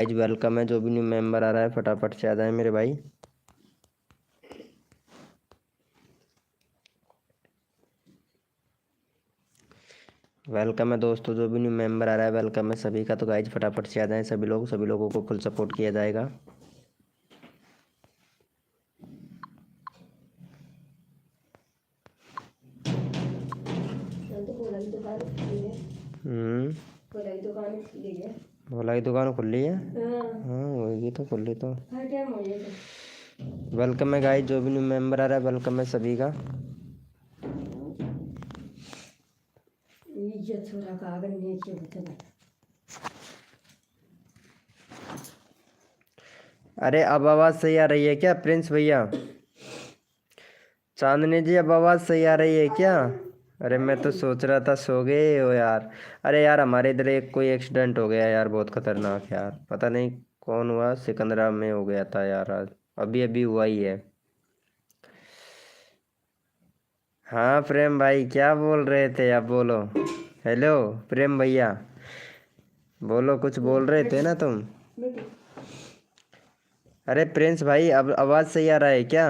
आज वेलकम है, जो भी न्यू मेंबर आ रहा है फटाफट से आ जाए मेरे भाई। वेलकम है दोस्तों, जो भी न्यू मेंबर आ रहा है वेलकम है सभी का। तो गाइज फटाफट से आ जाएं सभी लोग, सभी लोगों को फुल सपोर्ट किया जाएगा। भोला की दुकान खुल रही है। हाँ होगी तो खुल रही तो। वेलकम है गाइज, जो भी न्यू मेंबर आ रहा है वेलकम है सभी का। अरे अब आवाज़ सही आ रही है क्या प्रिंस भैया? चांदनी जी अब आवाज़ सही आ रही है क्या? अरे मैं तो सोच रहा था सो गए हो यार। अरे यार हमारे इधर एक कोई एक्सीडेंट हो गया यार, बहुत खतरनाक यार। पता नहीं कौन हुआ, सिकंदरा में हो गया था यार आज, अभी अभी हुआ ही है। हाँ प्रेम भाई क्या बोल रहे थे आप? बोलो। हेलो प्रेम भैया, बोलो, कुछ बोल रहे थे ना तुम? अरे प्रिंस भाई अब आवाज़ सही आ रहा है क्या?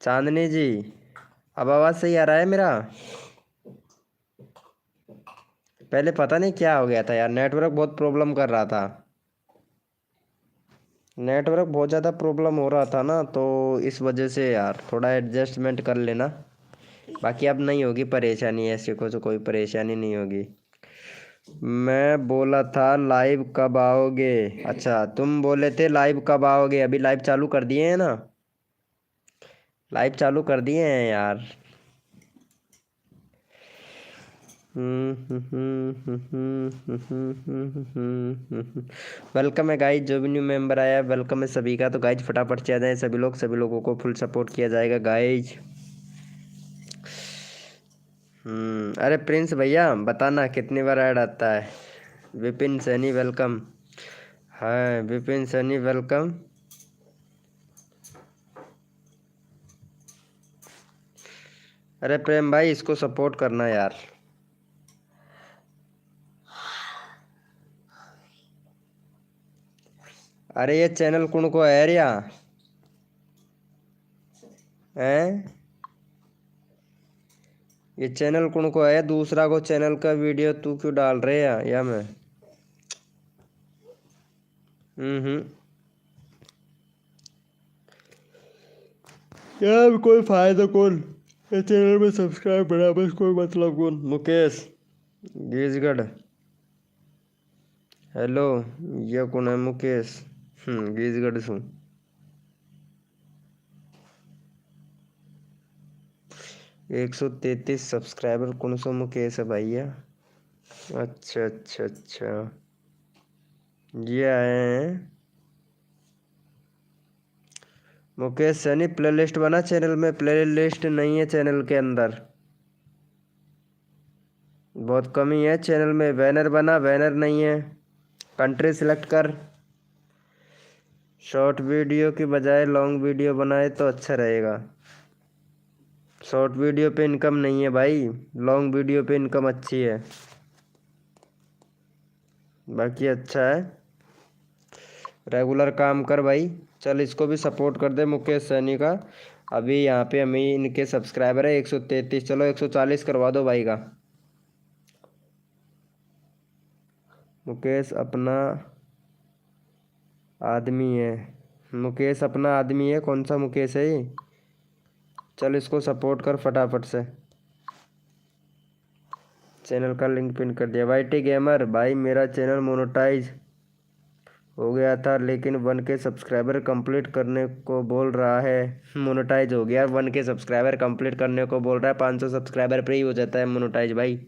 चांदनी जी अब आवाज़ सही आ रहा है मेरा? पहले पता नहीं क्या हो गया था यार, नेटवर्क बहुत प्रॉब्लम कर रहा था। नेटवर्क बहुत ज़्यादा प्रॉब्लम हो रहा था ना, तो इस वजह से यार थोड़ा एडजस्टमेंट कर लेना। बाकी अब नहीं होगी परेशानी, ऐसी कुछ कोई परेशानी नहीं होगी। मैं बोला था लाइव कब आओगे? अच्छा तुम बोले थे लाइव कब आओगे, अभी लाइव चालू कर दिए हैं ना? लाइव चालू कर दिए हैं यार। वेलकम है गाइज, जो भी न्यू मेंबर आया है वेलकम है सभी का। तो गाइज फटाफट से आ जाए सभी लोग, सभी लोगों को फुल सपोर्ट किया जाएगा गाइज। अरे प्रिंस भैया बताना कितनी बार ऐड आता है। विपिन सैनी वेलकम। हाँ विपिन सैनी वेलकम। अरे प्रेम भाई इसको सपोर्ट करना यार। अरे ये चैनल कौन को है रिया हैं? ये चैनल कौन को है? दूसरा को चैनल का वीडियो तू क्यों डाल रहे है या मैं? हम्म। यार कोई फायदा कौन, ये चैनल में सब्सक्राइब बढ़ा बस, कोई मतलब कौन? मुकेश गीजगढ़ हेलो, ये कौन है मुकेश? गीजगढ़ सु 133 सब्सक्राइबर कौन सो मुकेश है भैया? अच्छा अच्छा अच्छा, ये आए हैं मुकेश सैनी। प्लेलिस्ट बना चैनल में? प्लेलिस्ट नहीं है चैनल के अंदर, बहुत कमी है चैनल में। बैनर बना, बैनर नहीं है। कंट्री सिलेक्ट कर, शॉर्ट वीडियो की बजाय लॉन्ग वीडियो बनाए तो अच्छा रहेगा। शॉर्ट वीडियो पे इनकम नहीं है भाई, लॉन्ग वीडियो पे इनकम अच्छी है। बाकी अच्छा है, रेगुलर काम कर भाई। चल इसको भी सपोर्ट कर दे मुकेश सैनी का। अभी यहाँ पे हमें इनके सब्सक्राइबर है 133, चलो 140 करवा दो भाई का। मुकेश अपना आदमी है, मुकेश अपना आदमी है, कौन सा मुकेश है ये? चल इसको सपोर्ट कर फटाफट से। चैनल का लिंक पिन कर दिया। वाईटी गेमर भाई मेरा चैनल मोनेटाइज हो गया था लेकिन 1K सब्सक्राइबर कंप्लीट करने को बोल रहा है। मोनेटाइज हो गया, 1K सब्सक्राइबर कंप्लीट करने को बोल रहा है। 500 सब्सक्राइबर पर ही हो जाता है मोनेटाइज भाई।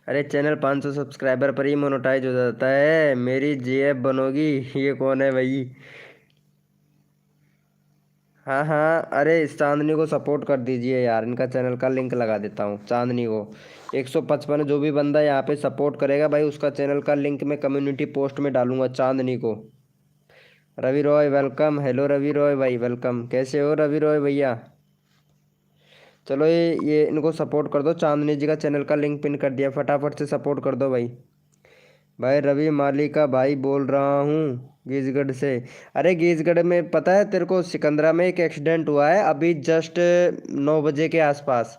अरे चैनल 500 सब्सक्राइबर पर ही मोनेटाइज हो जाता है। मेरी जेएफ बनोगी, ये कौन है भाई? हाँ हाँ, अरे इस चांदनी को सपोर्ट कर दीजिए यार, इनका चैनल का लिंक लगा देता हूँ चांदनी को। 155 जो भी बंदा यहाँ पे सपोर्ट करेगा भाई, उसका चैनल का लिंक मैं कम्युनिटी पोस्ट में डालूंगा चांदनी को। रवि रॉय वेलकम। हेलो रवि रॉय भाई वेलकम, कैसे हो रवि रॉय भैया? चलो ये इनको सपोर्ट कर दो। चांदनी जी का चैनल का लिंक पिन कर दिया, फटाफट से सपोर्ट कर दो भाई। भाई रवि माली का भाई बोल रहा हूँ गीजगढ़ से। अरे गीजगढ़ में पता है तेरे को, सिकंदरा में एक एक्सीडेंट हुआ है अभी जस्ट 9 बजे के आसपास।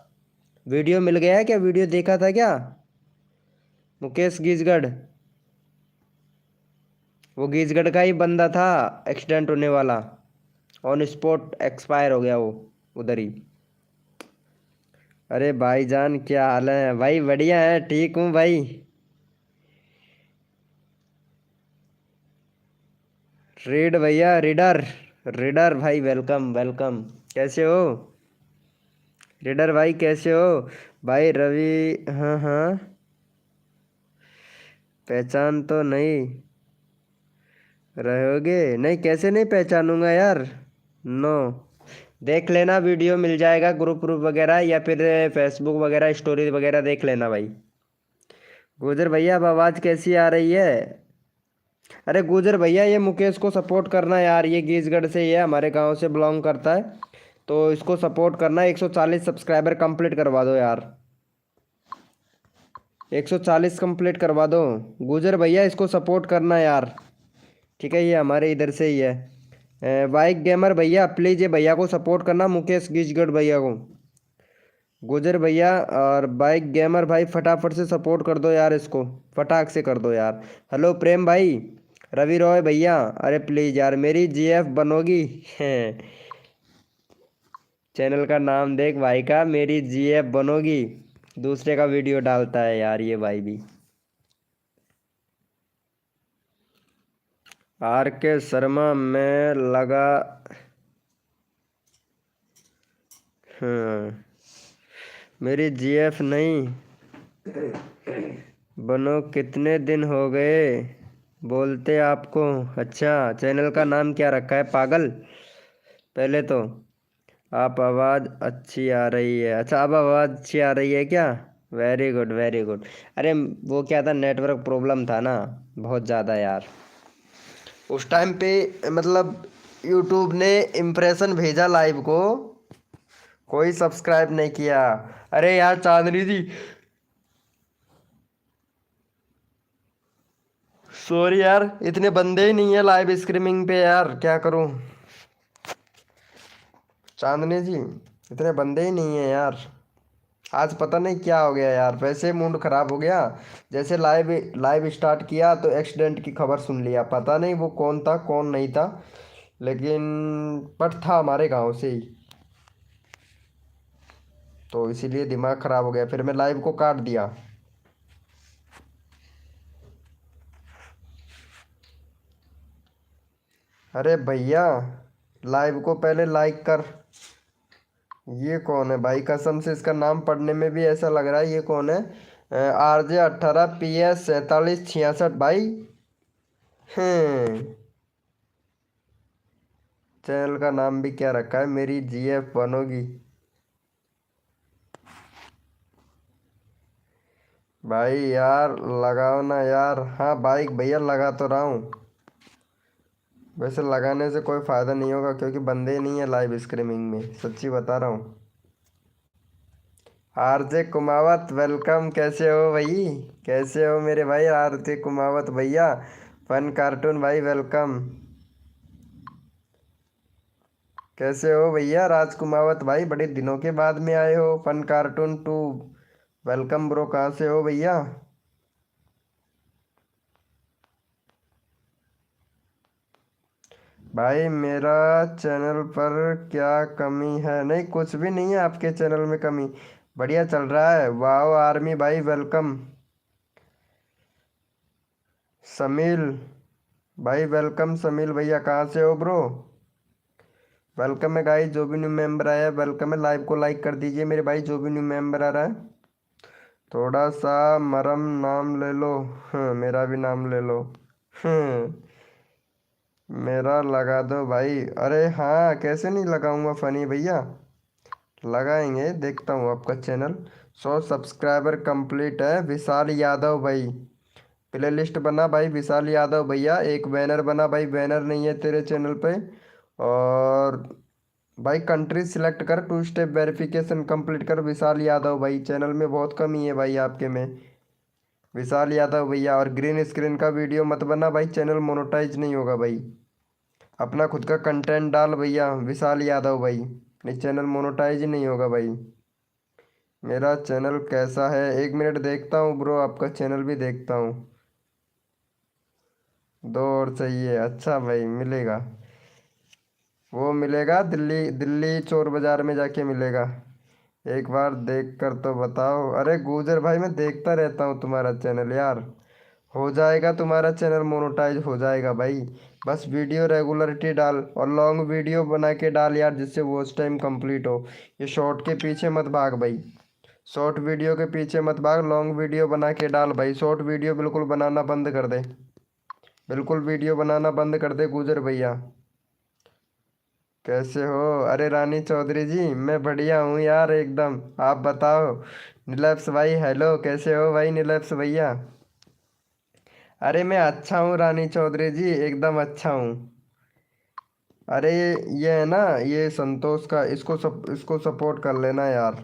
वीडियो मिल गया है क्या? वीडियो देखा था क्या? मुकेश गीजगढ़, वो गीजगढ़ का ही बंदा था, एक्सीडेंट होने वाला। ऑन स्पॉट एक्सपायर हो गया वो उधर ही। अरे भाईजान क्या हाल है भाई? बढ़िया है, ठीक हूँ भाई। रीड भैया, रीडर, रीडर भाई वेलकम वेलकम। कैसे हो रीडर भाई, कैसे हो? भाई रवि, हाँ हाँ, पहचान तो नहीं रहोगे? नहीं, कैसे नहीं पहचानूंगा यार। नो, देख लेना, वीडियो मिल जाएगा ग्रुप ग्रुप वगैरह या फिर फेसबुक वगैरह स्टोरी वगैरह देख लेना भाई। गुजर भैया अब आवाज़ कैसी आ रही है? अरे गुजर भैया, ये मुकेश को सपोर्ट करना यार, ये गीजगढ़ से ही है, हमारे गांव से बिलोंग करता है। तो इसको सपोर्ट करना, 140 सब्सक्राइबर कंप्लीट करवा दो यार। 140 कंप्लीट करवा दो। गुजर भैया इसको सपोर्ट करना यार, ठीक है? ये हमारे इधर से ही है। बाइक गेमर भैया प्लीज़ ये भैया को सपोर्ट करना, मुकेश गीजगढ़ भैया को। गुजर भैया और बाइक गेमर भाई फटाफट से सपोर्ट कर दो यार, इसको फटाक से कर दो यार। हेलो प्रेम भाई, रवि रॉय भैया, अरे प्लीज़ यार मेरी जीएफ बनोगी? चैनल का नाम देख भाई का, मेरी जीएफ बनोगी। दूसरे का वीडियो डालता है यार ये भाई भी। आर के शर्मा में लगा। हाँ, मेरी जीएफ नहीं बनो, कितने दिन हो गए बोलते आपको। अच्छा, चैनल का नाम क्या रखा है पागल? पहले तो आप आवाज़ अच्छी आ रही है। अच्छा, अब आवाज़ अच्छी आ रही है क्या? Very good very good. अरे वो क्या था, नेटवर्क प्रॉब्लम था ना बहुत ज़्यादा यार उस टाइम पे। मतलब यूट्यूब ने इम्प्रेशन भेजा लाइव को, कोई सब्सक्राइब नहीं किया। अरे यार चांदनी जी, सॉरी यार, इतने बंदे ही नहीं है लाइव स्ट्रीमिंग पे यार, क्या करूं। चांदनी जी, इतने बंदे ही नहीं है यार। आज पता नहीं क्या हो गया यार, वैसे मूड खराब हो गया। जैसे लाइव लाइव स्टार्ट किया तो एक्सीडेंट की खबर सुन लिया, पता नहीं वो कौन था कौन नहीं था, लेकिन बट था हमारे गांव से ही। तो इसीलिए दिमाग खराब हो गया, फिर मैं लाइव को काट दिया। अरे भैया, लाइव को पहले लाइक कर। ये कौन है भाई? कसम से इसका नाम पढ़ने में भी ऐसा लग रहा है, ये कौन है? RJ 18PS 47 66 भाई। हम्म, चैनल का नाम भी क्या रखा है, मेरी जीएफ बनोगी? भाई यार लगाओ ना यार। हाँ बाइक भैया लगा तो रहा हूँ, वैसे लगाने से कोई फ़ायदा नहीं होगा क्योंकि बंदे नहीं है लाइव स्ट्रीमिंग में, सच्ची बता रहा हूँ। आरजे कुमावत वेलकम, कैसे हो भाई? कैसे हो मेरे भाई आरजे कुमावत भैया? फन कार्टून भाई वेलकम। कैसे हो भैया राज कुमावत भाई? बड़े दिनों के बाद में आए हो। फन कार्टून 2 वेलकम ब्रो, कहाँ से हो भैया? भाई मेरा चैनल पर क्या कमी है? नहीं कुछ भी नहीं है आपके चैनल में कमी, बढ़िया चल रहा है। वाओ आर्मी भाई वेलकम। समील भाई वेलकम। समील भैया कहाँ से हो ब्रो? वेलकम है गाइस, जो भी न्यू मेंबर आया है वेलकम है। लाइव को लाइक कर दीजिए मेरे भाई, जो भी न्यू मेंबर आ रहा है। थोड़ा सा मरम नाम ले लो। हाँ, मेरा भी नाम ले लो। हाँ, मेरा लगा दो भाई। अरे हाँ, कैसे नहीं लगाऊंगा फनी भैया, लगाएंगे। देखता हूँ आपका चैनल। 100 सब्सक्राइबर कंप्लीट है। विशाल यादव भाई, प्ले लिस्ट बना भाई विशाल यादव भैया। एक बैनर बना भाई, बैनर नहीं है तेरे चैनल पे। और भाई कंट्री सिलेक्ट कर, 2 स्टेप वेरिफिकेशन कंप्लीट कर विशाल यादव भाई, चैनल में बहुत कमी है भाई आपके में। विशाल यादव भैया। और ग्रीन स्क्रीन का वीडियो मत बना भाई, चैनल मोनेटाइज नहीं होगा भाई। अपना खुद का कंटेंट डाल भैया विशाल यादव भाई, नहीं चैनल मोनेटाइज नहीं होगा भाई। मेरा चैनल कैसा है, 1 मिनट देखता हूँ ब्रो, आपका चैनल भी देखता हूँ। 2 और चाहिए, अच्छा भाई मिलेगा। वो मिलेगा दिल्ली, दिल्ली चोर बाजार में जाके मिलेगा। एक बार देख कर तो बताओ। अरे गुजर भाई मैं देखता रहता हूँ तुम्हारा चैनल यार। हो जाएगा तुम्हारा चैनल मोनेटाइज हो जाएगा भाई। बस वीडियो रेगुलरिटी डाल और लॉन्ग वीडियो बना के डाल यार, जिससे वॉच टाइम कंप्लीट हो। ये शॉर्ट के पीछे मत भाग भाई, शॉर्ट वीडियो के पीछे मत भाग, लॉन्ग वीडियो बना के डाल भाई। शॉर्ट वीडियो बिल्कुल बनाना बंद कर दे, बिल्कुल वीडियो बनाना बंद कर दे गुजर भैया। कैसे हो? अरे रानी चौधरी जी मैं बढ़िया हूँ यार एकदम, आप बताओ। नीलप्स भाई हेलो, कैसे हो भाई नीलप्स भैया? अरे मैं अच्छा हूँ रानी चौधरी जी, एकदम अच्छा हूँ। अरे ये है ना, ये संतोष का, इसको सपोर्ट कर लेना यार।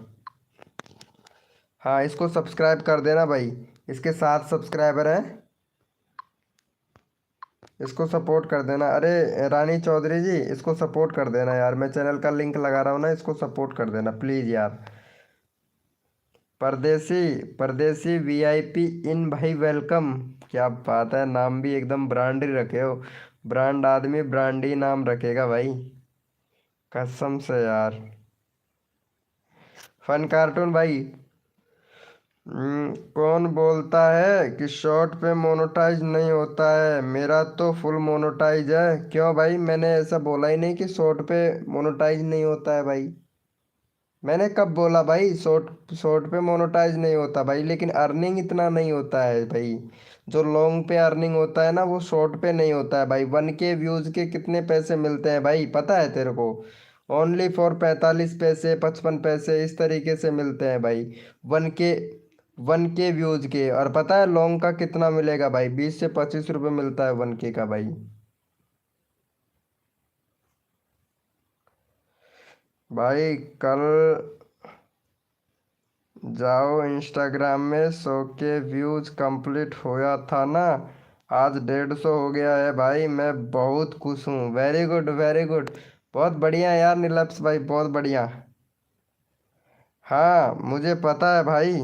हाँ इसको सब्सक्राइब कर देना भाई, इसके 7 सब्सक्राइबर हैं, इसको सपोर्ट कर देना। अरे रानी चौधरी जी इसको सपोर्ट कर देना यार, मैं चैनल का लिंक लगा रहा हूँ ना, इसको सपोर्ट कर देना प्लीज़ यार। परदेसी, परदेसी वीआईपी इन भाई वेलकम। क्या बात है, नाम भी एकदम ब्रांड ही रखे हो। ब्रांड आदमी ब्रांड ही नाम रखेगा भाई, कसम से यार। फन कार्टून भाई, कौन बोलता है कि शॉर्ट पे मोनेटाइज नहीं होता है? मेरा तो फुल मोनेटाइज है। क्यों भाई, मैंने ऐसा बोला ही नहीं कि शॉर्ट पे मोनेटाइज नहीं होता है भाई। मैंने कब बोला भाई शॉर्ट शॉर्ट पे मोनेटाइज नहीं होता भाई, लेकिन अर्निंग इतना नहीं होता है भाई। जो लॉन्ग पे अर्निंग होता है ना, वो शॉर्ट पे नहीं होता है भाई। 1K व्यूज के कितने पैसे मिलते हैं भाई, पता है तेरे को? ओनली फॉर 45 पैसे, 55 पैसे इस तरीके से मिलते हैं भाई। 1K, 1K व्यूज के। और पता है लॉन्ग का कितना मिलेगा भाई? 20 से 25 रुपये मिलता है 1K का भाई। भाई कल जाओ इंस्टाग्राम में, 100K व्यूज कंप्लीट होया था ना, आज 150 हो गया है भाई। मैं बहुत खुश हूँ, वेरी गुड वेरी गुड। बहुत बढ़िया यार नीलप्स भाई, बहुत बढ़िया। हाँ मुझे पता है भाई।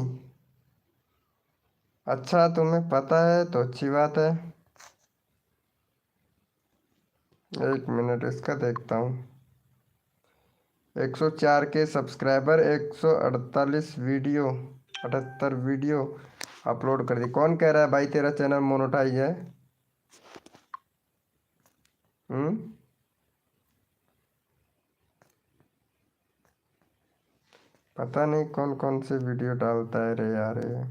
अच्छा तुम्हें पता है तो अच्छी बात है। 1 मिनट इसका देखता हूँ। 104K subscriber, 148 video, 78 video upload कर दी। कौन कह रहा है भाई तेरा चैनल मोनेटाइज है? हम्म, पता नहीं कौन कौन से वीडियो डालता है रे यार ये।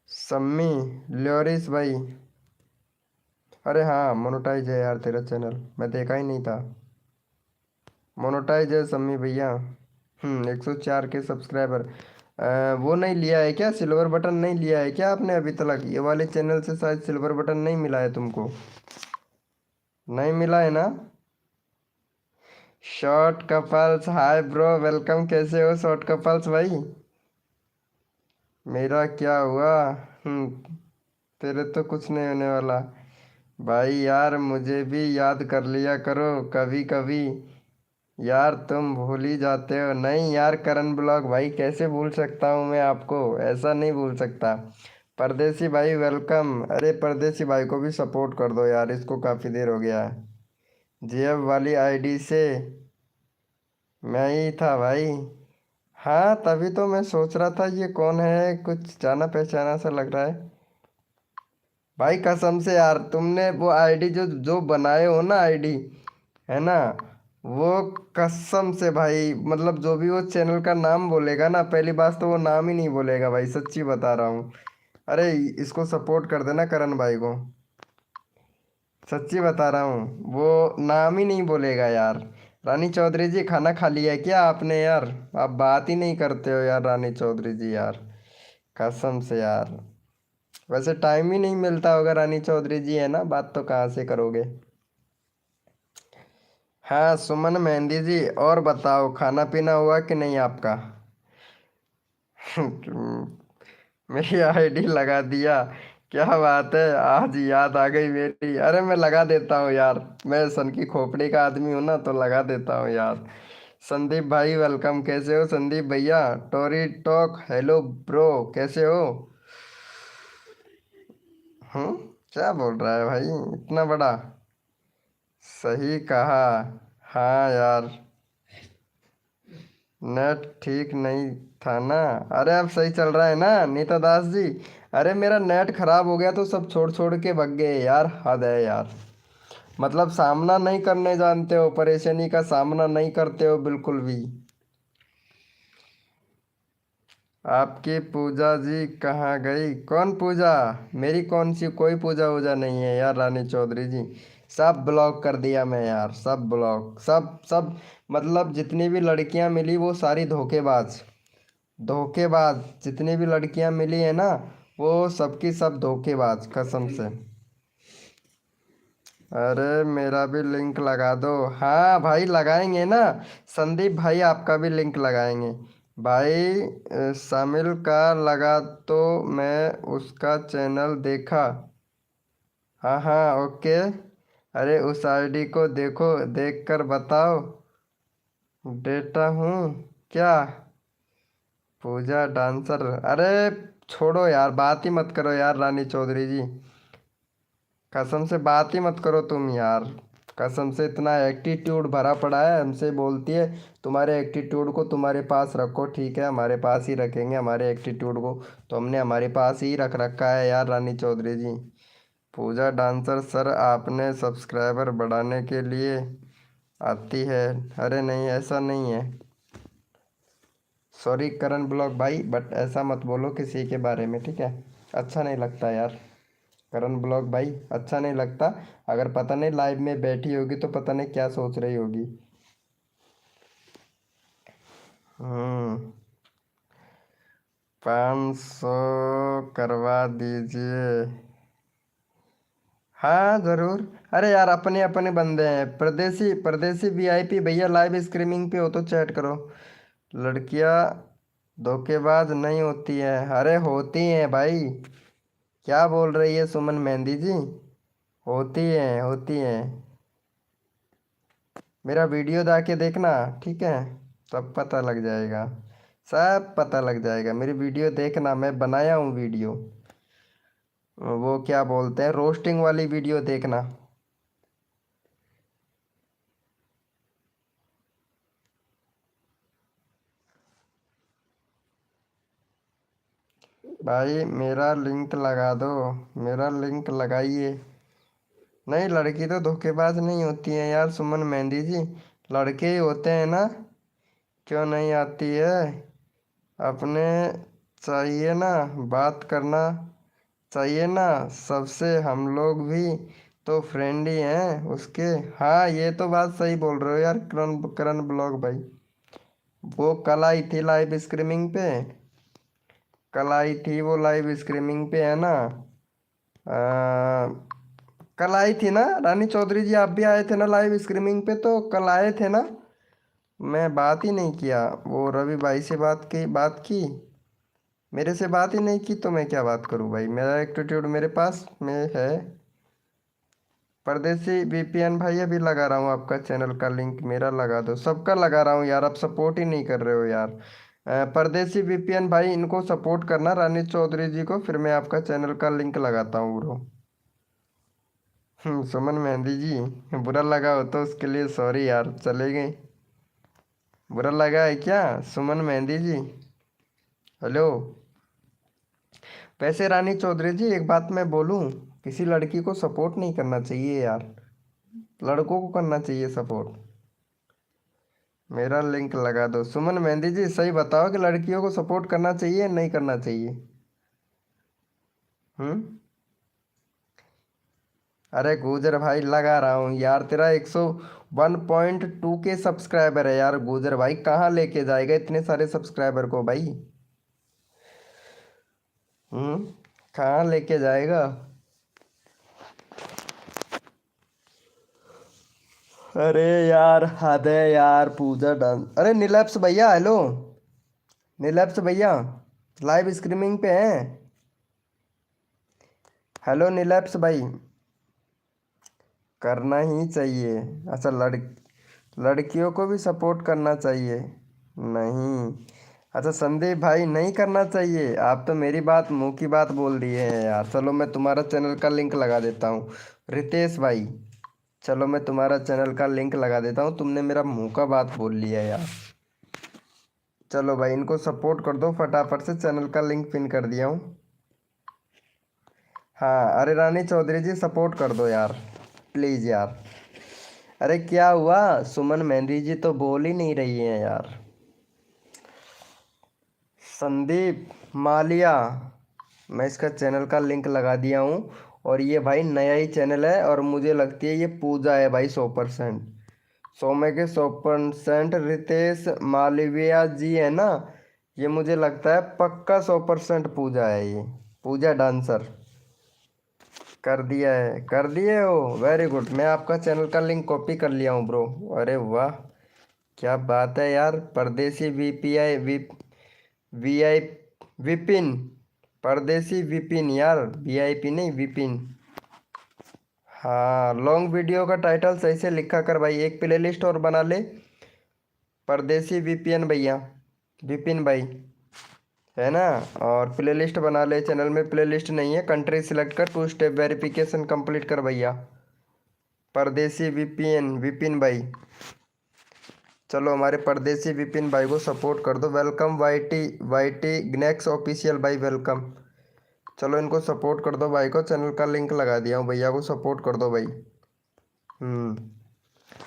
सम्मी, ल्योरिस भाई। अरे हाँ मोनेटाइज है यार तेरा चैनल, मैं देखा ही नहीं था। मोनेटाइज है सम्मी भैया। 104K subscriber. वो नहीं लिया है क्या, सिल्वर बटन नहीं लिया है क्या आपने अभी तक? ये वाले चैनल से शायद सिल्वर बटन नहीं मिला है तुमको, नहीं मिला है ना? Short couples hi bro welcome, कैसे हो शॉर्ट कपल्स भाई? मेरा क्या हुआ? तेरे तो कुछ नहीं होने वाला भाई यार, मुझे भी याद कर लिया करो कभी कभी। यार तुम भूल ही जाते हो। नहीं यार करण ब्लॉग भाई, कैसे भूल सकता हूँ मैं आपको, ऐसा नहीं भूल सकता। परदेसी भाई वेलकम। अरे परदेसी भाई को भी सपोर्ट कर दो यार, इसको काफ़ी देर हो गया है। जेब वाली आईडी से मैं ही था भाई। हाँ तभी तो मैं सोच रहा था ये कौन है, कुछ जाना पहचाना सा लग रहा है। भाई कसम से यार, तुमने वो आईडी जो जो बनाए हो ना आईडी, है ना, वो कसम से भाई, मतलब जो भी वो चैनल का नाम बोलेगा ना, पहली बात तो वो नाम ही नहीं बोलेगा भाई, सच्ची बता रहा हूँ। अरे इसको सपोर्ट कर देना करण भाई को, सच्ची बता रहा हूँ, वो नाम ही नहीं बोलेगा यार। रानी चौधरी जी खाना खा लिया है क्या आपने यार? आप बात ही नहीं करते हो यार रानी चौधरी जी यार, कसम से यार। वैसे टाइम ही नहीं मिलता होगा रानी चौधरी जी, है ना, बात तो कहाँ से करोगे। हाँ सुमन मेहंदी जी, और बताओ खाना पीना हुआ कि नहीं आपका? मेरी आईडी लगा दिया। क्या बात है, आज याद आ गई मेरी। अरे मैं लगा देता हूँ यार, मैं सन की खोपड़ी का आदमी हूँ ना, तो लगा देता हूँ यार। संदीप भाई वेलकम, कैसे हो संदीप भैया? टोरी टॉक, हेलो ब्रो, कैसे हो? हम्म, क्या बोल रहा है भाई इतना बड़ा? सही कहा। हाँ यार, नेट ठीक नहीं था ना। अरे अब सही चल रहा है ना नीता दास जी? अरे मेरा नेट खराब हो गया तो सब छोड़ छोड़ के भग गए यार, हद है यार। मतलब सामना नहीं करने जानते हो, परेशानी का सामना नहीं करते हो बिल्कुल भी। आपकी पूजा जी कहाँ गई? कौन पूजा? मेरी कौन सी कोई पूजा वूजा नहीं है यार रानी चौधरी जी। सब ब्लॉक कर दिया मैं यार, सब ब्लॉक, सब सब। मतलब जितनी भी लड़कियां मिली वो सारी धोखेबाज। धोखेबाज जितनी भी लड़कियां मिली है ना, वो सबकी सब धोखेबाज कसम से। अरे मेरा भी लिंक लगा दो। हाँ भाई लगाएंगे ना। संदीप भाई आपका भी लिंक लगाएंगे। भाई शामिल का लगा तो मैं उसका चैनल देखा। हाँ हाँ ओके। अरे उस आईडी को देखो, देख कर बताओ। डेटा हूँ क्या? पूजा डांसर? अरे छोड़ो यार, बात ही मत करो यार रानी चौधरी जी। कसम से बात ही मत करो तुम यार। कसम से इतना एटीट्यूड भरा पड़ा है, हमसे बोलती है तुम्हारे एटीट्यूड को तुम्हारे पास रखो। ठीक है, हमारे पास ही रखेंगे हमारे एटीट्यूड को। तो हमने हमारे पास ही रख रखा है यार रानी चौधरी जी। पूजा डांसर सर आपने सब्सक्राइबर बढ़ाने के लिए आती है। अरे नहीं ऐसा नहीं है। सॉरी करण ब्लॉग भाई, बट ऐसा मत बोलो किसी के बारे में, ठीक है? अच्छा नहीं लगता यार। करण ब्लॉग भाई अच्छा नहीं लगता। अगर पता नहीं लाइव में बैठी होगी तो पता नहीं क्या सोच रही होगी। हम्म, 500 करवा दीजिए। हाँ जरूर। अरे यार अपने अपने बंदे हैं, परदेसी परदेसी वीआईपी भैया लाइव स्ट्रीमिंग पे हो तो चैट करो। लड़कियां धोखेबाज नहीं होती हैं? अरे होती हैं भाई। क्या बोल रही है सुमन मेहंदी जी? होती हैं होती हैं। मेरा वीडियो जाके देखना, ठीक है? सब पता लग जाएगा। सब पता लग जाएगा, मेरी वीडियो देखना, मैं बनाया हूँ वीडियो। वो क्या बोलते हैं, रोस्टिंग वाली वीडियो देखना। भाई मेरा लिंक लगा दो, मेरा लिंक लगाइए। नहीं लड़की तो धोखेबाज नहीं होती है यार सुमन मेहंदी जी। लड़के ही होते हैं ना। क्यों नहीं आती है? अपने चाहिए ना, बात करना चाहिए ना सबसे, हम लोग भी तो फ्रेंड ही हैं उसके। हाँ ये तो बात सही बोल रहे हो यार करण करण ब्लॉग भाई। वो कल आई थी लाइव स्ट्रीमिंग पे। कल आई थी वो लाइव स्ट्रीमिंग पे, है ना? कल आई थी ना रानी चौधरी जी? आप भी आए थे ना लाइव स्ट्रीमिंग पे? तो कल आए थे ना? मैं बात ही नहीं किया। वो रवि भाई से बात की। मेरे से बात ही नहीं की तो मैं क्या बात करूं भाई? मेरा एटीट्यूड मेरे पास में है। परदेसी वीपीएन भाई अभी लगा रहा हूँ, आपका चैनल का लिंक मेरा लगा दो। सबका लगा रहा हूँ यार, आप सपोर्ट ही नहीं कर रहे हो यार। परदेसी वीपीएन भाई इनको सपोर्ट करना रानी चौधरी जी को, फिर मैं आपका चैनल का लिंक लगाता हूँ ब्रो। सुमन मेहंदी जी बुरा लगा हो तो उसके लिए सॉरी यार, चले गए। बुरा लगा है क्या सुमन मेहंदी जी? हेलो। वैसे रानी चौधरी जी एक बात मैं बोलूं, किसी लड़की को सपोर्ट नहीं करना चाहिए यार, लड़कों को करना चाहिए सपोर्ट। मेरा लिंक लगा दो सुमन मेहंदी जी, सही बताओ कि लड़कियों को सपोर्ट करना चाहिए नहीं करना चाहिए? हम्म। अरे गुजर भाई लगा रहा हूँ यार, तेरा 101.2 के सब्सक्राइबर है यार गुजर भाई, कहाँ लेके जाएगा इतने सारे सब्सक्राइबर को भाई? हम्म, कहाँ लेके जाएगा? अरे यार हद है यार, पूजा डांस। अरे नीलप्स भैया, हेलो। नीलप्स भैया, लाइव स्ट्रीमिंग पे हैं। हेलो नीलैप्स भाई। करना ही चाहिए। अच्छा, लड़कियों को भी सपोर्ट करना चाहिए। नहीं। अच्छा संदीप भाई, नहीं करना चाहिए। आप तो मेरी बात मुंह की बात बोल दिए हैं यार। चलो मैं तुम्हारा चैनल का लिंक लगा देता हूँ। रितेश भाई, चलो मैं तुम्हारा चैनल का लिंक लगा देता हूँ। तुमने मेरा मुंह का बात बोल लिया यार। चलो भाई, इनको सपोर्ट कर दो फटाफट से। चैनल का लिंक पिन कर दिया हूँ। हाँ, अरे रानी चौधरी जी सपोर्ट कर दो यार, प्लीज़ यार। अरे क्या हुआ, सुमन मेहंदी जी तो बोल ही नहीं रही हैं यार। संदीप मालिया, मैं इसका चैनल का लिंक लगा दिया हूँ। और ये भाई नया ही चैनल है, और मुझे लगती है ये पूजा है भाई 100%। 100 में के 100%। रितेश मालविया जी है ना, ये मुझे लगता है पक्का 100% पूजा है ये। पूजा डांसर। कर दिया है, कर दिए हो, वेरी गुड। मैं आपका चैनल का लिंक कॉपी कर लिया हूँ ब्रो। अरे वाह, क्या बात है यार। परदेसी वीपीआई वीआई विपिन। परदेसी विपिन यार, वीआईपी नहीं, विपिन। हाँ, लॉन्ग वीडियो का टाइटल सही से लिखा कर भाई। एक प्लेलिस्ट और बना ले। परदेसी वीपीएन भैया, विपिन भाई, है ना। और प्लेलिस्ट बना ले। चैनल में प्लेलिस्ट नहीं है, कंट्री सिलेक्ट कर, 2 स्टेप वेरिफिकेशन कंप्लीट कर भैया। परदेसी विपिन विपिन भाई। चलो हमारे परदेसी विपिन भाई को सपोर्ट कर दो। वेलकम वाईटी वाईटी ग्नेक्स ऑफिशियल भाई, वेलकम। चलो इनको सपोर्ट कर दो भाई को। चैनल का लिंक लगा दिया हूँ, भैया को सपोर्ट कर दो भाई।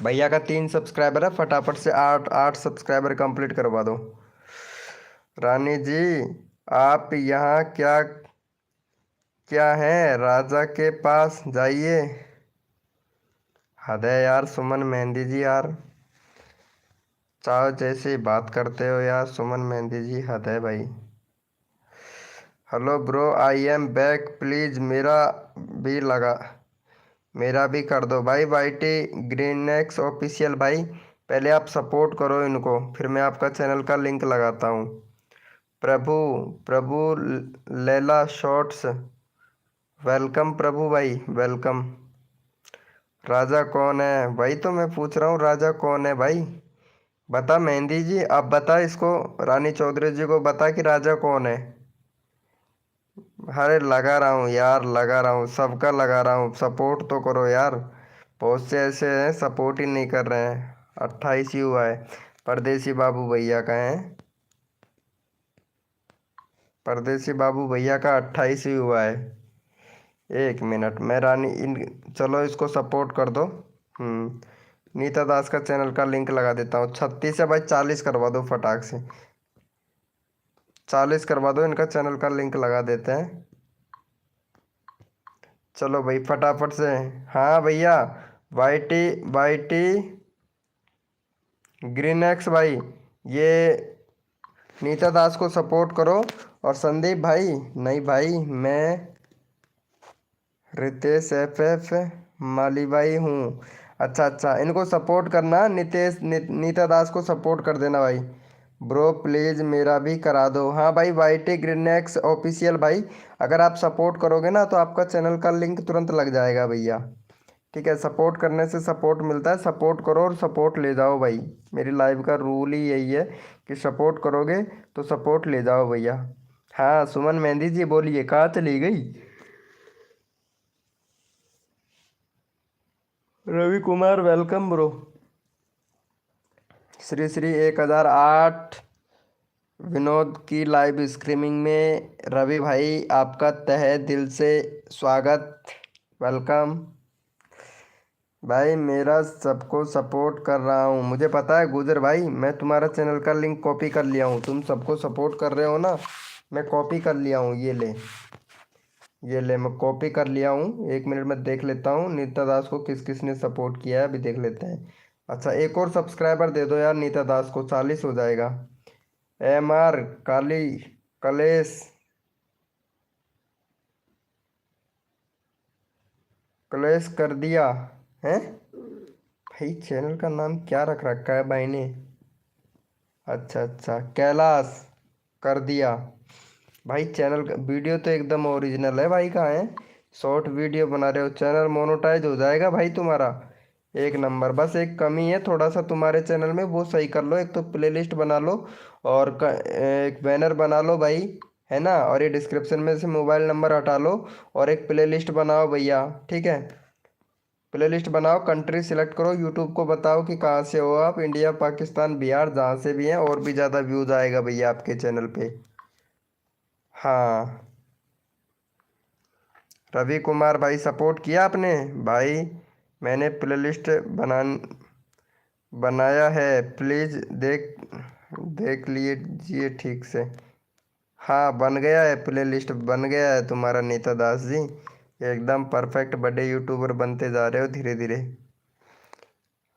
भैया का 3 सब्सक्राइबर है, फटाफट से 8 8 सब्सक्राइबर कंप्लीट करवा दो। रानी जी, आप यहाँ क्या क्या है, राजा के पास जाइए। हद है यार सुमन मेहंदी जी यार, चाहो जैसे बात करते हो यार सुमन मेहंदी जी, हद है भाई। Hello bro, I am back, please मेरा भी कर दो भाई। वाईटी ग्रीनएक्स ऑफिशियल भाई, पहले आप सपोर्ट करो इनको, फिर मैं आपका चैनल का लिंक लगाता हूँ। प्रभु प्रभु लैला शॉर्ट्स, वेलकम प्रभु भाई, वेलकम। राजा कौन है भाई, तो मैं पूछ रहा हूँ राजा कौन है भाई। बता मेहंदी जी, आप बता इसको, रानी चौधरी जी को बता कि राजा कौन है। अरे लगा रहा हूँ यार, लगा रहा हूँ, सबका लगा रहा हूँ, सपोर्ट तो करो यार। बहुत से ऐसे हैं सपोर्ट ही नहीं कर रहे हैं। 28 ही हुआ है। परदेसी बाबू भैया का है। परदेसी बाबू भैया का 28 ही हुआ है। 1 मिनट, मैं रानी इन, चलो इसको सपोर्ट कर दो। नीता दास का चैनल का लिंक लगा देता हूँ। 36 है भाई, 40 करवा दो फटाक से। 40 करवा दो, इनका चैनल का लिंक लगा देते हैं। चलो भाई फटाफट से। हाँ भैया, वाईटी वाईटी ग्रीन एक्स भाई, ये नीता दास को सपोर्ट करो। और संदीप भाई, नहीं भाई, मैं रितेश एफ माली भाई हूँ। अच्छा अच्छा, इनको सपोर्ट करना। नीता दास को सपोर्ट कर देना भाई। ब्रो प्लीज़ मेरा भी करा दो। हाँ भाई, वाईटी ग्रीनएक्स ऑफिशियल भाई, अगर आप सपोर्ट करोगे ना तो आपका चैनल का लिंक तुरंत लग जाएगा भैया। ठीक है, सपोर्ट करने से सपोर्ट मिलता है। सपोर्ट करो और सपोर्ट ले जाओ भाई। मेरी लाइव का रूल ही यही है कि सपोर्ट करोगे तो सपोर्ट ले जाओ भैया। हाँ सुमन मेहंदी जी बोलिए, कहाँ चली गई। Ravi Kumar, welcome bro. श्री श्री 1008 विनोद की लाइव स्ट्रीमिंग में रवि भाई आपका तहे दिल से स्वागत, वेलकम। भाई मेरा सबको सपोर्ट कर रहा हूँ, मुझे पता है गुजर भाई। मैं तुम्हारा चैनल का लिंक कॉपी कर लिया हूँ, तुम सबको सपोर्ट कर रहे हो ना, मैं कॉपी कर लिया हूँ। ये ले, ये ले, मैं कॉपी कर लिया हूँ। 1 मिनट में देख लेता हूँ नीता दास को किस किस ने सपोर्ट किया है, अभी देख लेते हैं। अच्छा, एक और सब्सक्राइबर दे दो यार नीता दास को, 40 हो जाएगा। MR काली कलेश कलेश कर दिया है भाई। चैनल का नाम क्या रख रखा है भाई ने। अच्छा अच्छा, कैलाश कर दिया। भाई चैनल का वीडियो तो एकदम ओरिजिनल है भाई। कहाँ है? शॉर्ट वीडियो बना रहे हो, चैनल मोनेटाइज हो जाएगा भाई तुम्हारा। एक नंबर। बस एक कमी है थोड़ा सा तुम्हारे चैनल में, वो सही कर लो। एक तो प्लेलिस्ट बना लो और एक बैनर बना लो भाई, है ना। और ये डिस्क्रिप्शन में से मोबाइल नंबर हटा लो और एक प्लेलिस्ट बनाओ भैया, ठीक है। प्लेलिस्ट बनाओ, कंट्री सिलेक्ट करो, यूट्यूब को बताओ कि कहाँ से हो आप, इंडिया पाकिस्तान बिहार जहाँ से भी हैं, और भी ज़्यादा व्यूज़ आएगा भैया आपके चैनल पे। हाँ रवि कुमार भाई, सपोर्ट किया आपने भाई। मैंने प्लेलिस्ट बनाया है, प्लीज़ देख देख लीजिए ठीक से। हाँ बन गया है, प्लेलिस्ट बन गया है तुम्हारा नीता दास जी। एकदम परफेक्ट बड़े यूट्यूबर बनते जा रहे हो धीरे धीरे।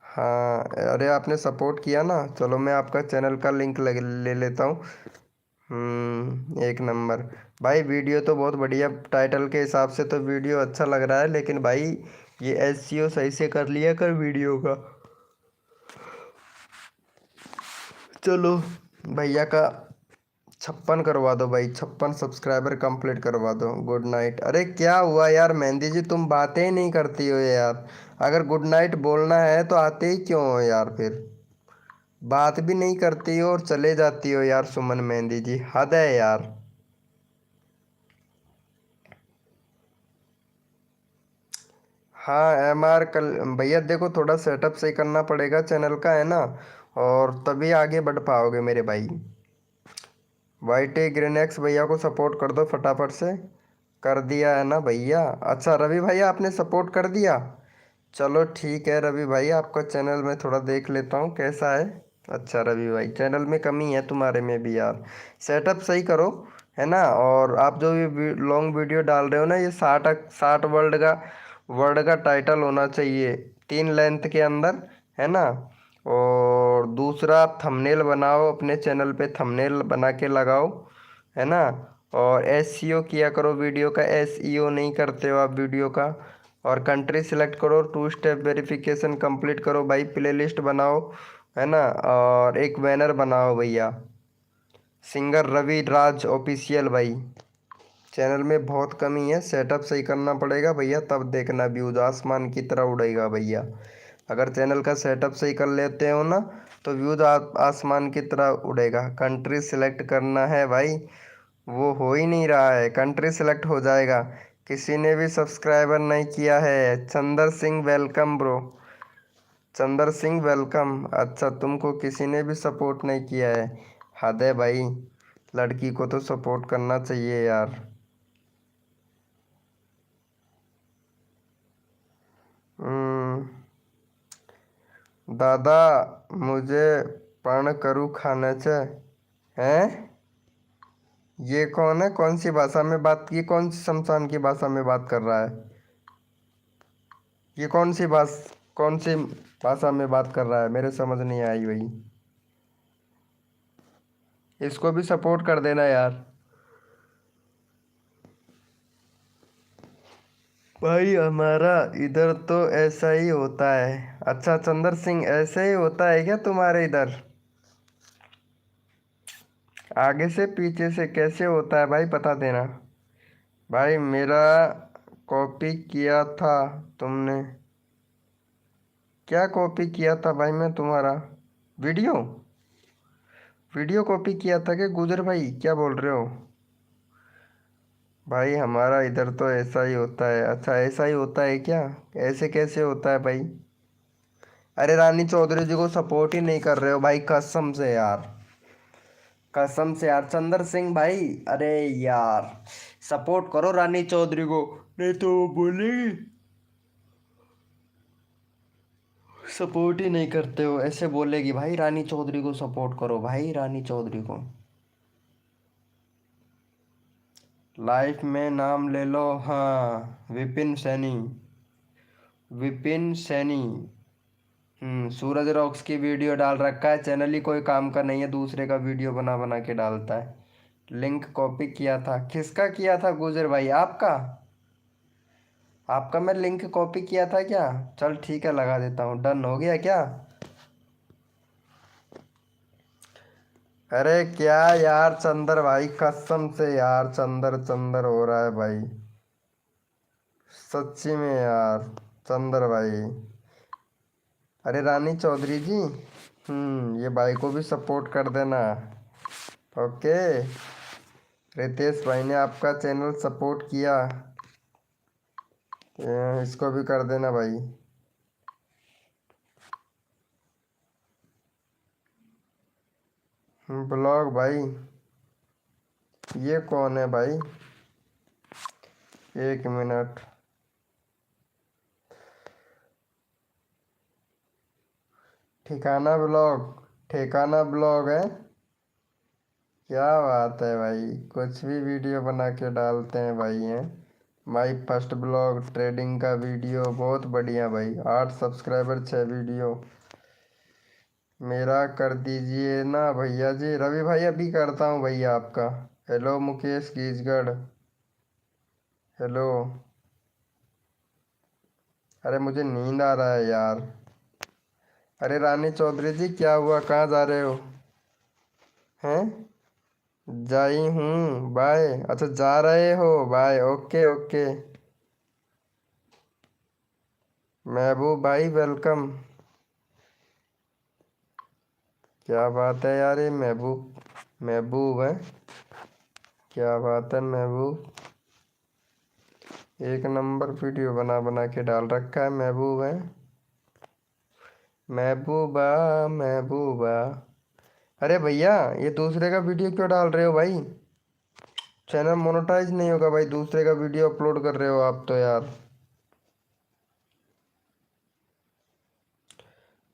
हाँ अरे आपने सपोर्ट किया ना, चलो मैं आपका चैनल का लिंक ले लेता हूँ। एक नंबर। भाई वीडियो तो बहुत बढ़िया, टाइटल के हिसाब से तो वीडियो अच्छा लग रहा है, लेकिन भाई ये एसईओ सही से कर लिया कर वीडियो का। चलो भैया का 56 करवा दो भाई, 56 सब्सक्राइबर कंप्लीट करवा दो। Good night. अरे क्या हुआ यार मेहंदी जी, तुम बातें ही नहीं करती हो यार। अगर गुड नाइट बोलना है तो आते ही क्यों हो यार फिर? बात भी नहीं करती हो और चले जाती हो यार सुमन मेहंदी जी, हद है यार। हाँ एमआर कल भैया देखो, थोड़ा सेटअप सही करना पड़ेगा चैनल का, है ना। और तभी आगे बढ़ पाओगे मेरे भाई। वाईटी ग्रीनएक्स भैया को सपोर्ट कर दो फटाफट से। कर दिया है ना भैया? अच्छा रवि भैया आपने सपोर्ट कर दिया। चलो ठीक है रवि भाई, आपका चैनल में थोड़ा देख लेता हूँ कैसा है। अच्छा रवि भाई चैनल में कमी है तुम्हारे में भी यार, सेटअप सही करो, है ना। और आप जो ये लॉन्ग वीडियो डाल रहे हो ना, ये 60 वर्ड का टाइटल होना चाहिए, 3 लेंथ के अंदर, है ना। और दूसरा आप थंबनेल बनाओ, अपने चैनल पे थंबनेल बना के लगाओ, है ना। और एसईओ किया करो वीडियो का, एसईओ नहीं करते हो आप वीडियो का। और कंट्री सिलेक्ट करो, 2 स्टेप वेरिफिकेशन कंप्लीट करो भाई, प्लेलिस्ट बनाओ, है ना। और एक बैनर बनाओ भैया, सिंगर रवि राज ऑफिशियल भाई। चैनल में बहुत कमी है, सेटअप सही करना पड़ेगा भैया, तब देखना व्यूज आसमान की तरह उड़ेगा भैया। अगर चैनल का सेटअप सही कर लेते हो ना, तो व्यूज आसमान की तरह उड़ेगा। कंट्री सिलेक्ट करना है भाई, वो हो ही नहीं रहा है। कंट्री सिलेक्ट हो जाएगा। किसी ने भी सब्सक्राइबर नहीं किया है। Chandar Singh welcome bro, Chandar Singh welcome. अच्छा तुमको किसी ने भी सपोर्ट नहीं किया है, हद है भाई। लड़की को तो सपोर्ट करना चाहिए यार। हम्म, दादा मुझे पण करू खाने से हैं। ये कौन है? कौन सी भाषा में बात की? कौन सी शमशान की भाषा में बात कर रहा है? ये कौन सी भाषा में बात कर रहा है? मेरे समझ नहीं आई भाई। इसको भी सपोर्ट कर देना यार। भाई हमारा इधर तो ऐसा ही होता है। अच्छा चंदर सिंह, ऐसे ही होता है क्या तुम्हारे इधर? आगे से पीछे से कैसे होता है भाई, बता देना। भाई मेरा कॉपी किया था तुमने? क्या कॉपी किया था भाई मैं तुम्हारा? वीडियो? वीडियो कॉपी किया था क्या गुजर भाई, क्या बोल रहे हो? भाई हमारा इधर तो ऐसा ही होता है। अच्छा ऐसा ही होता है क्या? ऐसे कैसे होता है भाई? अरे रानी चौधरी जी को सपोर्ट ही नहीं कर रहे हो भाई, कसम से यार, कसम से यार। चंदर सिंह भाई, अरे यार सपोर्ट करो रानी चौधरी को, नहीं तो वो बोलेगी सपोर्ट ही नहीं करते हो, ऐसे बोलेगी भाई। रानी चौधरी को सपोर्ट करो भाई, रानी चौधरी को। लाइफ में नाम ले लो, हाँ विपिन सैनी, विपिन सैनी। सूरज रॉक्स की वीडियो डाल रखा है, चैनल ही कोई काम का नहीं है, दूसरे का वीडियो बना बना के डालता है। लिंक कॉपी किया था? किसका किया था गुजर भाई, आपका? आपका मैं लिंक कॉपी किया था क्या? चल ठीक है लगा देता हूँ, डन हो गया क्या? अरे क्या यार चंदर भाई, कसम से यार चंदर चंदर हो रहा है भाई, सच्ची में यार। चंदर भाई, अरे रानी चौधरी जी, ये भाई को भी सपोर्ट कर देना। ओके, रितेश भाई ने आपका चैनल सपोर्ट किया, इसको भी कर देना भाई। ब्लॉग भाई, ये कौन है भाई? एक मिनट, ठिकाना ब्लॉग, ठिकाना ब्लॉग है। क्या बात है भाई, कुछ भी वीडियो बना के डालते हैं भाई हैं। माई फर्स्ट ब्लॉग ट्रेडिंग का वीडियो, बहुत बढ़िया भाई। 8 सब्सक्राइबर, 6 वीडियो। मेरा कर दीजिए ना भैया जी। रवि भाई अभी करता हूँ भैया आपका। Hello Mukesh Kijgarh, hello. अरे मुझे नींद आ रहा है यार। अरे रानी चौधरी जी क्या हुआ, कहाँ जा रहे हो? हैं? जाई हूँ बाय, अच्छा जा रहे हो बाय, ओके ओके। महबूब भाई वेलकम। क्या बात है यार, ये महबूब, महबूब है। क्या बात है महबूब, एक नंबर वीडियो बना बना के डाल रखा है, महबूब है। महबूबा, महबूबा। अरे भैया, ये दूसरे का वीडियो क्यों डाल रहे हो भाई? चैनल मोनेटाइज नहीं होगा भाई, दूसरे का वीडियो अपलोड कर रहे हो आप तो यार।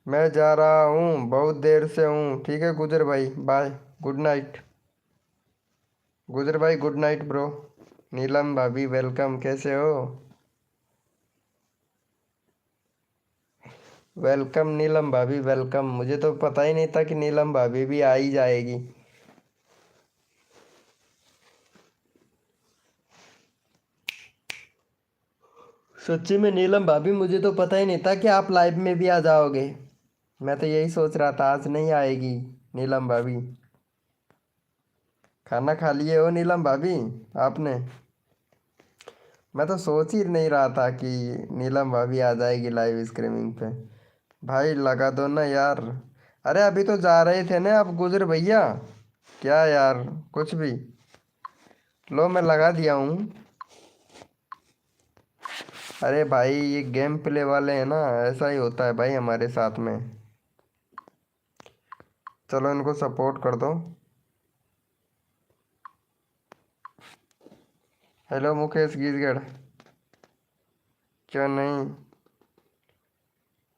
मैं जा रहा हूँ, बहुत देर से हूँ। ठीक है गुजर भाई, बाय, गुड नाइट। गुजर भाई गुड नाइट ब्रो। नीलम भाभी वेलकम, कैसे हो? वेलकम नीलम भाभी वेलकम, मुझे तो पता ही नहीं था कि नीलम भाभी भी आ ही जाएगी। सच्ची में नीलम भाभी, मुझे तो पता ही नहीं था कि आप लाइव में भी आ जाओगे। मैं तो यही सोच रहा था आज नहीं आएगी नीलम भाभी। खाना खा लिए हो नीलम भाभी आपने? मैं तो सोच ही नहीं रहा था कि नीलम भाभी आ जाएगी लाइव स्ट्रीमिंग पे। भाई लगा दो ना यार। अरे अभी तो जा रहे थे ना आप गुजर भैया। क्या यार, कुछ भी। लो मैं लगा दिया हूँ। अरे भाई ये गेम प्ले वाले हैं ना, ऐसा ही होता है भाई हमारे साथ में। चलो इनको सपोर्ट कर दो। हेलो मुकेश गिरगढ़, क्यों नहीं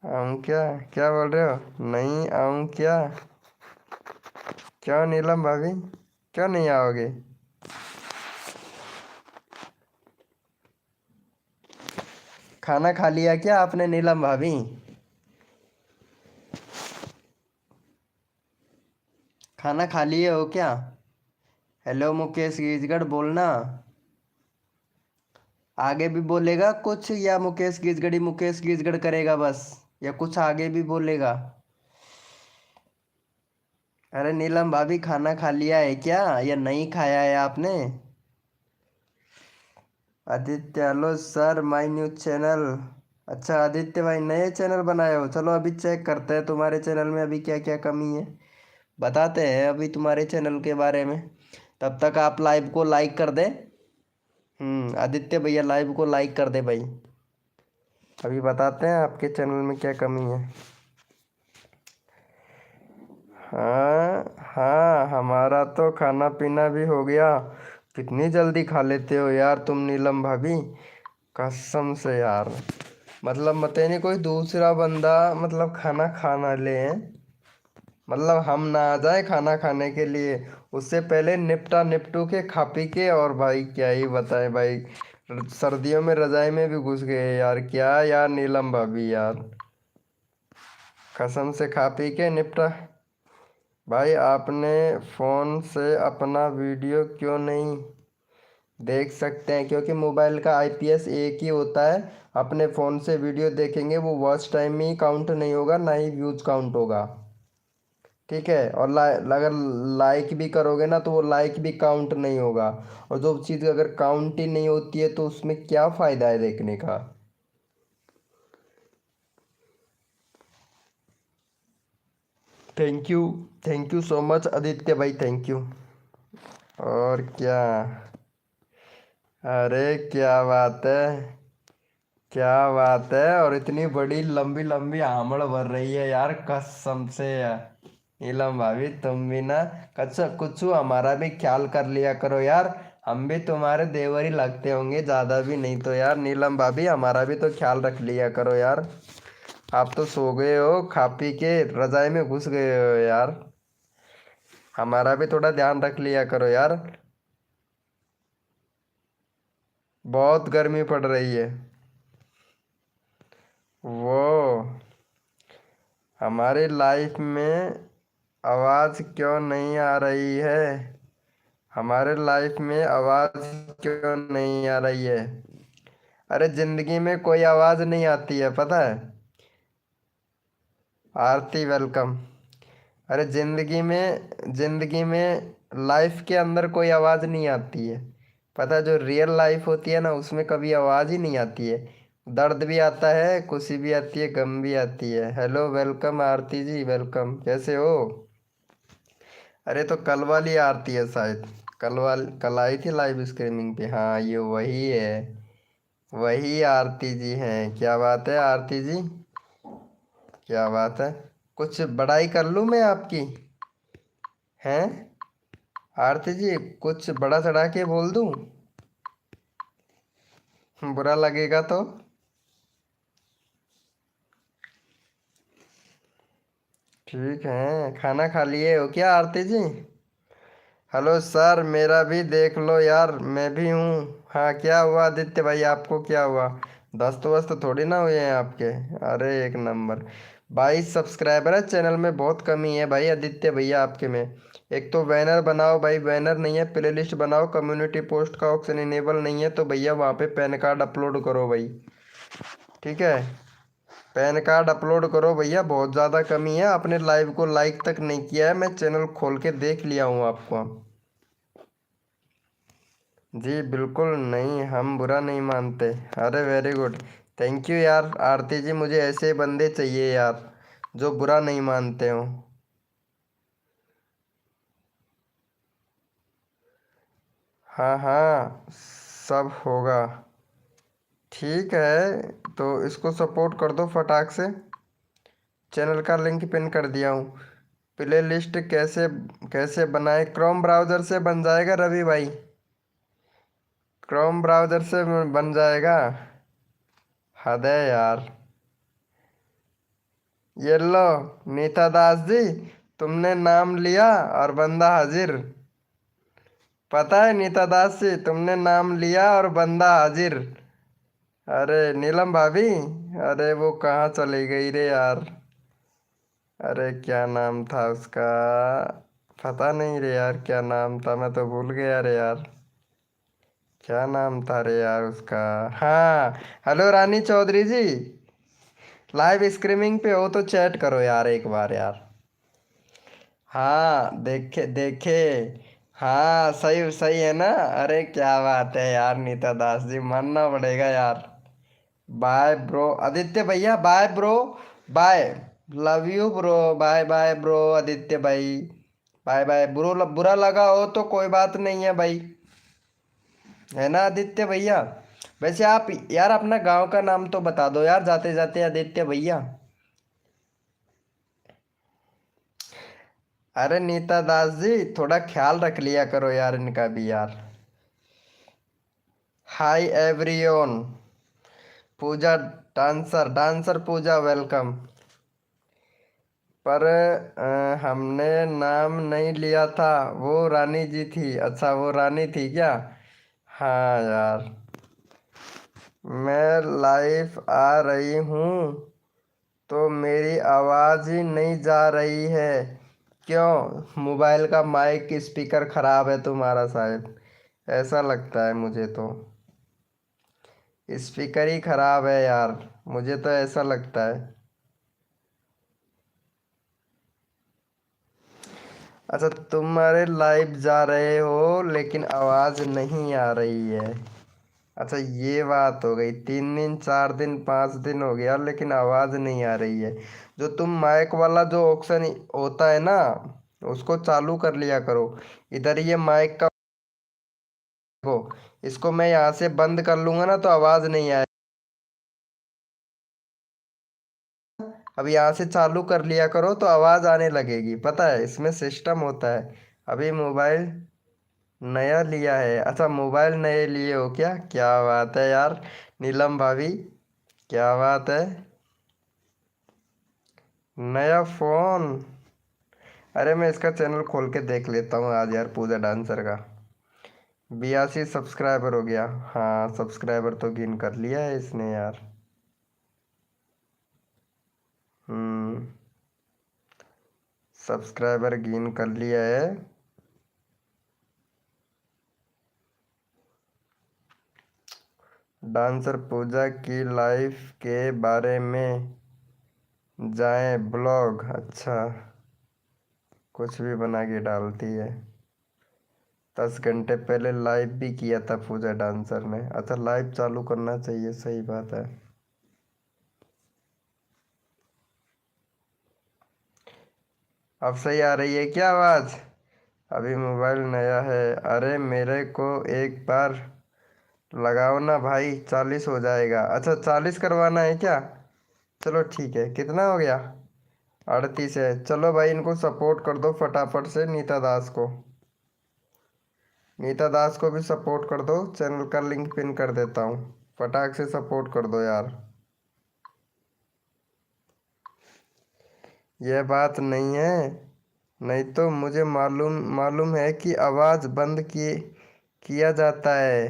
आऊँ क्या? क्या बोल रहे हो, नहीं आऊँ क्या? क्यों नीलम भाभी, क्यों नहीं आओगे? खाना खा लिया क्या आपने नीलम भाभी? खाना खा लिए हो क्या? हेलो मुकेश गिजगढ़ बोलना। आगे भी बोलेगा कुछ, या मुकेश गिजगढ़ करेगा बस, या कुछ आगे भी बोलेगा? अरे नीलम भाभी खाना खा लिया है क्या, या नहीं खाया है आपने? Aditya, hello sir, my new channel. अच्छा आदित्य भाई नए चैनल बनाए हो, चलो अभी चेक करते हैं तुम्हारे चैनल में अभी क्या क्या कमी है। बताते हैं अभी तुम्हारे चैनल के बारे में। तब तक आप लाइव को लाइक कर दें। आदित्य भैया लाइव को लाइक कर दे भाई। अभी बताते हैं आपके चैनल में क्या कमी है। हाँ हाँ, हमारा तो खाना पीना भी हो गया। कितनी जल्दी खा लेते हो यार तुम नीलम भाभी, कसम से यार। मतलब मत नहीं कोई दूसरा बंदा मतलब खाना खाना ले, मतलब हम ना आ जाए खाना खाने के लिए, उससे पहले निपटा निपटू के खा पी के, और भाई क्या ही बताए भाई, सर्दियों में रजाई में भी घुस गए यार। क्या यार नीलम भाभी यार, कसम से खा पी के निपटा। भाई आपने फ़ोन से अपना वीडियो क्यों नहीं देख सकते हैं? क्योंकि मोबाइल का आईपीएस एक ही होता है। अपने फ़ोन से वीडियो देखेंगे वो वॉच टाइम में ही काउंट नहीं होगा, ना ही व्यूज काउंट होगा। ठीक है। और अगर लाइक भी करोगे ना तो वो लाइक भी काउंट नहीं होगा। और जो चीज़ अगर काउंट ही नहीं होती है तो उसमें क्या फ़ायदा है देखने का। Thank you. Thank you so much Aditya भाई, थैंक यू। और क्या। अरे क्या बात है। क्या बात है। और इतनी बड़ी लंबी लंबी आमड़ भर रही है यार, कसम से यार। नीलम भाभी तुम भी ना कुछ कुछ हमारा भी ख्याल कर लिया करो यार। हम भी तुम्हारे देवर ही लगते होंगे, ज्यादा भी नहीं तो यार। नीलम भाभी हमारा भी तो ख्याल रख लिया करो यार। आप तो सो गए हो, खा पी के रजाई में घुस गए हो यार। हमारा भी थोड़ा ध्यान रख लिया करो यार। बहुत गर्मी पड़ रही है। वो हमारी लाइफ में आवाज़ क्यों नहीं आ रही है। हमारे लाइफ में आवाज़ क्यों नहीं आ रही है। अरे जिंदगी में कोई आवाज़ नहीं आती है पता है। आरती वेलकम। अरे जिंदगी में लाइफ के अंदर कोई आवाज़ नहीं आती है। पता है, जो रियल लाइफ होती है ना उसमें कभी आवाज़ ही नहीं आती है। दर्द भी आता है, खुशी भी आती है, गम भी आती है। हेलो वेलकम आरती जी, वेलकम, कैसे हो। अरे तो कल वाली आरती है शायद। कल आई थी लाइव स्ट्रीमिंग पे। हाँ ये वही है। वही आरती जी हैं। क्या बात है आरती जी। क्या बात है। कुछ बड़ाई कर लूँ मैं आपकी। हैं आरती जी, कुछ बड़ा चढ़ा के बोल दूँ। बुरा लगेगा तो। ठीक है, खाना खा लिए हो क्या आरती जी। हेलो सर, मेरा भी देख लो यार, मैं भी हूँ। हाँ क्या हुआ आदित्य भाई, आपको क्या हुआ। दस्त वस्त थोड़ी ना हुए हैं आपके। अरे एक नंबर। 22 सब्सक्राइबर है चैनल में, बहुत कमी है भाई आदित्य भैया आपके में। एक तो बैनर बनाओ भाई, बैनर नहीं है। प्ले लिस्ट बनाओ, कम्युनिटी पोस्ट का ऑप्शन इनेबल नहीं है तो भैया वहाँ पे पैन कार्ड अपलोड करो भाई। ठीक है। पैन कार्ड अपलोड करो भैया, बहुत ज़्यादा कमी है। अपने लाइव को लाइक तक नहीं किया है, मैं चैनल खोल के देख लिया हूँ आपको। जी बिल्कुल नहीं, हम बुरा नहीं मानते। अरे वेरी गुड। थैंक यू यार आरती जी, मुझे ऐसे बंदे चाहिए यार जो बुरा नहीं मानते हो। हाँ हाँ, सब होगा। ठीक है, तो इसको सपोर्ट कर दो फटाक से। चैनल का लिंक पिन कर दिया हूँ। प्ले लिस्ट कैसे कैसे बनाए, क्रोम ब्राउज़र से बन जाएगा रवि भाई। क्रोम ब्राउज़र से बन जाएगा। हद है यार। ये लो नीता दास जी, तुमने नाम लिया और बंदा हाजिर। पता है नीता दास जी, तुमने नाम लिया और बंदा हाजिर। अरे नीलम भाभी, अरे वो कहाँ चली गई रे यार। अरे क्या नाम था उसका। पता नहीं रे यार, क्या नाम था, मैं तो भूल गया रे यार। क्या नाम था रे यार उसका। हाँ। हेलो रानी चौधरी जी, लाइव स्ट्रीमिंग पे हो तो चैट करो यार एक बार यार। हाँ देखे देखे। हाँ सही सही है ना। अरे क्या बात है यार नीता दास जी, मानना पड़ेगा यार। बाय ब्रो आदित्य भैया, bye bro. Bye. Love you bro. Bye bye bro Aditya भाई। Bye bye bro. बुरा लगा हो तो कोई बात नहीं है भाई। है ना आदित्य भैया। वैसे आप यार अपना गांव का नाम तो बता दो यार जाते जाते आदित्य भैया। अरे नीता दास जी, थोड़ा ख्याल रख लिया करो यार इनका भी यार। Hi everyone. Pooja dancer, dancer Pooja welcome. पर हमने नाम नहीं लिया था, वो रानी जी थी। अच्छा वो रानी थी क्या। हाँ यार। मैं लाइव आ रही हूँ तो मेरी आवाज़ ही नहीं जा रही है। क्यों, मोबाइल का माइक स्पीकर खराब है तुम्हारा शायद। ऐसा लगता है मुझे तो। स्पीकर ही खराब है यार, मुझे तो ऐसा लगता है। अच्छा, तुम्हारे लाइव जा रहे हो लेकिन आवाज नहीं आ रही है। अच्छा, ये बात हो गई। 3 दिन 4 दिन 5 दिन हो गया लेकिन आवाज नहीं आ रही है। जो तुम माइक वाला जो ऑप्शन होता है ना, उसको चालू कर लिया करो। इधर ये माइक का को इसको मैं यहाँ से बंद कर लूंगा ना तो आवाज नहीं आए। अब यहाँ से चालू कर लिया करो तो आवाज आने लगेगी। पता है इसमें सिस्टम होता है। अभी मोबाइल नया लिया है? अच्छा, मोबाइल नए लिए हो क्या? क्या बात है यार नीलम भाभी, क्या बात है। नया फोन? अरे मैं इसका चैनल खोल के देख लेता हूँ आज यार, पूजा डांसर का। 82 सब्सक्राइबर हो गया। हाँ, सब्सक्राइबर तो गेन कर लिया है इसने यार। हम्म, सब्सक्राइबर गेन कर लिया है। डांसर पूजा की लाइफ के बारे में जाएं ब्लॉग। अच्छा, कुछ भी बना के डालती है। 10 घंटे पहले लाइव भी किया था पूजा डांसर ने। अच्छा, लाइव चालू करना चाहिए, सही बात है। अब सही आ रही है क्या आवाज़? अभी मोबाइल नया है। अरे मेरे को एक बार लगाओ ना भाई, 40 हो जाएगा। अच्छा, 40 करवाना है क्या? चलो ठीक है। कितना हो गया? 38 है। चलो भाई, इनको सपोर्ट कर दो फटाफट से, नीता दास को। नीता दास को भी सपोर्ट कर दो। चैनल का लिंक पिन कर देता हूँ। फटाक से सपोर्ट कर दो यार। यह बात नहीं है। नहीं तो मुझे मालूम मालूम है कि आवाज़ बंद किया जाता है।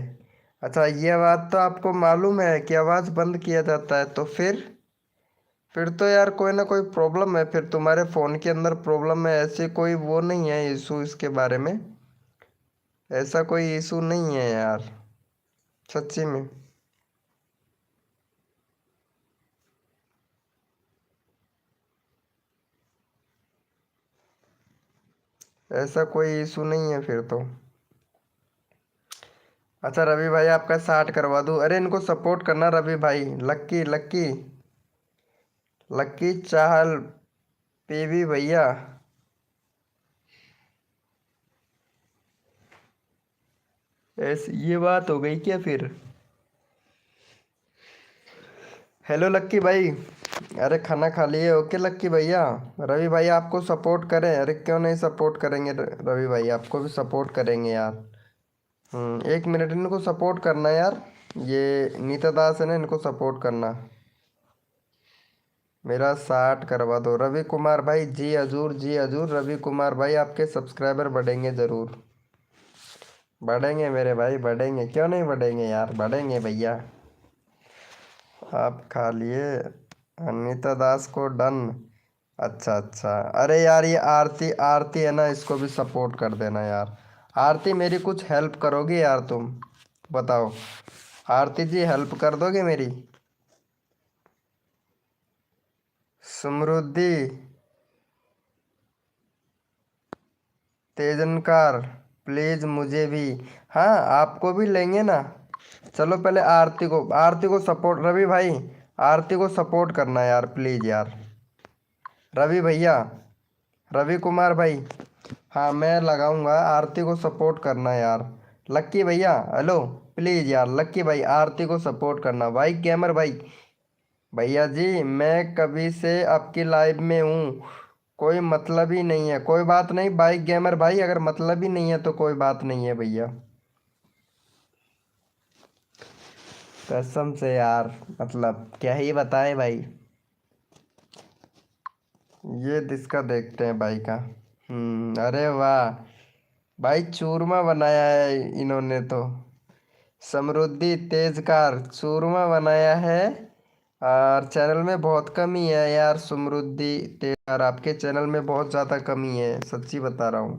अच्छा, ये बात तो आपको मालूम है कि आवाज़ बंद किया जाता है, तो फिर तो यार कोई ना कोई प्रॉब्लम है। फिर तुम्हारे फ़ोन के अंदर प्रॉब्लम है, ऐसे कोई वो नहीं है इशू इसके बारे में। ऐसा कोई इशू नहीं है यार, सच्ची में। ऐसा कोई इशू नहीं है फिर तो। अच्छा रवि भाई, आपका 60 करवा दूँ? अरे इनको सपोर्ट करना रवि भाई। लक्की लक्की लक्की चाहल, पीवी भैया। ऐसी ये बात हो गई क्या फिर? हेलो लक्की भाई। अरे खाना खा लिए? ओके लक्की भैया। रवि भाई आपको सपोर्ट करें? अरे क्यों नहीं सपोर्ट करेंगे, रवि भाई आपको भी सपोर्ट करेंगे यार। 1 मिनट, इनको सपोर्ट करना यार। ये नीता दास है ना, इनको सपोर्ट करना। मेरा 60 करवा दो रवि कुमार भाई। जी हजूर, जी हजूर। रवि कुमार भाई आपके सब्सक्राइबर बढ़ेंगे ज़रूर। बढ़ेंगे मेरे भाई, बढ़ेंगे। क्यों नहीं बढ़ेंगे यार, बढ़ेंगे भैया। आप खा लिए? अनीता दास को डन। अच्छा अच्छा। अरे यार ये आरती आरती है ना, इसको भी सपोर्ट कर देना यार। आरती मेरी कुछ हेल्प करोगी यार तुम? बताओ। आरती जी हेल्प कर दोगे मेरी? समृद्धि तेजनकार, प्लीज़ मुझे भी। हाँ, आपको भी लेंगे ना। चलो पहले आरती को सपोर्ट, रवि भाई आरती को सपोर्ट करना यार, प्लीज़ यार। रवि भैया, रवि कुमार भाई, हाँ मैं लगाऊंगा। आरती को सपोर्ट करना यार। लक्की भैया हेलो, प्लीज़ यार लक्की भाई आरती को सपोर्ट करना। भाई गेमर भाई, भैया जी मैं कभी से आपकी लाइव में हूँ। कोई मतलब ही नहीं है। कोई बात नहीं भाई गेमर भाई, अगर मतलब ही नहीं है तो कोई बात नहीं है भैया। कसम से यार, मतलब क्या ही बताएं भाई। ये जिसका देखते हैं भाई का। अरे वाह, भाई चूरमा बनाया है इन्होंने तो। समृद्धि तेजकार चूरमा बनाया है। और चैनल में बहुत कमी है यार, समृद्धि तेजकार आपके चैनल में बहुत ज़्यादा कमी है, सच्ची बता रहा हूँ।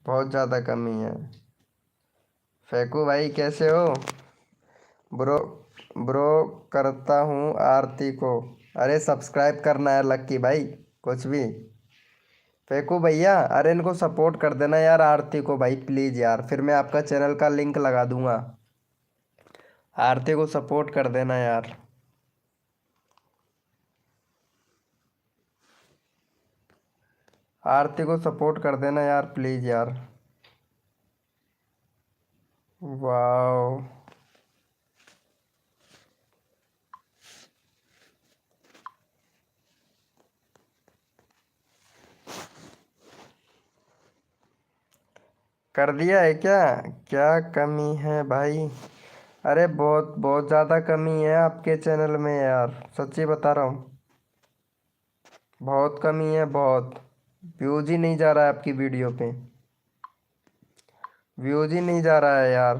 बहुत ज़्यादा कमी है। फेकू भाई कैसे हो? ब्रो, ब्रो करता हूँ आरती को। अरे सब्सक्राइब करना है लक्की भाई, कुछ भी। फेंकू भैया, अरे इनको सपोर्ट कर देना यार, आरती को भाई प्लीज यार, फिर मैं आपका चैनल का लिंक लगा दूंगा। आरती को सपोर्ट कर देना यार। आरती को सपोर्ट कर देना यार प्लीज यार। वाह। कर दिया है क्या? क्या कमी है भाई? अरे बहुत बहुत ज़्यादा कमी है आपके चैनल में यार, सच्ची बता रहा हूँ। बहुत कमी है बहुत। व्यूज ही नहीं जा रहा है आपकी वीडियो पे। व्यूज ही नहीं जा रहा है यार।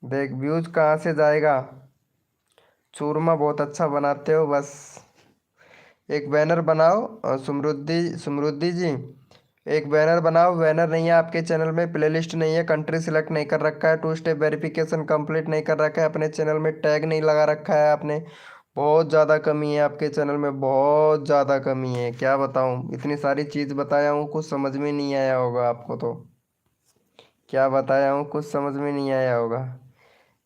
देख व्यूज कहाँ से जाएगा। चूरमा बहुत अच्छा बनाते हो बस। एक बैनर बनाओ समृद्धि समृद्धि जी। एक बैनर बनाओ, बैनर नहीं है आपके चैनल में, प्लेलिस्ट नहीं है, कंट्री सिलेक्ट नहीं कर रखा है, टू स्टेप वेरिफिकेशन कंप्लीट नहीं कर रखा है, अपने चैनल में टैग नहीं लगा रखा है आपने। बहुत ज़्यादा कमी है आपके चैनल में, बहुत ज़्यादा कमी है, क्या बताऊँ, इतनी सारी चीज़ बताया हूँ, कुछ समझ में नहीं आया होगा आपको तो। क्या बताया हूँ, कुछ समझ में नहीं आया होगा।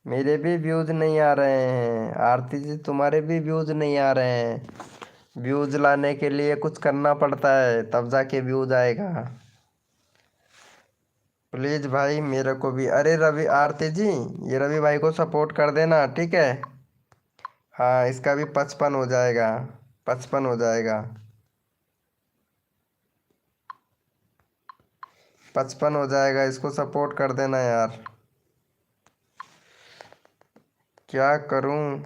मेरे भी व्यूज नहीं आ रहे हैं आरती जी, तुम्हारे भी व्यूज नहीं आ रहे हैं। व्यूज लाने के लिए कुछ करना पड़ता है तब जाके व्यूज आएगा। प्लीज भाई मेरे को भी, अरे रवि आरती जी, ये रवि भाई को सपोर्ट कर देना ठीक है। हाँ इसका भी 55 हो जाएगा। 55 हो जाएगा। 55 हो जाएगा, इसको सपोर्ट कर देना यार। क्या करूं?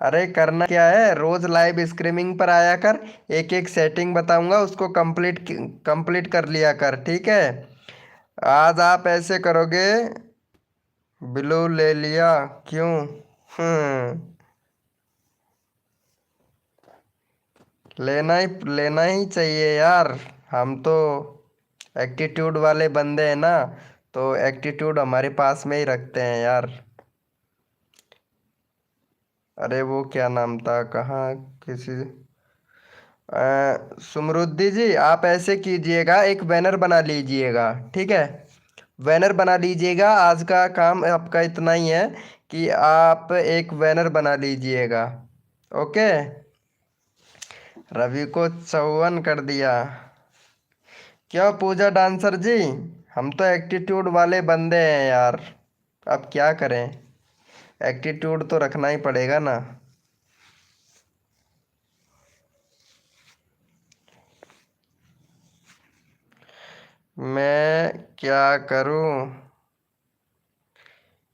अरे करना क्या है, रोज लाइव स्ट्रीमिंग पर आया कर। एक एक सेटिंग बताऊंगा, उसको कंप्लीट कंप्लीट कर लिया कर ठीक है। आज आप ऐसे करोगे। ब्लू ले लिया। क्यों? हम्म। लेना ही चाहिए यार। हम तो एटीट्यूड वाले बंदे हैं ना, तो एटीट्यूड हमारे पास में ही रखते हैं यार। अरे वो क्या नाम था, कहाँ किसी सुमरुद्धि जी, आप ऐसे कीजिएगा, एक बैनर बना लीजिएगा ठीक है। बैनर बना लीजिएगा, आज का काम आपका इतना ही है कि आप एक बैनर बना लीजिएगा। ओके। रवि को 54 कर दिया। क्यों पूजा डांसर जी, हम तो एटीट्यूड वाले बंदे हैं यार। अब क्या करें, एटीट्यूड तो रखना ही पड़ेगा ना। मैं क्या करूं?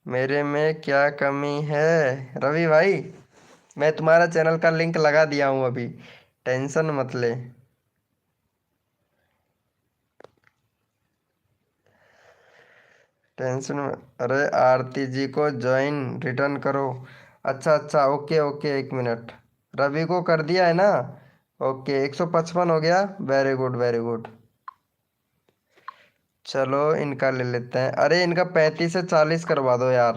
मेरे में क्या कमी है रवि भाई? मैं तुम्हारा चैनल का लिंक लगा दिया हूँ अभी, टेंशन मत ले। टेंशन अरे आरती जी को ज्वाइन रिटर्न करो। अच्छा अच्छा, ओके ओके, एक मिनट। रवि को कर दिया है ना? ओके, 155 हो गया, वेरी गुड वेरी गुड। चलो इनका ले लेते हैं, अरे इनका 35 से 40 करवा दो यार।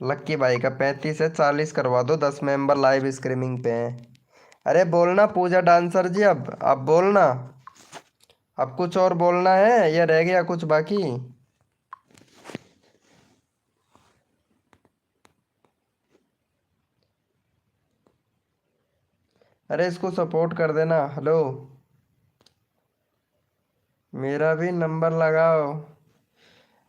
लक्की भाई का 35 से 40 करवा दो, 10 मेंबर लाइव स्ट्रीमिंग पे हैं। अरे बोलना पूजा डांसर जी, अब बोलना। अब कुछ और बोलना है या रह गया कुछ बाकी? अरे इसको सपोर्ट कर देना, हेलो। मेरा भी नंबर लगाओ।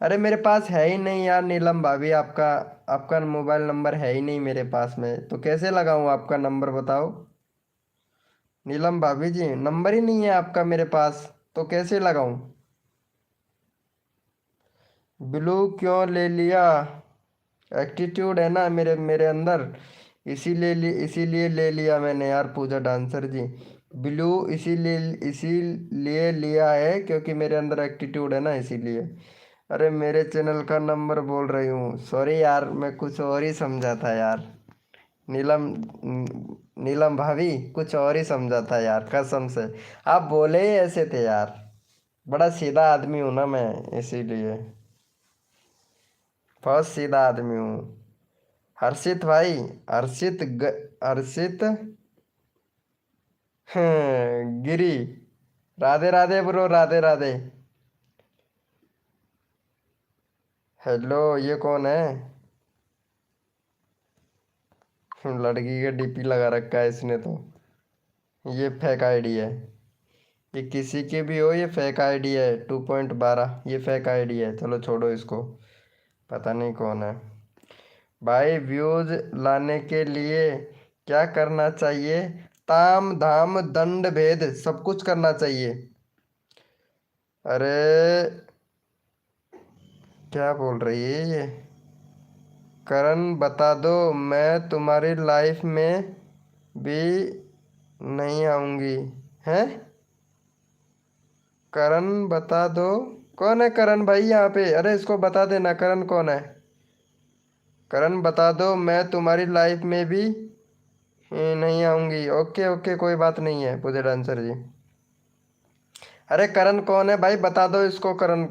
अरे मेरे पास है ही नहीं यार नीलम भाभी, आपका आपका मोबाइल नंबर है ही नहीं मेरे पास में, तो कैसे लगाऊं आपका नंबर बताओ। नीलम भाभी जी नंबर ही नहीं है आपका मेरे पास, तो कैसे लगाऊं? ब्लू क्यों ले लिया? एटीट्यूड है ना मेरे मेरे अंदर, इसीलिए ले लिया मैंने यार पूजा डांसर जी। ब्लू इसीलिए लिया है क्योंकि मेरे अंदर एटीट्यूड है ना, इसीलिए। अरे मेरे चैनल का नंबर बोल रही हूँ, सॉरी यार, मैं कुछ और ही समझा था यार। नीलम नीलम भाभी कुछ और ही समझा था यार, कसम से। आप बोले ही ऐसे थे यार, बड़ा सीधा आदमी हूं ना मैं, इसीलिए। बहुत सीधा आदमी हूँ। हर्षित भाई, हर्षित हर्षित गिरी। राधे राधे ब्रो, राधे राधे। हेलो, ये कौन है? लड़की का डीपी लगा रखा है इसने तो। ये फेक आईडी है। ये किसी की भी हो, ये फेक आईडी है। 2.12 ये फेक आईडी है। चलो छोड़ो इसको, पता नहीं कौन है। भाई व्यूज लाने के लिए क्या करना चाहिए? ताम धाम दंड भेद सब कुछ करना चाहिए। अरे क्या बोल रही है ये? करण बता दो, मैं तुम्हारी लाइफ में भी नहीं आऊंगी। हैं? करण बता दो। कौन है करण भाई यहाँ पे? अरे इसको बता देना करण कौन है। करण बता दो, मैं तुम्हारी लाइफ में भी नहीं आऊंगी। ओके ओके, कोई बात नहीं है पूजे डांसर जी। अरे करण कौन है भाई, बता दो इसको। करण,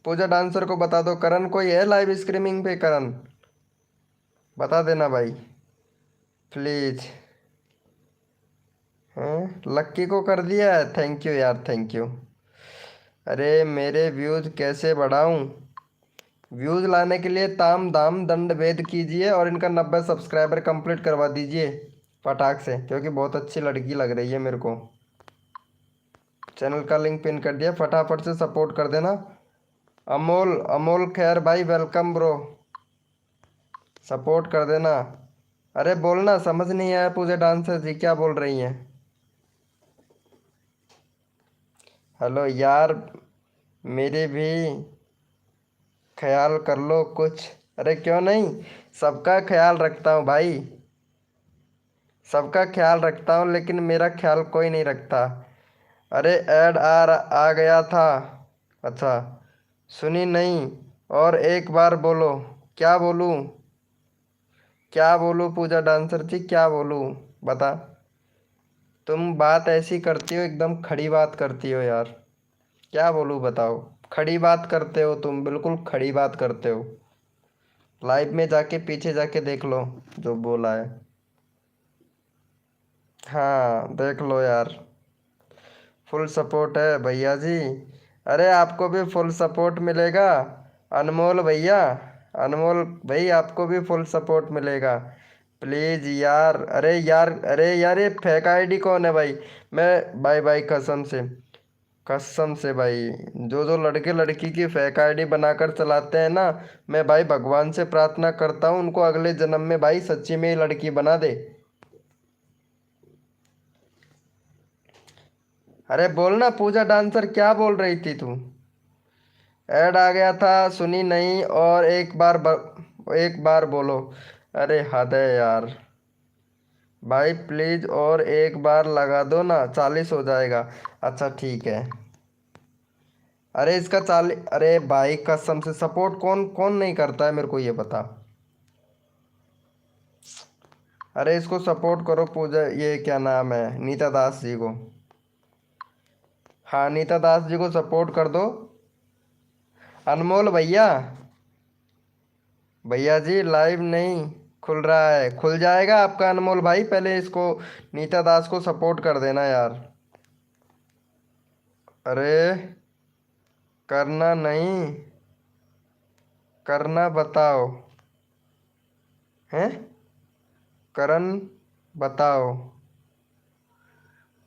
पूजा डांसर को बता दो। करण कोई है लाइव स्ट्रीमिंग पे? करण बता देना भाई प्लीज। हैं, लक्की को कर दिया है? थैंक यू यार, थैंक यू। अरे मेरे व्यूज कैसे बढ़ाऊं? व्यूज लाने के लिए ताम दाम दंड भेद कीजिए और इनका 90 सब्सक्राइबर कंप्लीट करवा दीजिए फटाक से, क्योंकि बहुत अच्छी लड़की लग रही है मेरे को। चैनल का लिंक पिन कर दिया, फटाफट से सपोर्ट कर देना। अमोल, अमोल खैर भाई वेलकम ब्रो, सपोर्ट कर देना। अरे बोलना, समझ नहीं आया पूजे डांसर जी क्या बोल रही हैं। हेलो यार, मेरे भी ख्याल कर लो कुछ। अरे क्यों नहीं, सबका ख्याल रखता हूँ भाई, सबका ख्याल रखता हूँ, लेकिन मेरा ख्याल कोई नहीं रखता। अरे ऐड आ गया था। अच्छा, सुनी नहीं? और एक बार बोलो। क्या बोलूँ? क्या बोलूँ पूजा डांसर जी, क्या बोलूँ? बता। तुम बात ऐसी करती हो, एकदम खड़ी बात करती हो यार। क्या बोलूँ बताओ। खड़ी बात करते हो तुम, बिल्कुल खड़ी बात करते हो। लाइव में जाके पीछे जाके देख लो जो बोला है। हाँ देख लो यार, फुल सपोर्ट है भैया जी। अरे आपको भी फुल सपोर्ट मिलेगा अनमोल भैया। अनमोल भाई आपको भी फुल सपोर्ट मिलेगा प्लीज यार। अरे यार, अरे यार ये फेक आईडी कौन है भाई? मैं भाई भाई कसम से, कसम से भाई, जो जो लड़के लड़की की फेक आईडी बनाकर चलाते हैं ना, मैं भाई भगवान से प्रार्थना करता हूँ उनको अगले जन्म में भाई सच्ची में ही लड़की बना दे। अरे बोलना पूजा डांसर, क्या बोल रही थी तू? ऐड आ गया था, सुनी नहीं? और एक बार बोलो। अरे हद है यार भाई, प्लीज और एक बार लगा दो ना, 40 हो जाएगा। अच्छा ठीक है। अरे इसका 40, अरे भाई कसम से, सपोर्ट कौन कौन नहीं करता है मेरे को ये बता। अरे इसको सपोर्ट करो पूजा, ये क्या नाम है, नीता दास जी को। हाँ नीता दास जी को सपोर्ट कर दो। अनमोल भैया, भैया जी लाइव नहीं खुल रहा है, खुल जाएगा आपका अनमोल भाई, पहले इसको नीता दास को सपोर्ट कर देना यार। अरे करना नहीं, करना बताओ। हैं? करण बताओ,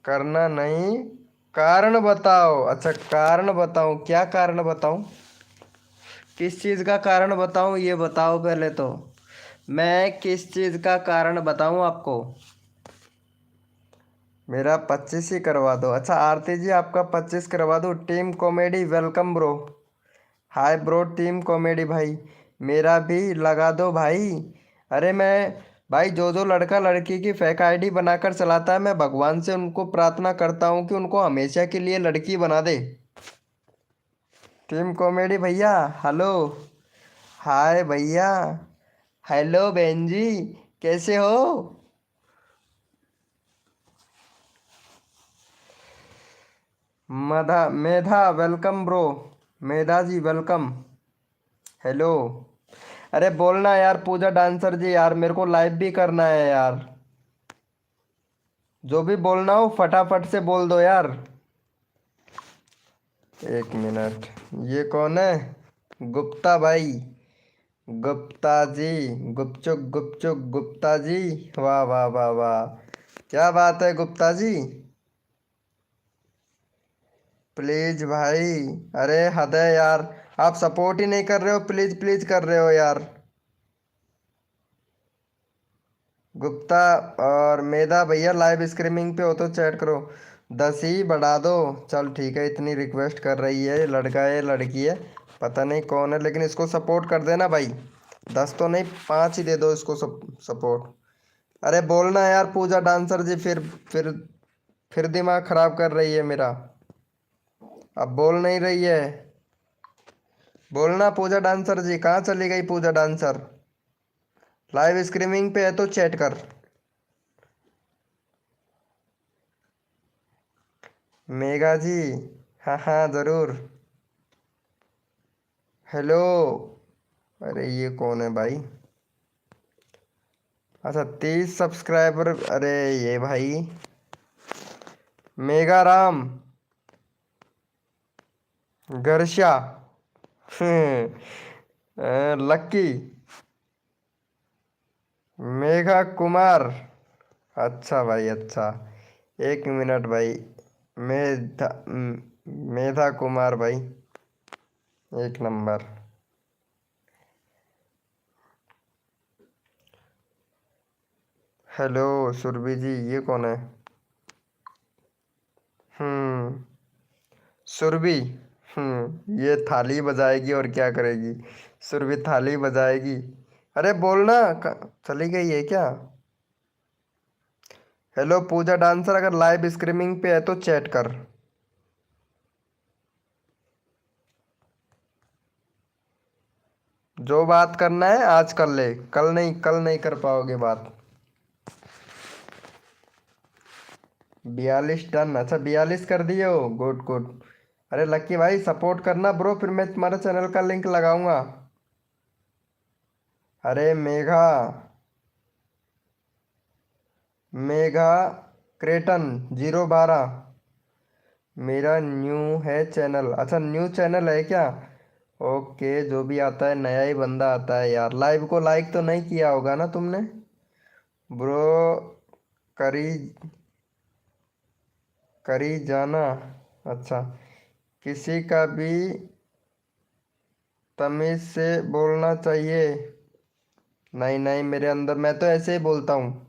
करना नहीं, कारण बताओ। अच्छा कारण बताऊं, क्या कारण बताऊं? किस चीज़ का कारण बताऊं ये बताओ पहले तो। मैं किस चीज़ का कारण बताऊं आपको? मेरा 25 ही करवा दो। अच्छा आरती जी आपका 25 करवा दो। Team comedy welcome bro. Hi bro team comedy भाई, मेरा भी लगा दो भाई। अरे मैं भाई, जो जो लड़का लड़की की फेक आईडी बनाकर चलाता है, मैं भगवान से उनको प्रार्थना करता हूँ कि उनको हमेशा के लिए लड़की बना दे। टीम कॉमेडी भैया हेलो। हाय भैया। हेलो बहन जी, कैसे हो? मधा मेधा वेलकम ब्रो। मेधा जी वेलकम। हेलो। अरे बोलना यार पूजा डांसर जी, यार मेरे को लाइव भी करना है यार। जो भी बोलना हो फटाफट से बोल दो यार। एक मिनट, ये कौन है? गुप्ता भाई, गुप्ता जी, गुपचुक गुपचुक गुप्ता जी। वाह वाह वाह वाह, क्या बात है गुप्ता जी। प्लीज भाई, अरे हद है यार, आप सपोर्ट ही नहीं कर रहे हो, प्लीज प्लीज कर रहे हो यार। गुप्ता और मेधा भैया लाइव स्ट्रीमिंग पे हो तो चैट करो। 10 ही बढ़ा दो। चल ठीक है, इतनी रिक्वेस्ट कर रही है, लड़का है लड़की है पता नहीं कौन है, लेकिन इसको सपोर्ट कर देना भाई। 10 तो नहीं, 5 ही दे दो इसको सपोर्ट। अरे बोलना यार पूजा डांसर जी, फिर दिमाग खराब कर रही है मेरा। अब बोल नहीं रही है। बोलना पूजा डांसर जी, कहाँ चली गई पूजा डांसर? लाइव स्ट्रीमिंग पे है तो चैट कर। मेघा जी, हाँ हाँ जरूर। हेलो। अरे ये कौन है भाई? अच्छा 30 सब्सक्राइबर, अरे ये भाई मेगा राम, गर्षा, लक्की, मेघा कुमार। अच्छा भाई अच्छा, एक मिनट भाई। मेधा कुमार भाई, एक नंबर। हेलो सुरभि जी, ये कौन है? हम्म, सुरभि। ये थाली बजाएगी और क्या करेगी? सुरभि थाली बजाएगी। अरे बोलना, चली गई है क्या? हेलो पूजा डांसर, अगर लाइव स्ट्रीमिंग पे है तो चैट कर। जो बात करना है आज कर ले, कल नहीं कर पाओगे बात। 42 टन, अच्छा 42 कर दिए हो, गुड गुड। अरे लक्की भाई सपोर्ट करना ब्रो, फिर मैं तुम्हारे चैनल का लिंक लगाऊंगा। अरे मेघा, मेघा क्रेटन 012, मेरा न्यू है चैनल। अच्छा न्यू चैनल है क्या? ओके, जो भी आता है नया ही बंदा आता है यार। लाइव को लाइक तो नहीं किया होगा ना तुमने ब्रो? करी, करी जाना। अच्छा, किसी का भी तमीज से बोलना चाहिए। नहीं नहीं, मेरे अंदर मैं तो ऐसे ही बोलता हूँ।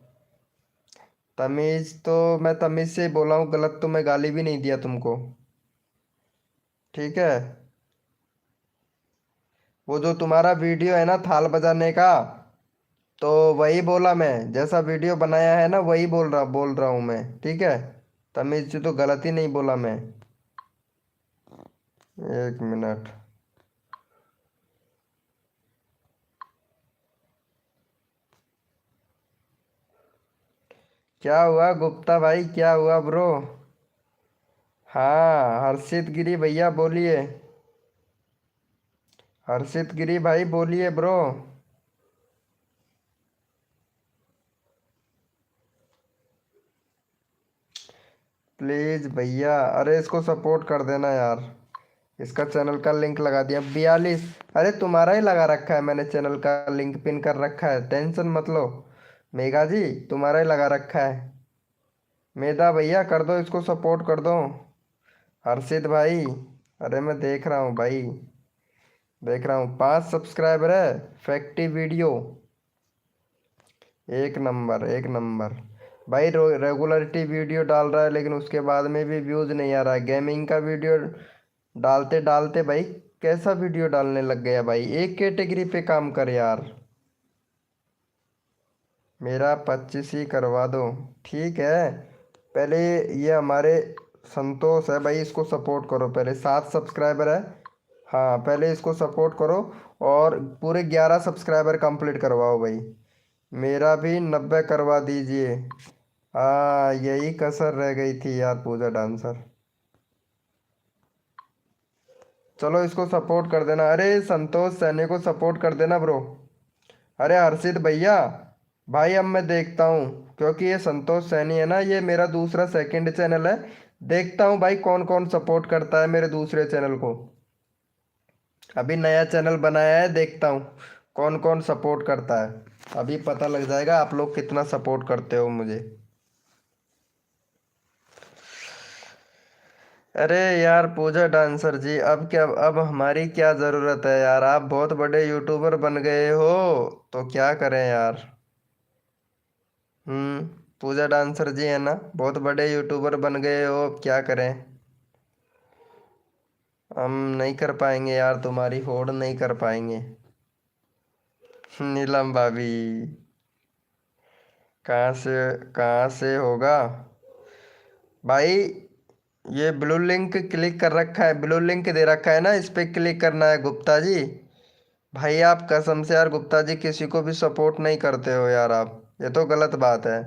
तमीज तो मैं तमीज से ही बोला हूँ, गलत तो मैं गाली भी नहीं दिया तुमको। ठीक है। वो जो तुम्हारा वीडियो है ना थाल बजाने का, तो वही बोला मैं, जैसा वीडियो बनाया है ना वही बोल रहा हूँ मैं, ठीक है। तमीज से तो गलत ही नहीं बोला मैं। एक मिनट। क्या हुआ गुप्ता भाई, क्या हुआ ब्रो? हाँ हर्षित गिरी भैया बोलिए। हर्षित गिरी भाई बोलिए ब्रो। प्लीज भैया, अरे इसको सपोर्ट कर देना यार। इसका चैनल का लिंक लगा दिया। 42, अरे तुम्हारा ही लगा रखा है मैंने, चैनल का लिंक पिन कर रखा है, टेंशन मत लो। मेघा जी तुम्हारा ही लगा रखा है। मेधा भैया कर दो, इसको सपोर्ट कर दो। हर्षित भाई, अरे मैं देख रहा हूँ भाई, देख रहा हूँ 5 सब्सक्राइबर है। फैक्टी वीडियो, एक नंबर एक नंबर। भाई रेगुलरिटी वीडियो डाल रहा है, लेकिन उसके बाद में भी व्यूज नहीं आ रहा है। गेमिंग का वीडियो डालते डालते भाई कैसा वीडियो डालने लग गया भाई, एक कैटेगरी पे काम कर यार। मेरा 25 ही करवा दो। ठीक है, पहले ये हमारे संतोष है भाई, इसको सपोर्ट करो पहले, 7 सब्सक्राइबर है। हाँ पहले इसको सपोर्ट करो, और पूरे 11 सब्सक्राइबर कंप्लीट करवाओ भाई। मेरा भी 90 करवा दीजिए। हाँ यही कसर रह गई थी यार पूजा डांसर। चलो इसको सपोर्ट कर देना, अरे संतोष सैनी को सपोर्ट कर देना ब्रो। अरे हर्षित भैया, भाई अब मैं देखता हूँ, क्योंकि ये संतोष सैनी है ना, ये मेरा दूसरा सेकंड चैनल है। देखता हूँ भाई कौन कौन सपोर्ट करता है मेरे दूसरे चैनल को। अभी नया चैनल बनाया है, देखता हूँ कौन कौन सपोर्ट करता है। अभी पता लग जाएगा आप लोग कितना सपोर्ट करते हो मुझे। अरे यार पूजा डांसर जी, अब क्या, अब हमारी क्या ज़रूरत है यार, आप बहुत बड़े यूट्यूबर बन गए हो, तो क्या करें यार। हम्म। पूजा डांसर जी है ना, बहुत बड़े यूट्यूबर बन गए हो, अब क्या करें। हम नहीं कर पाएंगे यार, तुम्हारी होड़ नहीं कर पाएंगे। नीलम भाभी, कहाँ से, कहाँ से होगा भाई। ये ब्लू लिंक क्लिक कर रखा है, ब्लू लिंक दे रखा है ना, इस पे क्लिक करना है गुप्ता जी। भाई आप कसम से यार गुप्ता जी किसी को भी सपोर्ट नहीं करते हो यार आप, ये तो गलत बात है।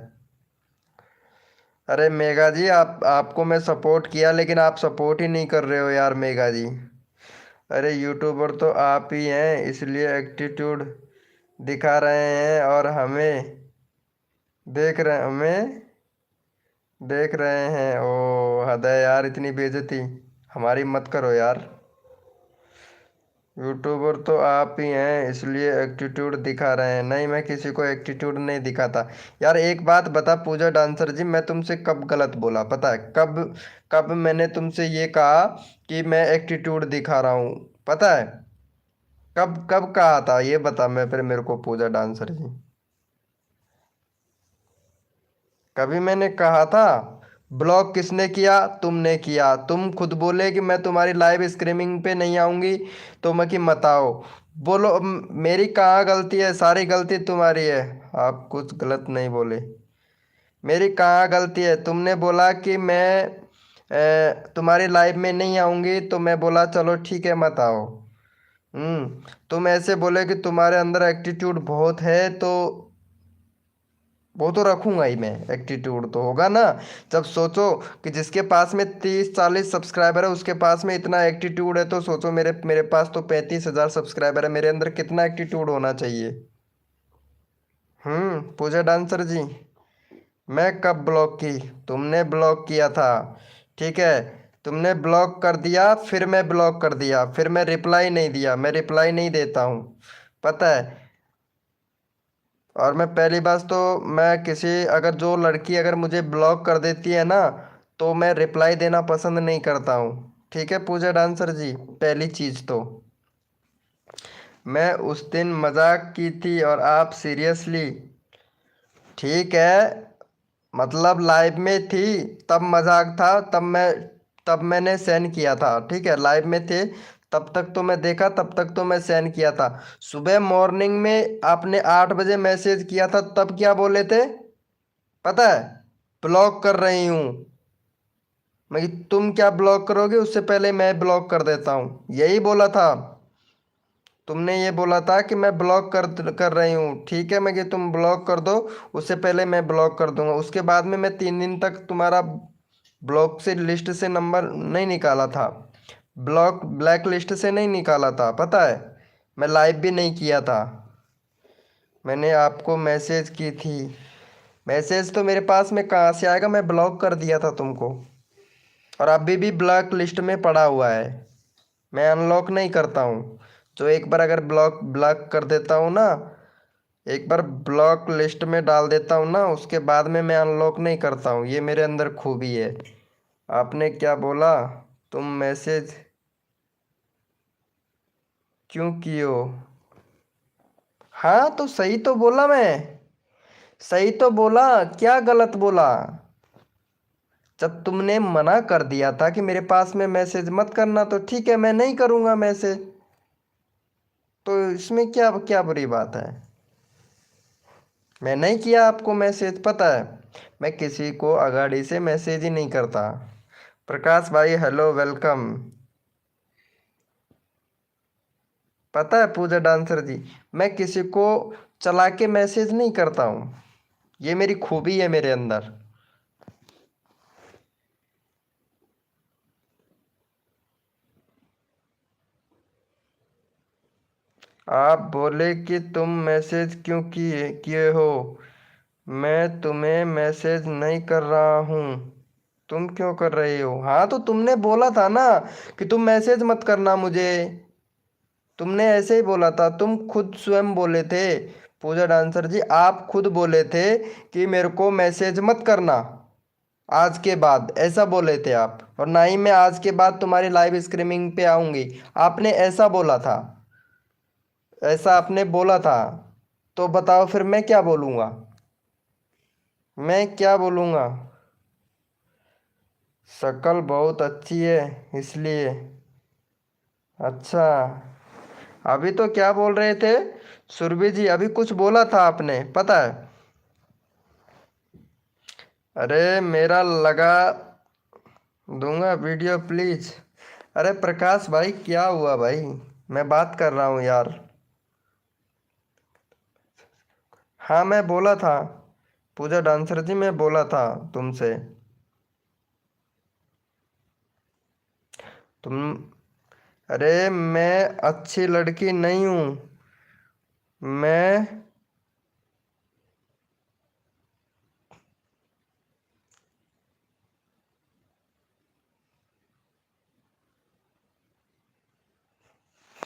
अरे मेघा जी, आप आपको मैं सपोर्ट किया, लेकिन आप सपोर्ट ही नहीं कर रहे हो यार मेघा जी। अरे यूट्यूबर तो आप ही हैं, इसलिए एटीट्यूड दिखा रहे हैं और हमें हमें देख रहे हैं। ओ हद है यार, इतनी बेइज्जती हमारी मत करो यार। यूट्यूबर तो आप ही हैं, इसलिए एटीट्यूड दिखा रहे हैं। नहीं, मैं किसी को एटीट्यूड नहीं दिखाता। यार एक बात बता पूजा डांसर जी, मैं तुमसे कब गलत बोला पता है? कब, कब मैंने तुमसे ये कहा कि मैं एटीट्यूड दिखा रहा हूँ, पता है? कब कब कहा था ये बता, मैं फिर मेरे को पूजा डांसर जी। कभी मैंने कहा था? ब्लॉक किसने किया? तुमने किया। तुम खुद बोले कि मैं तुम्हारी लाइव स्ट्रीमिंग पे नहीं आऊंगी, तो मैं कि मत आओ। बोलो मेरी कहाँ गलती है? सारी गलती तुम्हारी है। आप कुछ गलत नहीं बोले। मेरी कहाँ गलती है? तुमने बोला कि मैं तुम्हारी लाइव में नहीं आऊंगी, तो मैं बोला चलो ठीक है मत आओ। तुम ऐसे बोले कि तुम्हारे अंदर एटीट्यूड बहुत है, तो वो तो रखूंगा ही मैं, एटीट्यूड तो होगा ना। जब सोचो कि जिसके पास में 30-40 सब्सक्राइबर है, उसके पास में इतना एटीट्यूड है, तो सोचो मेरे मेरे पास तो 35,000 सब्सक्राइबर है, मेरे अंदर कितना एटीट्यूड होना चाहिए। पूजा डांसर जी, मैं कब ब्लॉक की? तुमने ब्लॉक किया था, ठीक है। तुमने ब्लॉक कर दिया, फिर मैं ब्लॉक कर दिया, फिर मैं रिप्लाई नहीं दिया, मैं रिप्लाई नहीं देता हूँ, पता है। और मैं पहली बात तो, मैं किसी, अगर जो लड़की अगर मुझे ब्लॉक कर देती है ना, तो मैं रिप्लाई देना पसंद नहीं करता हूँ, ठीक है पूजा डांसर जी। पहली चीज़ तो, मैं उस दिन मजाक की थी और आप सीरियसली, ठीक है, मतलब लाइव में थी तब मजाक था, तब मैंने सेंड किया था, ठीक है। लाइव में थे तब तक तो मैं देखा, तब तक तो मैं सेंड किया था। सुबह मॉर्निंग में आपने 8 बजे मैसेज किया था, तब क्या बोले थे पता है? ब्लॉक कर रही हूँ। मैं कि तुम क्या ब्लॉक करोगे, उससे पहले मैं ब्लॉक कर देता हूँ, यही बोला था। तुमने ये बोला था कि मैं ब्लॉक कर कर रही हूँ, ठीक है, मैं कि तुम ब्लॉक कर दो, उससे पहले मैं ब्लॉक कर दूंगा। उसके बाद में मैं 3 दिन तक तुम्हारा ब्लॉक से लिस्ट से नंबर नहीं निकाला था, ब्लॉक ब्लैक लिस्ट से नहीं निकाला था, पता है। मैं लाइव भी नहीं किया था, मैंने आपको मैसेज की थी। मैसेज तो मेरे पास में कहाँ से आएगा, मैं ब्लॉक कर दिया था तुमको, और अभी भी ब्लैक लिस्ट में पड़ा हुआ है। मैं अनलॉक नहीं करता हूँ। जो एक बार अगर ब्लॉक ब्लॉक कर देता हूँ ना, एक बार ब्लॉक लिस्ट में डाल देता हूँ ना, उसके बाद में मैं अनलॉक नहीं करता हूँ, ये मेरे अंदर खूबी है। आपने क्या बोला? तुम मैसेज क्यों कियो? हाँ तो सही तो बोला मैं, सही तो बोला, क्या गलत बोला? जब तुमने मना कर दिया था कि मेरे पास में मैसेज मत करना, तो ठीक है मैं नहीं करूँगा मैसेज, तो इसमें क्या क्या बुरी बात है? मैं नहीं किया आपको मैसेज, पता है। मैं किसी को अगाड़ी से मैसेज ही नहीं करता। प्रकाश भाई हेलो वेलकम। पता है पूजा डांसर जी, मैं किसी को चला के मैसेज नहीं करता हूँ, ये मेरी खूबी है मेरे अंदर। आप बोले कि तुम मैसेज क्यों किए किए हो। मैं तुम्हें मैसेज नहीं कर रहा हूँ। तुम क्यों कर रही हो? हाँ तो तुमने बोला था ना कि तुम मैसेज मत करना मुझे। तुमने ऐसे ही बोला था, तुम खुद स्वयं बोले थे। पूजा डांसर जी, आप खुद बोले थे कि मेरे को मैसेज मत करना आज के बाद, ऐसा बोले थे आप। और ना ही मैं आज के बाद तुम्हारी लाइव स्ट्रीमिंग पे आऊंगी, आपने ऐसा बोला था। ऐसा आपने बोला था। तो बताओ फिर मैं क्या बोलूँगा? मैं क्या बोलूँगा? शक्ल बहुत अच्छी है इसलिए। अच्छा। अभी तो क्या बोल रहे थे सुरभि जी? अभी कुछ बोला था आपने, पता है? अरे मेरा लगा दूंगा वीडियो प्लीज। अरे प्रकाश भाई, क्या हुआ भाई? मैं बात कर रहा हूँ यार। हाँ मैं बोला था। पूजा डांसर जी, मैं बोला था तुमसे। तुम, अरे मैं अच्छी लड़की नहीं हूँ। मैं,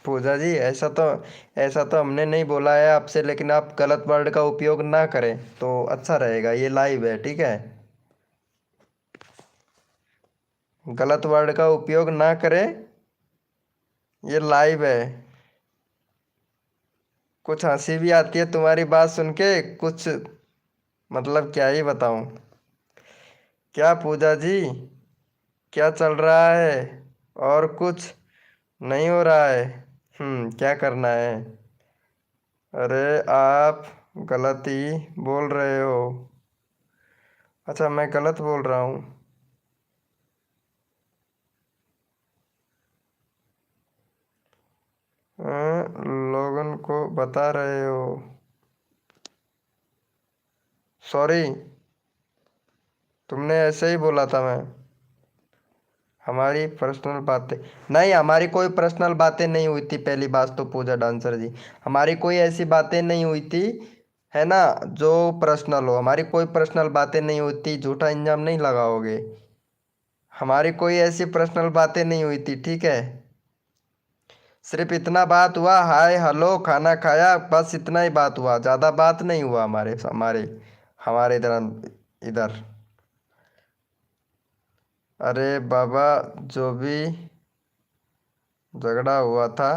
पूजा जी ऐसा तो हमने नहीं बोला है आपसे, लेकिन आप गलत वर्ड का उपयोग ना करें तो अच्छा रहेगा। ये लाइव है, ठीक है? गलत वर्ड का उपयोग ना करें, ये लाइव है। कुछ हंसी भी आती है तुम्हारी बात सुन के, कुछ मतलब क्या ही बताऊं। क्या पूजा जी, क्या चल रहा है? और कुछ नहीं हो रहा है? क्या करना है? अरे आप गलत ही बोल रहे हो। अच्छा, मैं गलत बोल रहा हूँ? लोगन को बता रहे हो? सॉरी, तुमने ऐसे ही बोला था। मैं, हमारी पर्सनल बातें नहीं, हमारी कोई पर्सनल बातें नहीं हुई थी। पहली बात तो पूजा डांसर जी, हमारी कोई ऐसी बातें नहीं हुई थी, है ना, जो पर्सनल हो। हमारी कोई पर्सनल बातें नहीं हुई थी, झूठा इंजाम नहीं लगाओगे। हमारी कोई ऐसी पर्सनल बातें नहीं हुई थी, ठीक है? सिर्फ इतना बात हुआ, हाय हेलो खाना खाया, बस इतना ही बात हुआ, ज़्यादा बात नहीं हुआ हमारे हमारे हमारे इधर इधर। अरे बाबा, जो भी झगड़ा हुआ था,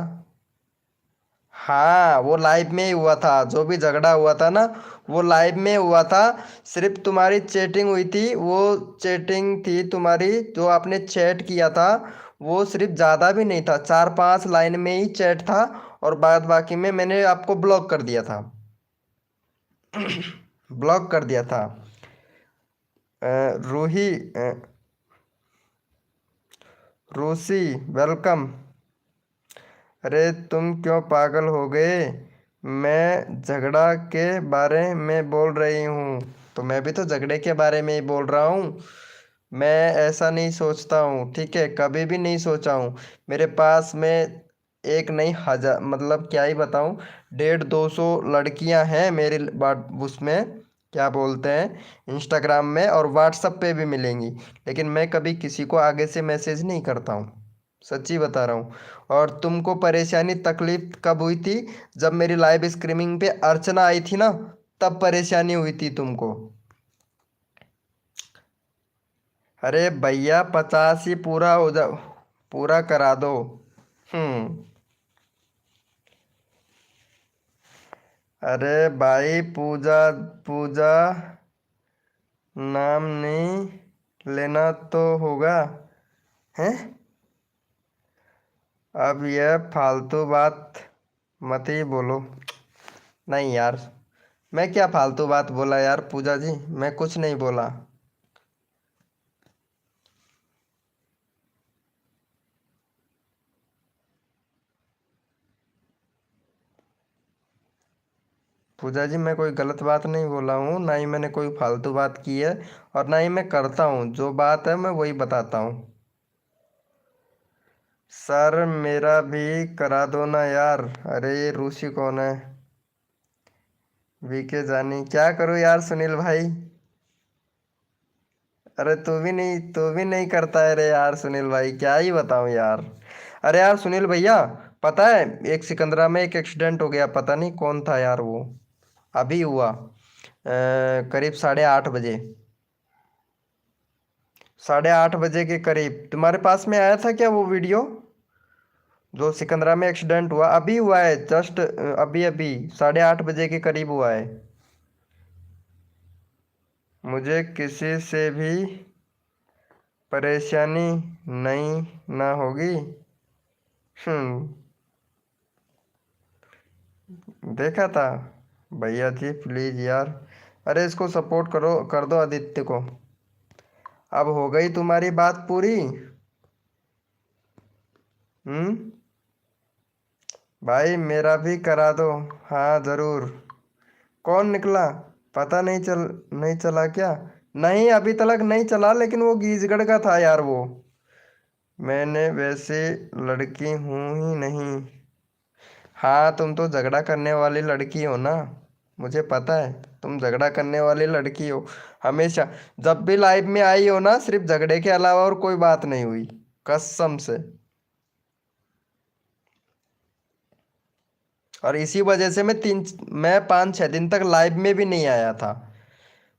हाँ वो लाइव में ही हुआ था। जो भी झगड़ा हुआ था ना, वो लाइव में हुआ था। सिर्फ तुम्हारी चैटिंग हुई थी, वो चैटिंग थी तुम्हारी जो आपने चैट किया था। वो सिर्फ ज़्यादा भी नहीं था, 4-5 लाइन में ही चैट था। और बाद बाकी में मैंने आपको ब्लॉक कर दिया था। ब्लॉक कर दिया था। रूही, रूसी, वेलकम। अरे तुम क्यों पागल हो गए? मैं झगड़ा के बारे में बोल रही हूँ, तो मैं भी तो झगड़े के बारे में ही बोल रहा हूँ। मैं ऐसा नहीं सोचता हूँ, ठीक है? कभी भी नहीं सोचा हूँ। मेरे पास में एक नहीं, हजार, मतलब क्या ही बताऊँ, 150-200 लड़कियाँ हैं मेरे बाट उसमें, क्या बोलते हैं, इंस्टाग्राम में और व्हाट्सएप पे भी मिलेंगी। लेकिन मैं कभी किसी को आगे से मैसेज नहीं करता हूँ, सच्ची बता रहा हूँ। और तुमको परेशानी तकलीफ कब हुई थी? जब मेरी लाइव स्ट्रीमिंग पे अर्चना आई थी ना, तब परेशानी हुई थी तुमको। अरे भैया, 50 ही पूरा हो जा, पूरा करा दो। हम्म। अरे भाई, पूजा पूजा नाम नहीं लेना तो होगा, हैं? अब यह फालतू बात मत ही बोलो। नहीं यार, मैं क्या फालतू बात बोला यार पूजा जी? मैं कुछ नहीं बोला। पूजा जी, मैं कोई गलत बात नहीं बोला हूँ, ना ही मैंने कोई फालतू बात की है। और ना ही मैं करता हूँ, जो बात है मैं वही बताता हूँ। सर मेरा भी करा दो ना यार। अरे ये रूसी कौन है? वीके जानी क्या करूँ यार सुनील भाई। अरे तू भी नहीं करता है रे यार सुनील भाई, क्या ही बताऊं यार। अरे यार सुनील भैया, पता है एक सिकंदरा में एक एक्सीडेंट हो गया, पता नहीं कौन था यार वो। अभी हुआ करीब 8:30 बजे। 8:30 बजे के करीब तुम्हारे पास में आया था क्या वो वीडियो? जो सिकंदरा में एक्सीडेंट हुआ अभी हुआ है, जस्ट अभी अभी 8:30 बजे के करीब हुआ है। मुझे किसी से भी परेशानी नहीं ना होगी। हम्म। देखा था। भैया जी प्लीज यार। अरे इसको सपोर्ट करो, कर दो आदित्य को। अब हो गई तुम्हारी बात पूरी। हम्म। भाई मेरा भी करा दो। हाँ जरूर। कौन निकला? पता नहीं चला क्या? नहीं अभी तक नहीं चला, लेकिन वो गीजगढ़ का था यार वो। मैंने वैसे लड़की हूं ही नहीं। हाँ तुम तो झगड़ा करने वाली लड़की हो ना। मुझे पता है तुम झगड़ा करने वाली लड़की हो। हमेशा जब भी लाइव में आई हो ना, सिर्फ झगड़े के अलावा और कोई बात नहीं हुई। कसम से। और इसी वजह से मैं 5-6 दिन तक लाइव में भी नहीं आया था।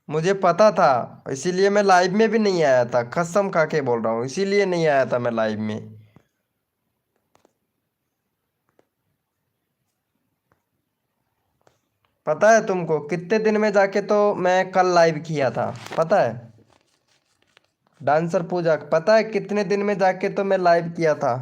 मुझे पता था। इसीलिए मैं लाइव में भी नहीं आया था, कसम खा के बोल रहा हूँ, इसीलिए नहीं आया था मैं लाइव में। पता है तुमको कितने दिन में जाके तो मैं कल लाइव किया था? पता है? डांसर पूजा पता है कितने दिन में जाके तो मैं लाइव किया था?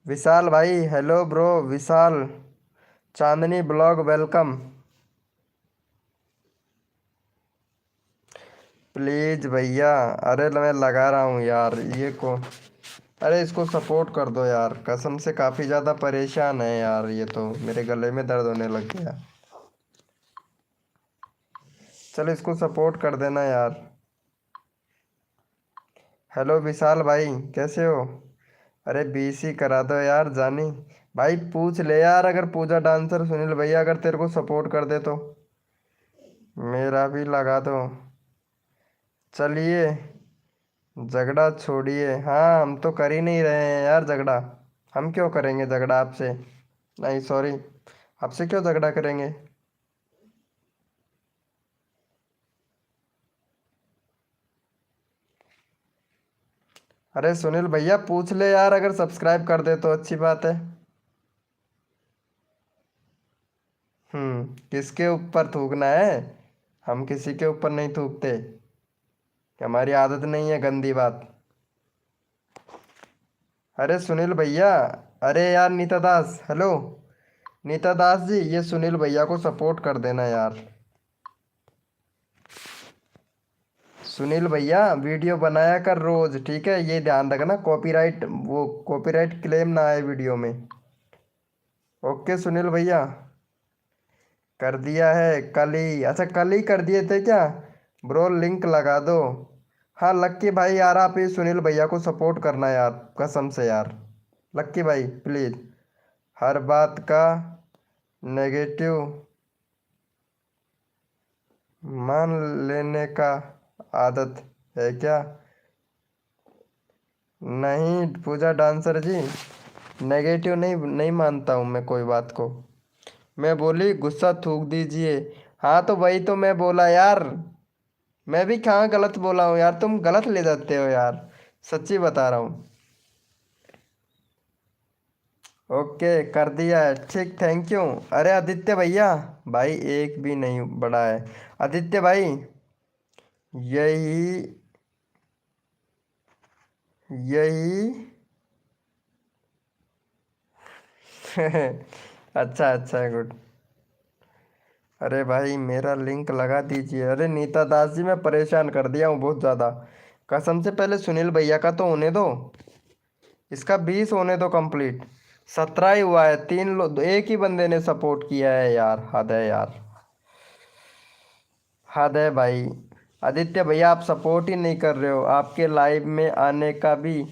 विशाल भाई hello bro Vishal. Chandni blog welcome. Please भैया। अरे मैं लगा रहा हूँ यार ये को। अरे इसको सपोर्ट कर दो यार, कसम से काफी ज्यादा परेशान है यार, ये तो मेरे गले में दर्द होने लग गया। चलो इसको सपोर्ट कर देना यार। हेलो विशाल भाई, कैसे हो? अरे बीसी करा दो यार जानी। भाई पूछ ले यार, अगर पूजा डांसर सुनील भैया अगर तेरे को सपोर्ट कर दे तो मेरा भी लगा दो। चलिए झगड़ा छोड़िए। हाँ हम तो कर ही नहीं रहे हैं यार झगड़ा। हम क्यों करेंगे झगड़ा आपसे? नहीं सॉरी, आपसे क्यों झगड़ा करेंगे? अरे सुनील भैया पूछ ले यार, अगर सब्सक्राइब कर दे तो अच्छी बात है। किसके ऊपर थूकना है? हम किसी के ऊपर नहीं थूकते। हमारी आदत नहीं है गंदी बात। अरे सुनील भैया। अरे यार नीता दास हेलो। नीता दास जी, ये सुनील भैया को सपोर्ट कर देना यार। सुनील भैया वीडियो बनाया कर रोज, ठीक है? ये ध्यान रखना, कॉपीराइट वो कॉपीराइट क्लेम ना आए वीडियो में। ओके सुनील भैया। कर दिया है कल ही, अच्छा कल ही कर दिए थे क्या? ब्रो लिंक लगा दो। हाँ लक्की भाई यार, आप ये सुनील भैया को सपोर्ट करना यार, कसम से यार। लक्की भाई प्लीज। हर बात का नेगेटिव मान लेने का आदत है क्या? नहीं पूजा डांसर जी, नेगेटिव नहीं नहीं मानता हूँ मैं कोई बात को। मैं बोली गुस्सा थूक दीजिए। हाँ तो वही तो मैं बोला यार। मैं भी कहाँ गलत बोला हूँ यार, तुम गलत ले जाते हो यार। सच्ची बता रहा हूँ। ओके कर दिया है, ठीक थैंक यू। अरे आदित्य भैया, भाई एक भी नहीं बड़ा है। आदित्य भाई यही यही अच्छा अच्छा गुड। अरे भाई मेरा लिंक लगा दीजिए। अरे नीता दास जी मैं परेशान कर दिया हूँ बहुत ज़्यादा। कसम से पहले सुनील भैया का तो होने दो। इसका 20 होने दो कंप्लीट। 17 ही हुआ है, 3 लोग, एक ही बंदे ने सपोर्ट किया है यार, हद है यार, हद है भाई। आदित्य भैया आप सपोर्ट ही नहीं कर रहे हो, आपके लाइव में आने का भी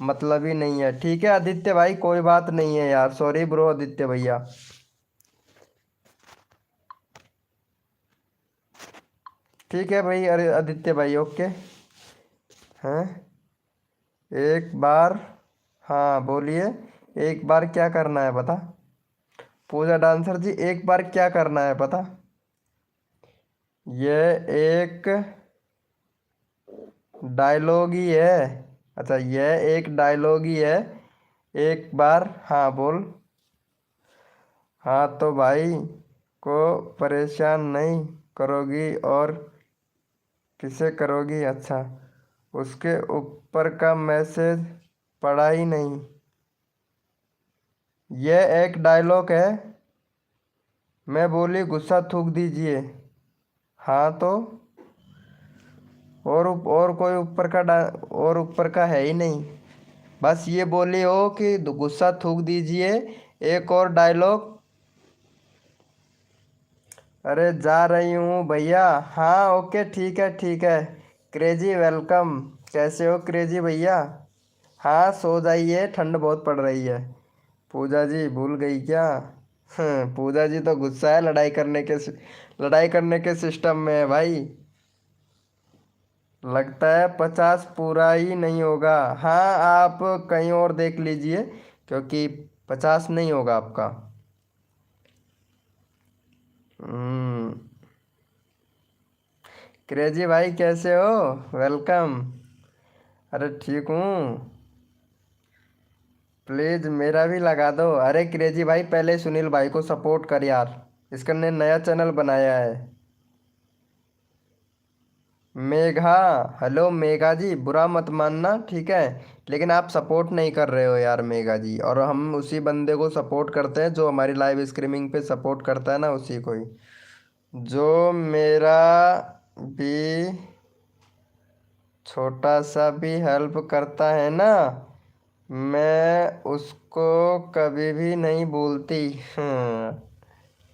मतलब ही नहीं है। ठीक है आदित्य भाई, कोई बात नहीं है यार, सॉरी ब्रो आदित्य भैया। ठीक है भाई, अरे आदित्य भाई ओके हैं। एक बार, हाँ बोलिए, एक बार क्या करना है बता। पूजा डांसर जी एक बार क्या करना है पता। ये एक डायलॉग ही है। अच्छा ये एक डायलॉग ही है। एक बार हाँ बोल। हाँ तो भाई को परेशान नहीं करोगी और किसे करोगी। अच्छा उसके ऊपर का मैसेज पढ़ा ही नहीं। ये एक डायलॉग है। मैं बोली गुस्सा थूक दीजिए। हाँ तो और कोई ऊपर का और ऊपर का है ही नहीं। बस ये बोली हो कि गुस्सा थूक दीजिए। एक और डायलॉग। अरे जा रही हूँ भैया। हाँ ओके ठीक है ठीक है। Crazy welcome. कैसे हो क्रेजी भैया। हाँ सो जाइए, ठंड बहुत पड़ रही है। पूजा जी भूल गई क्या। पूजा जी तो गुस्सा है, लड़ाई करने के सिस्टम में है भाई। लगता है 50 पूरा ही नहीं होगा। हाँ आप कहीं और देख लीजिए, क्योंकि 50 नहीं होगा आपका। हम्म। क्रेजी भाई कैसे हो। वेलकम। अरे ठीक हूँ। प्लीज मेरा भी लगा दो। अरे क्रेजी भाई पहले सुनील भाई को सपोर्ट कर यार, इसका ने नया चैनल बनाया है। मेघा। हेलो मेघा जी, बुरा मत मानना ठीक है, लेकिन आप सपोर्ट नहीं कर रहे हो यार मेघा जी, और हम उसी बंदे को सपोर्ट करते हैं जो हमारी लाइव स्ट्रीमिंग पे सपोर्ट करता है ना, उसी को ही। जो मेरा भी छोटा सा भी हेल्प करता है ना, मैं उसको कभी भी नहीं भूलती।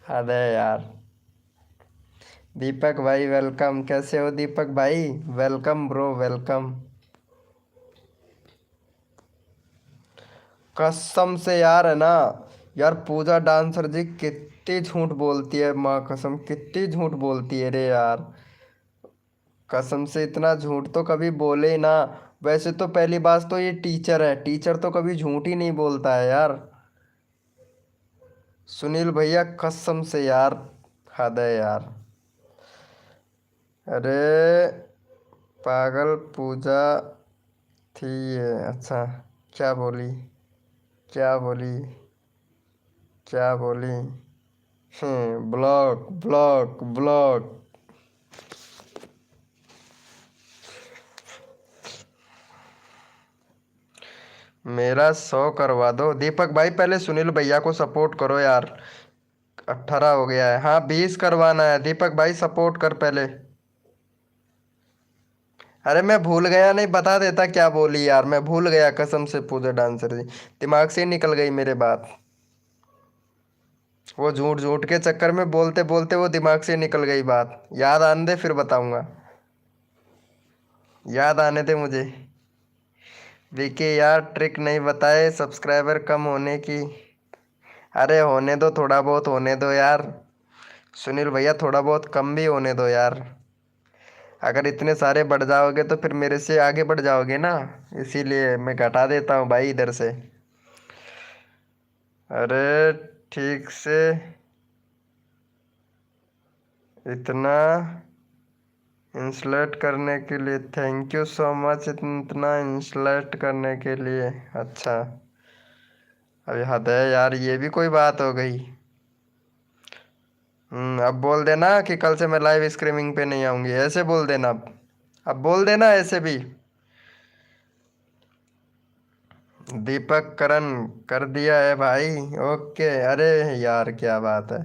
हद है यार। दीपक भाई वेलकम। कैसे हो दीपक भाई। Welcome bro welcome. कसम से यार है ना, यार पूजा डांसर जी कितनी झूठ बोलती है, माँ कसम कितनी झूठ बोलती है रे यार। कसम से इतना झूठ तो कभी बोले ही ना। वैसे तो पहली बात तो ये टीचर है, टीचर तो कभी झूठ ही नहीं बोलता है यार। सुनील भैया कसम से यार, हद है यार। अरे पागल पूजा थी ये। अच्छा क्या बोली, क्या बोली, क्या बोली। Block block block. मेरा 100 करवा दो दीपक भाई, पहले सुनील भैया को सपोर्ट करो यार। 18 हो गया है, हाँ 20 करवाना है। दीपक भाई सपोर्ट कर पहले। अरे मैं भूल गया, नहीं बता देता क्या बोली यार, मैं भूल गया कसम से। पूजा डांसर जी दिमाग से ही निकल गई मेरे बात। वो झूठ झूठ के चक्कर में बोलते बोलते वो दिमाग से निकल गई बात। याद आने दे फिर बताऊंगा। याद आने दे मुझे। विकी यार ट्रिक नहीं बताए सब्सक्राइबर कम होने की। अरे होने दो, थोड़ा बहुत होने दो यार। सुनील भैया थोड़ा बहुत कम भी होने दो यार। अगर इतने सारे बढ़ जाओगे तो फिर मेरे से आगे बढ़ जाओगे ना, इसीलिए मैं घटा देता हूँ भाई इधर से। अरे ठीक से इतना इंसल्ट करने के लिए थैंक यू सो मच, इतना इंसल्ट करने के लिए। अच्छा अभी हद है यार, ये भी कोई बात हो गई। अब बोल देना कि कल से मैं लाइव स्ट्रीमिंग पे नहीं आऊंगी, ऐसे बोल देना अब बोल देना ऐसे भी। दीपक करण कर दिया है भाई। ओके अरे यार क्या बात है।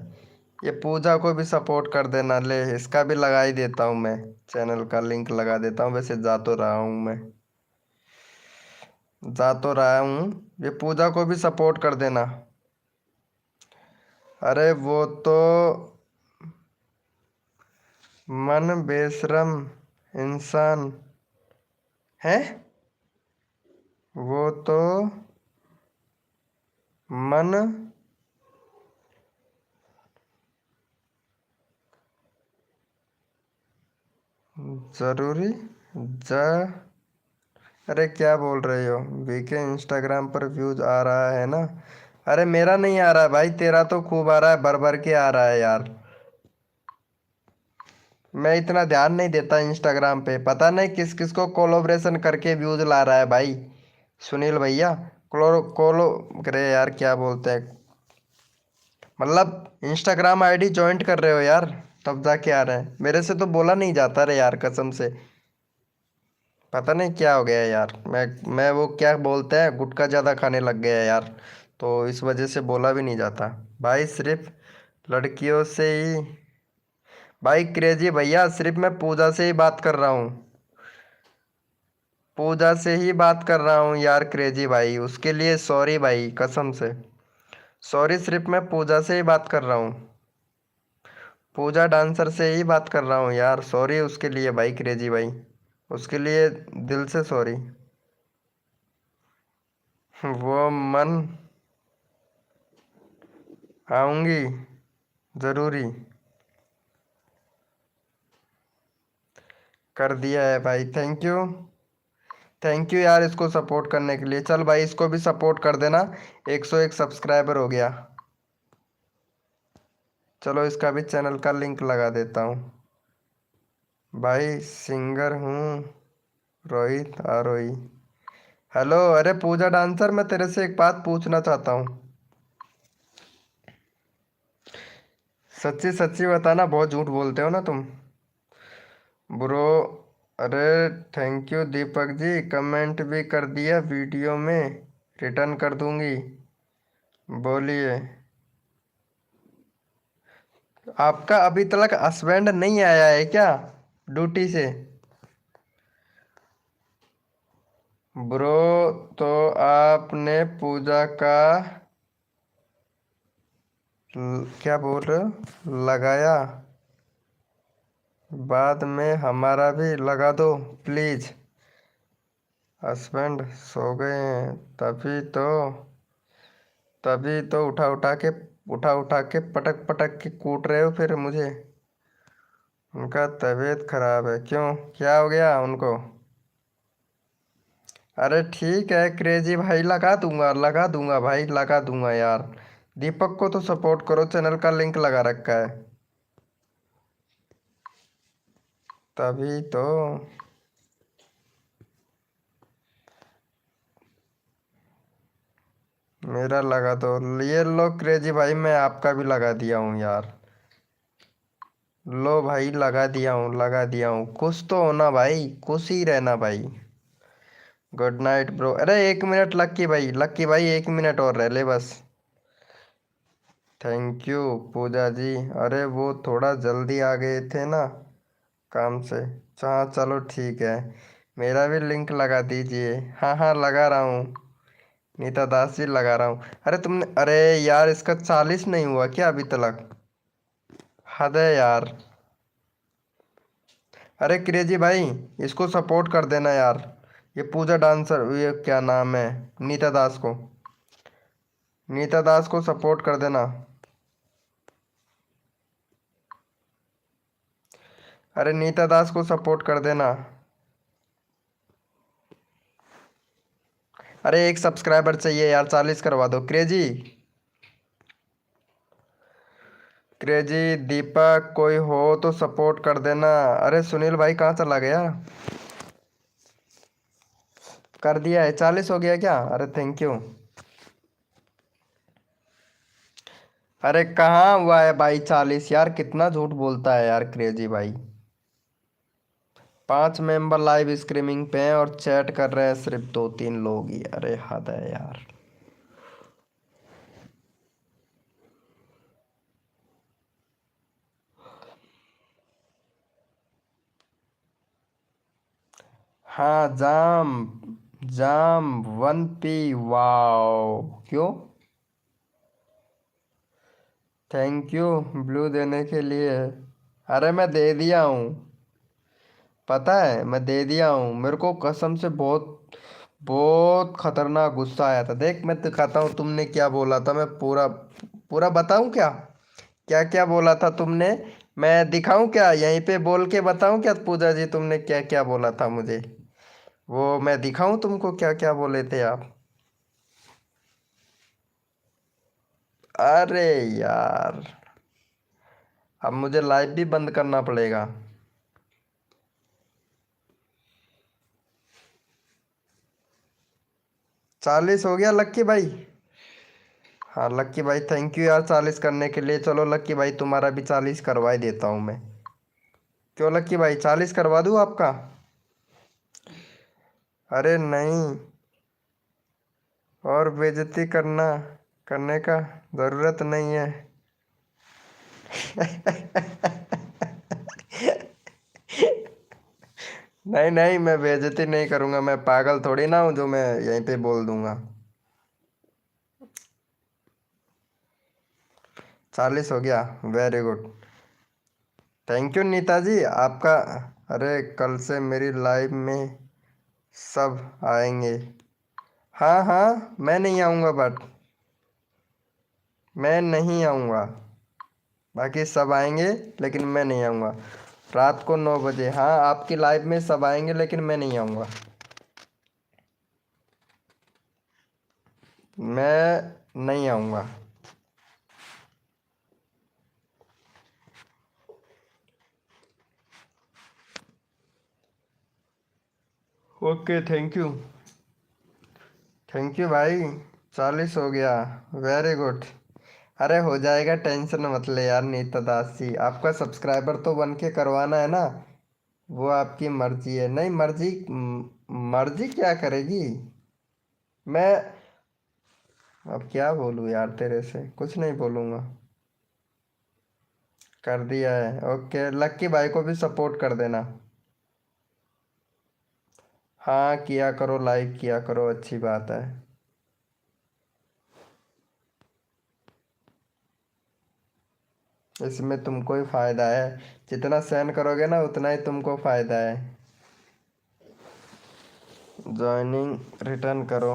ये पूजा को भी सपोर्ट कर देना, ले इसका भी लगा ही देता हूँ मैं, चैनल का लिंक लगा देता हूँ, वैसे जा तो रहा हूँ मैं। जा तो रहा हूँ। ये पूजा को भी सपोर्ट कर देना। अरे वो तो मन बेशरम इंसान है। वो तो मन जरूरी जा। अरे क्या बोल रहे हो? वीके इंस्टाग्राम पर व्यूज आ रहा है ना? अरे मेरा नहीं आ रहा है भाई, तेरा तो खूब आ रहा है, भर भर के आ रहा है यार। मैं इतना ध्यान नहीं देता इंस्टाग्राम पे, पता नहीं किस किस को कोलोब्रेशन करके व्यूज ला रहा है भाई। सुनील भैया कोलो कोलो करे यार, क्या बोलते हैं, मतलब इंस्टाग्राम आईडी ज्वाइंट कर रहे हो यार, तब जाके आ रहे हैं। मेरे से तो बोला नहीं जाता रे यार, कसम से। पता नहीं क्या हो गया है यार, मैं वो क्या बोलते हैं, गुटखा ज़्यादा खाने लग गया है यार, तो इस वजह से बोला भी नहीं जाता। भाई सिर्फ लड़कियों से ही। भाई क्रेजी भैया, सिर्फ मैं पूजा से ही बात कर रहा हूँ। पूजा से ही बात कर रहा हूँ यार क्रेजी भाई, उसके लिए सॉरी भाई, कसम से सॉरी। सिर्फ मैं पूजा से ही बात कर रहा हूँ। पूजा डांसर से ही बात कर रहा हूँ यार, सॉरी उसके लिए भाई क्रेजी भाई, उसके लिए दिल से सॉरी। वो मन आऊंगी जरूरी। कर दिया है भाई, थैंक यू। थैंक यू यार इसको सपोर्ट करने के लिए। चल भाई इसको भी सपोर्ट कर देना। 101 सब्सक्राइबर हो गया। चलो इसका भी चैनल का लिंक लगा देता हूँ। भाई सिंगर हूँ, रोहित आरोही। हेलो, अरे पूजा डांसर, मैं तेरे से एक बात पूछना चाहता हूँ। सच्ची सच्ची बताना, बहुत झूठ बोलते हो ना तुम। ब्रो, अरे thank you Deepak ji, comment भी कर दिया वीडियो में, रिटर्न कर दूंगी। बोलिए। आपका अभी तक हस्बैंड नहीं आया है क्या ड्यूटी से? ब्रो, तो आपने पूजा का क्या बोल रहे हो लगाया, बाद में हमारा भी लगा दो प्लीज। हस्बैंड सो गए हैं, तभी तो उठा उठा के पटक पटक के कूट रहे हो फिर मुझे। उनका तबीयत खराब है, क्यों, क्या हो गया उनको? अरे ठीक है क्रेजी भाई, लगा दूंगा भाई, लगा दूंगा यार। दीपक को तो सपोर्ट करो, चैनल का लिंक लगा रखा है। तभी तो। मेरा लगा दो, ये लो क्रेजी भाई, मैं आपका भी लगा दिया हूँ यार। लो भाई, लगा दिया हूँ, खुश तो होना भाई, खुश ही रहना भाई। Good night bro. अरे 1 मिनट लक्की भाई 1 मिनट और रह ले बस। थैंक यू पूजा जी। अरे वो थोड़ा जल्दी आ गए थे ना काम से। हाँ चलो ठीक है, मेरा भी लिंक लगा दीजिए। हाँ हाँ लगा रहा हूँ। नीता दास जी लगा रहा हूँ। अरे यार इसका 40 नहीं हुआ क्या अभी तक? हद है यार। अरे क्रेजी भाई, इसको सपोर्ट कर देना यार। ये पूजा डांसर, ये क्या नाम है, नीता दास को। नीता दास को सपोर्ट कर देना। अरे नीता दास को सपोर्ट कर देना। अरे एक सब्सक्राइबर चाहिए यार, 40 करवा दो क्रेजी। क्रेजी दीपक कोई हो तो सपोर्ट कर देना। अरे सुनील भाई कहाँ चला गया? कर दिया है, 40 हो गया क्या? अरे थैंक यू। अरे कहाँ हुआ है भाई 40, यार कितना झूठ बोलता है यार क्रेजी भाई। 5 मेंबर लाइव स्ट्रीमिंग पे हैं और चैट कर रहे हैं सिर्फ 2-3 लोग ही, अरे हद है यार। हाँ जाम। जाम 1P, वाओ, क्यों? थैंक यू ब्लू देने के लिए। अरे मैं दे दिया हूँ, पता है मैं दे दिया हूँ। मेरे को कसम से बहुत बहुत खतरनाक गुस्सा आया था। देख मैं दिखाता हूँ तुमने क्या बोला था, मैं पूरा पूरा बताऊँ क्या? क्या क्या बोला था तुमने? मैं दिखाऊं क्या, यहीं पे बोल के बताऊं क्या पूजा जी तुमने क्या क्या बोला था मुझे? वो मैं दिखाऊं तुमको क्या क्या बोले थे आप? अरे यार, अब मुझे लाइव भी बंद करना पड़ेगा। 40 हो गया लक्की भाई। हाँ लक्की भाई, थैंक यू यार 40 करने के लिए। चलो लक्की भाई तुम्हारा भी 40 करवा ही देता हूँ मैं। क्यों लक्की भाई, 40 करवा दूँ आपका? अरे नहीं, और बेइज्जती करने का ज़रूरत नहीं है। नहीं नहीं, मैं बेइज्जती नहीं करूंगा, मैं पागल थोड़ी ना हूँ जो मैं यहीं पे बोल दूंगा। 40 हो गया, very good. Thank you Neeta ji आपका। अरे कल से मेरी लाइफ में सब आएंगे। हाँ हाँ, मैं नहीं आऊँगा, बट मैं नहीं आऊँगा। बाकी सब आएंगे, लेकिन मैं नहीं आऊँगा। रात को 9 बजे, हाँ आपकी लाइव में सब आएंगे, लेकिन मैं नहीं आऊँगा। मैं नहीं आऊँगा। Okay thank you. Thank you भाई, 40 हो गया, वेरी गुड। अरे हो जाएगा, टेंशन मत ले यार नीता दास जी। आपका सब्सक्राइबर तो बन के करवाना है ना, वो आपकी मर्जी है। नहीं मर्जी, मर्जी क्या करेगी? मैं अब क्या बोलूँ यार, तेरे से कुछ नहीं बोलूँगा। कर दिया है, ओके। लक्की भाई को भी सपोर्ट कर देना। हाँ किया करो, लाइक किया करो, अच्छी बात है। इसमें तुमको ही फायदा है, जितना सेंड करोगे ना उतना ही तुमको फायदा है। ज्वाइनिंग रिटर्न करो।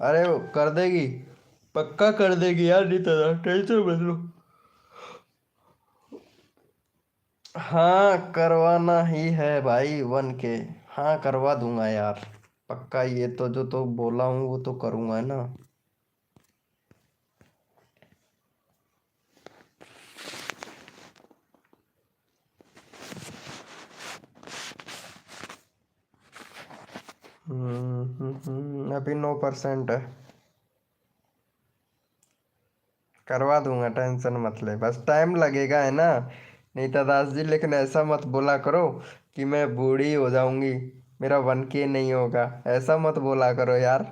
अरे वो कर देगी, पक्का कर देगी यार, नहीं तो टेंशन मत लो। हाँ करवाना ही है भाई 1K। हाँ करवा दूंगा यार, पक्का। ये तो जो तो बोला हूँ वो तो करूँगा ना। अभी 9% है। करवा दूंगा, टेंशन मत ले, बस टाइम लगेगा है ना नीता दास जी। लेकिन ऐसा मत बोला करो कि मैं बूढ़ी हो जाऊंगी, मेरा 1K नहीं होगा, ऐसा मत बोला करो यार।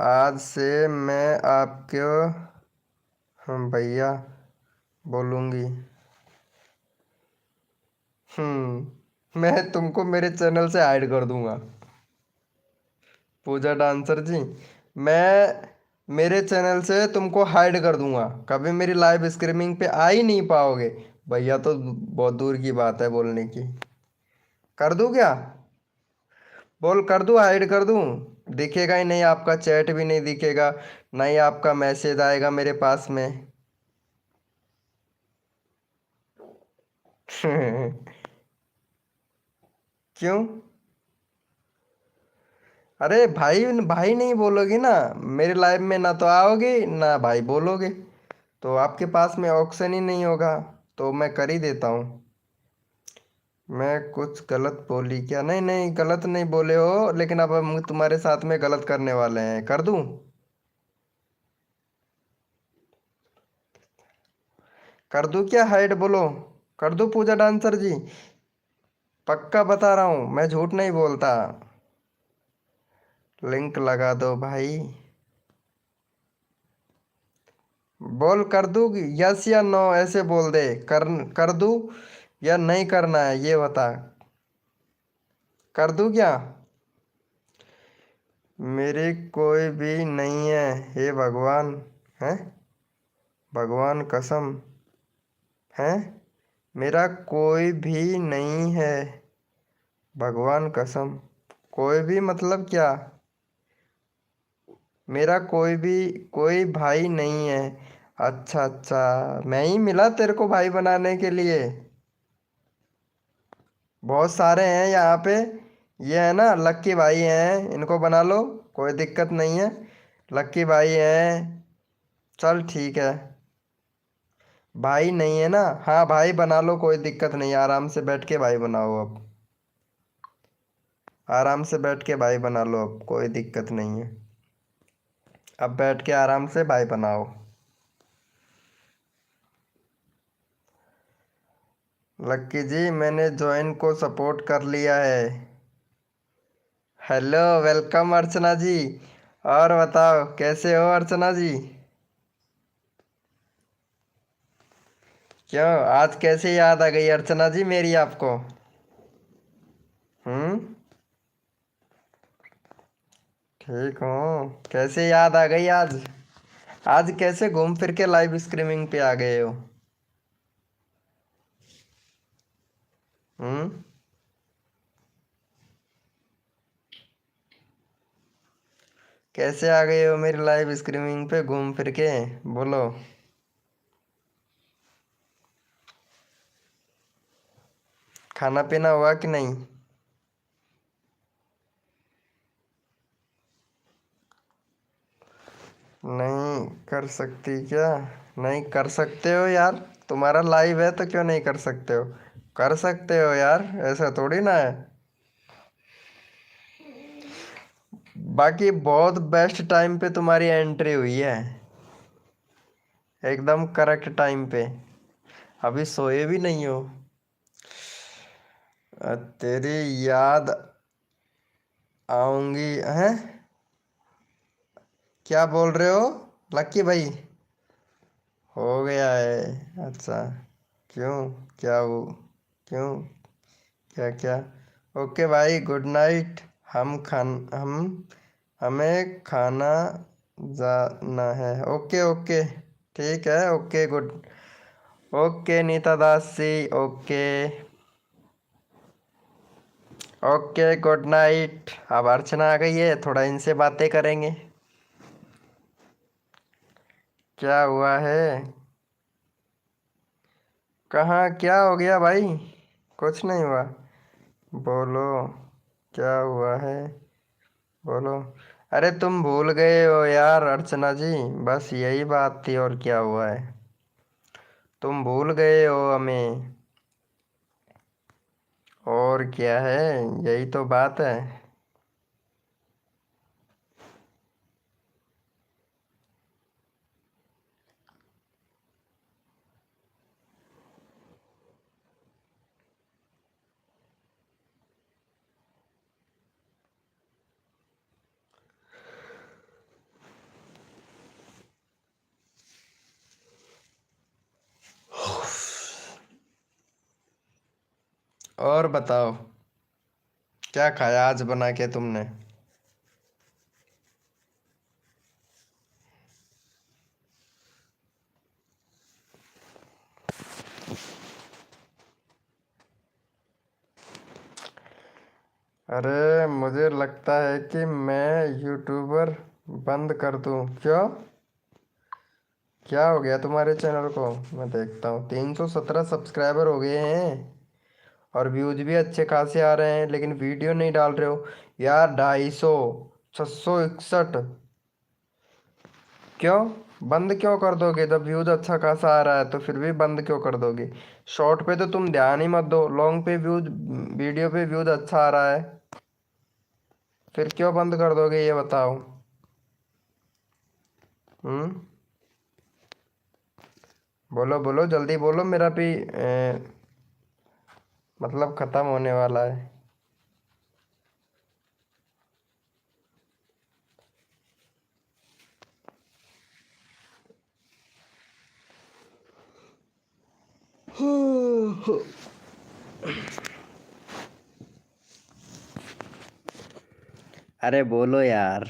आज से मैं आपको हम भैया बोलूंगी। मैं तुमको मेरे चैनल से हाइड कर दूंगा। पूजा डांसर जी, मैं मेरे चैनल से तुमको हाइड कर दूंगा, कभी मेरी लाइव स्ट्रीमिंग पे आ ही नहीं पाओगे। भैया तो बहुत दूर की बात है बोलने की। कर दूं क्या? बोल, कर दूं, हाइड कर दूं? दिखेगा ही नहीं, आपका चैट भी नहीं दिखेगा, ना ही आपका मैसेज आएगा मेरे पास में। क्यों? अरे भाई भाई नहीं बोलोगी ना, मेरे लाइव में ना तो आओगे ना भाई बोलोगे, तो आपके पास में ऑप्शन ही नहीं होगा, तो मैं कर ही देता हूँ। मैं कुछ गलत बोली क्या? नहीं नहीं, गलत नहीं बोले हो, लेकिन अब हम तुम्हारे साथ में गलत करने वाले हैं, कर दूं? कर दूं क्या हाइड, बोलो? कर दूं पूजा डांसर जी? पक्का बता रहा हूँ, मैं झूठ नहीं बोलता। लिंक लगा दो भाई। बोल, कर दूं? यस या नो ऐसे बोल दे। कर दूं या नहीं करना है ये बता। कर दूं क्या? मेरी कोई भी नहीं है, हे भगवान। है भगवान कसम है, मेरा कोई भी नहीं है, भगवान कसम। कोई भी मतलब क्या? मेरा कोई भाई नहीं है। अच्छा अच्छा, मैं ही मिला तेरे को भाई बनाने के लिए। बहुत सारे हैं यहाँ पे। ये है ना लक्की भाई हैं, इनको बना लो, कोई दिक्कत नहीं है। लक्की भाई हैं। चल ठीक है। भाई नहीं है ना? हाँ भाई बना लो, कोई दिक्कत नहीं, आराम से बैठ के भाई बनाओ अब। आराम से बैठ के भाई बना लो, अब कोई दिक्कत नहीं है। अब बैठ के आराम से भाई बनाओ। लक्की जी मैंने ज्वाइन को सपोर्ट कर लिया है। हेलो, वेलकम अर्चना जी। और बताओ कैसे हो अर्चना जी? क्यों आज कैसे याद आ गई अर्चना जी मेरी आपको? हम्म। ठीक हूँ, कैसे याद आ गई आज? आज कैसे घूम फिर के लाइव स्ट्रीमिंग पे आ गए हो? हम्म। कैसे आ गए हो मेरी लाइव स्ट्रीमिंग पे घूम फिर के? बोलो। खाना पीना हुआ कि नहीं? नहीं कर सकती क्या? नहीं कर सकते हो यार, तुम्हारा लाइव है तो क्यों नहीं कर सकते हो? कर सकते हो यार, ऐसा थोड़ी ना है। बाकी बहुत बेस्ट टाइम पे तुम्हारी एंट्री हुई है, एकदम करेक्ट टाइम पे। अभी सोए भी नहीं हो? तेरी याद आऊंगी हैं? क्या बोल रहे हो लक्की भाई? हो गया है? अच्छा। क्यों? क्या वो? क्यों? क्या क्या? ओके भाई, गुड नाइट। हम हमें खाना जाना है। Okay okay. ठीक है, okay good. Okay Nita Das ji, okay. Okay good night. अब अर्चना आ गई है, थोड़ा इनसे बातें करेंगे। क्या हुआ है? कहाँ क्या हो गया भाई? कुछ नहीं हुआ। बोलो, क्या हुआ है? बोलो। अरे तुम भूल गए हो यार अर्चना जी, बस यही बात थी, और क्या हुआ है? तुम भूल गए हो हमें, और क्या है? यही तो बात है। और बताओ, क्या खाया आज बना के तुमने? अरे मुझे लगता है कि मैं यूट्यूबर बंद कर दूं। क्यों? क्या हो गया तुम्हारे चैनल को? मैं देखता हूँ 317 सब्सक्राइबर हो गए हैं, और व्यूज भी अच्छे खासे आ रहे हैं, लेकिन वीडियो नहीं डाल रहे हो यार। 250, 661। क्यों? बंद क्यों कर दोगे? जब व्यूज अच्छा खासा आ रहा है तो फिर भी बंद क्यों कर दोगे? शॉर्ट पे तो तुम ध्यान ही मत दो, लॉन्ग पे व्यूज, वीडियो पे व्यूज अच्छा आ रहा है, फिर क्यों बंद कर दोगे ये बताओ। हम्म। बोलो बोलो जल्दी बोलो, मेरा भी मतलब खत्म होने वाला है। अरे बोलो यार।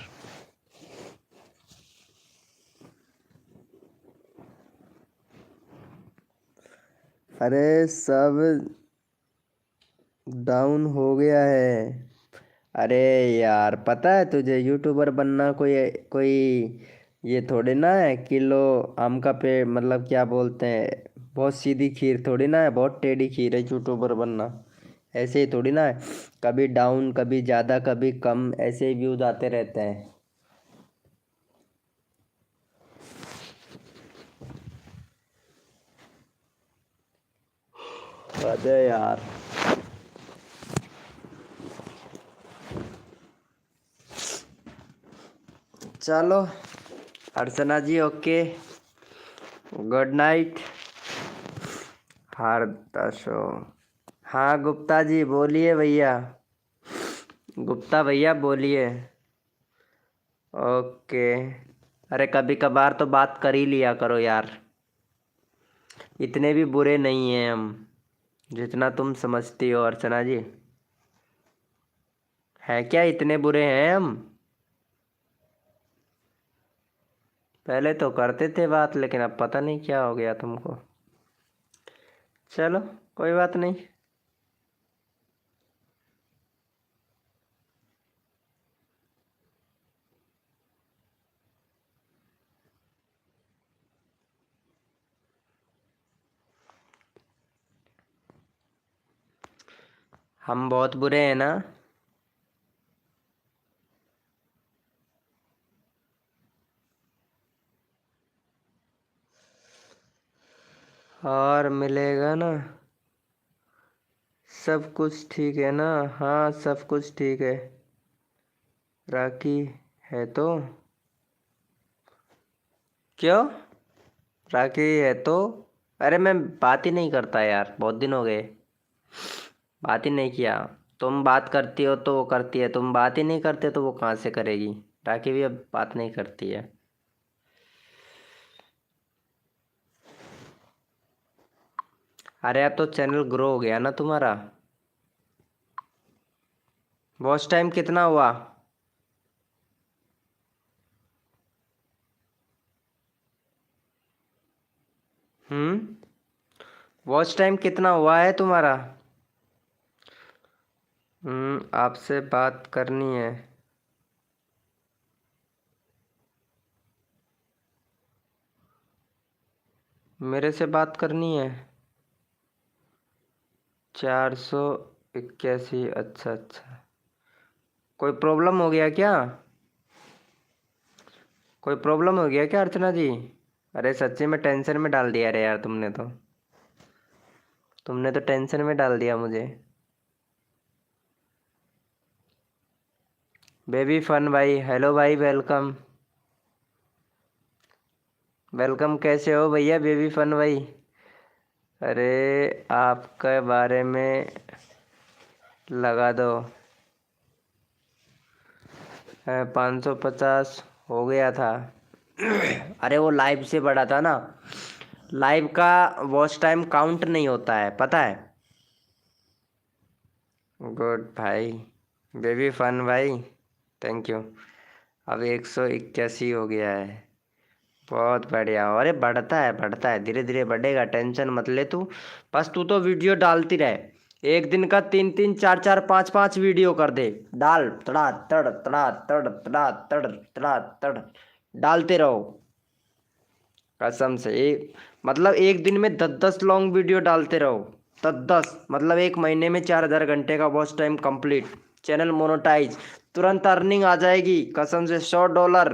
अरे सब डाउन हो गया है। अरे यार पता है तुझे यूट्यूबर बनना कोई कोई ये थोड़ी ना है किलो आम का पेड़ मतलब क्या बोलते हैं बहुत सीधी खीर थोड़ी ना है बहुत टेढ़ी खीर है यूट्यूबर बनना। ऐसे ही थोड़ी ना है कभी डाउन कभी ज़्यादा कभी कम ऐसे ही व्यूज आते रहते हैं। अरे यार चलो अर्चना जी ओके गुड नाइट। हरदशो हाँ गुप्ता जी बोलिए भैया। गुप्ता भैया बोलिए। ओके। अरे कभी कभार तो बात कर ही लिया करो यार। इतने भी बुरे नहीं हैं हम जितना तुम समझती हो अर्चना जी। है क्या इतने बुरे हैं हम? पहले तो करते थे बात लेकिन अब पता नहीं क्या हो गया तुमको। चलो कोई बात नहीं। हम बहुत बुरे हैं ना? और मिलेगा ना? सब कुछ ठीक है ना? हाँ सब कुछ ठीक है। राखी है तो? क्यों? राखी है तो? अरे मैं बात ही नहीं करता यार बहुत दिन हो गए। बात ही नहीं किया। तुम बात करती हो तो वो करती है तुम बात ही नहीं करते तो वो कहाँ से करेगी? राखी भी अब बात नहीं करती है। अरे अब तो चैनल ग्रो हो गया ना तुम्हारा। वॉच टाइम कितना हुआ? वॉच टाइम कितना हुआ है तुम्हारा? आपसे बात करनी है। मेरे से बात करनी है। 481 अच्छा अच्छा। कोई प्रॉब्लम हो गया क्या? कोई प्रॉब्लम हो गया क्या अर्चना जी? अरे सच्ची में टेंशन में डाल दिया रे यार तुमने तो टेंशन में डाल दिया मुझे। बेबी फन भाई हेलो भाई वेलकम। वेलकम कैसे हो भैया बेबी फन भाई? अरे आपके बारे में लगा दो। 550 हो गया था। अरे वो लाइव से बड़ा था ना। लाइव का वॉच टाइम काउंट नहीं होता है पता है। गुड भाई। बेबी फन भाई थैंक यू। अब 181 हो गया है। बहुत बढ़िया। अरे बढ़ता है धीरे धीरे बढ़ेगा टेंशन मत ले तू। बस तू तो वीडियो डालती रहे एक दिन का 3 3 4 4 5 5 वीडियो कर दे। डाल तड़ा तड़ तड़ा तड़ तड़ा तड़ तड़ा तड़ डालते रहो। कसम से एक मतलब एक दिन में 10 10 लॉन्ग वीडियो डालते रहो। 10 10 मतलब एक महीने में 4000 घंटे का watch time complete. Channel monetize तुरंत अर्निंग आ जाएगी कसम से $100।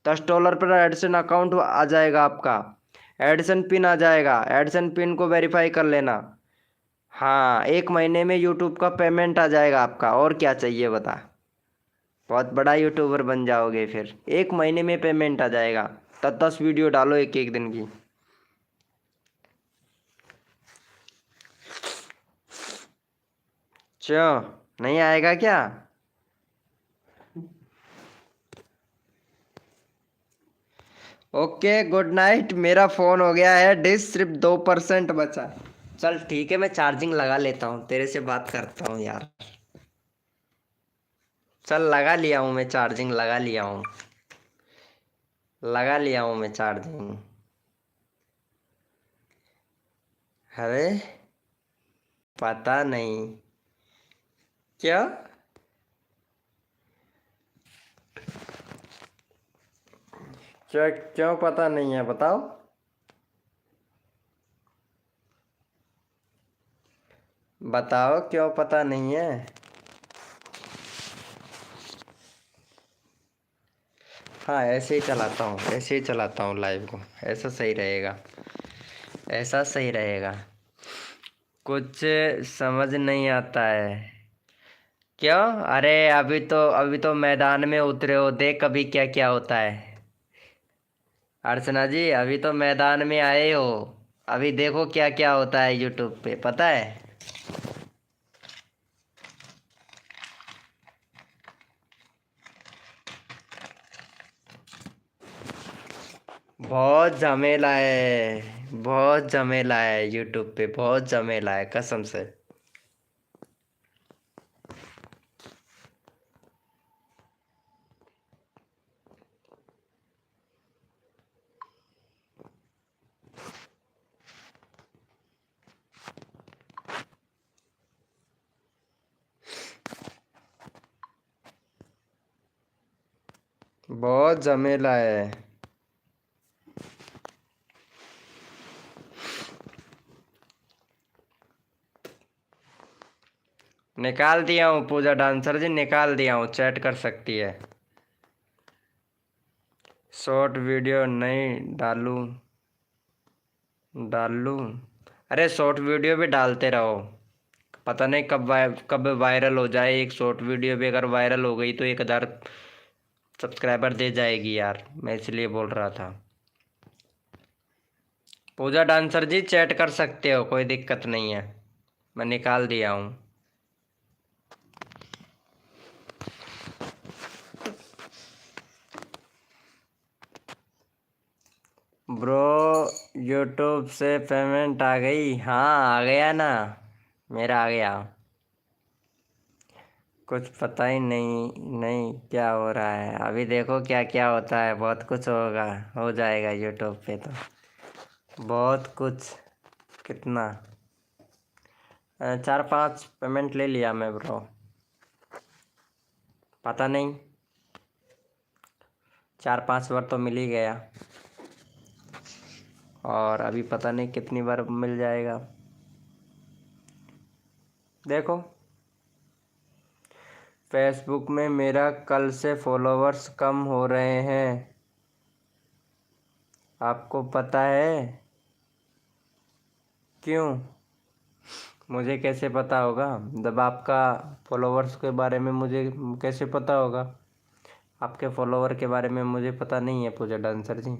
$10 पर एडसन अकाउंट आ जाएगा आपका। एडसन पिन आ जाएगा एडसन पिन को वेरीफाई कर लेना। हाँ एक महीने में यूट्यूब का पेमेंट आ जाएगा आपका और क्या चाहिए बता। बहुत बड़ा यूट्यूबर बन जाओगे फिर एक महीने में पेमेंट आ जाएगा। 10 10 वीडियो डालो एक एक दिन की। क्यों नहीं आएगा क्या? ओके गुड नाइट मेरा फ़ोन हो गया है डिस सिर्फ 2% बचा है। चल ठीक है मैं चार्जिंग लगा लेता हूँ तेरे से बात करता हूँ यार। चल लगा लिया हूँ मैं चार्जिंग, लगा लिया हूँ, लगा लिया हूँ मैं चार्जिंग। अरे पता नहीं क्या, क्या क्यों पता नहीं है बताओ। बताओ क्यों पता नहीं है। हाँ ऐसे ही चलाता हूँ, ऐसे ही चलाता हूँ लाइव को, ऐसा सही रहेगा, ऐसा सही रहेगा। कुछ समझ नहीं आता है। क्यों? अरे अभी तो मैदान में उतरे हो, देख अभी क्या क्या होता है। अर्चना जी अभी तो मैदान में आए हो, अभी देखो क्या क्या होता है यूट्यूब पे, पता है। बहुत झमेला है, बहुत झमेला है यूट्यूब पे, बहुत झमेला है कसम से। बहुत झमेला है। निकाल दिया हूँ पूजा डांसर जी, निकाल दिया हूँ, चैट कर सकती है। शॉर्ट वीडियो नहीं डालूं? डालूं? अरे शॉर्ट वीडियो भी डालते रहो, पता नहीं कब वायरल हो जाए। एक शॉर्ट वीडियो भी अगर वायरल हो गई तो 1,000 सब्सक्राइबर दे जाएगी यार, मैं इसलिए बोल रहा था। पूजा डांसर जी चैट कर सकते हो, कोई दिक्कत नहीं है, मैं निकाल दिया हूँ। ब्रो यूट्यूब से पेमेंट आ गई? हाँ आ गया ना, मेरा आ गया। कुछ पता ही नहीं, नहीं क्या हो रहा है, अभी देखो क्या क्या होता है, बहुत कुछ होगा, हो जाएगा यूट्यूब पे तो बहुत कुछ। कितना? 4-5 पेमेंट ले लिया मैं ब्रो, पता नहीं, 4-5 बार तो मिल ही गया, और अभी पता नहीं कितनी बार मिल जाएगा। देखो फेसबुक में मेरा कल से फॉलोवर्स कम हो रहे हैं, आपको पता है क्यों? मुझे कैसे पता होगा जब आपका फॉलोवर्स के बारे में मुझे कैसे पता होगा? आपके फॉलोवर के बारे में मुझे पता नहीं है पूजा डांसर जी।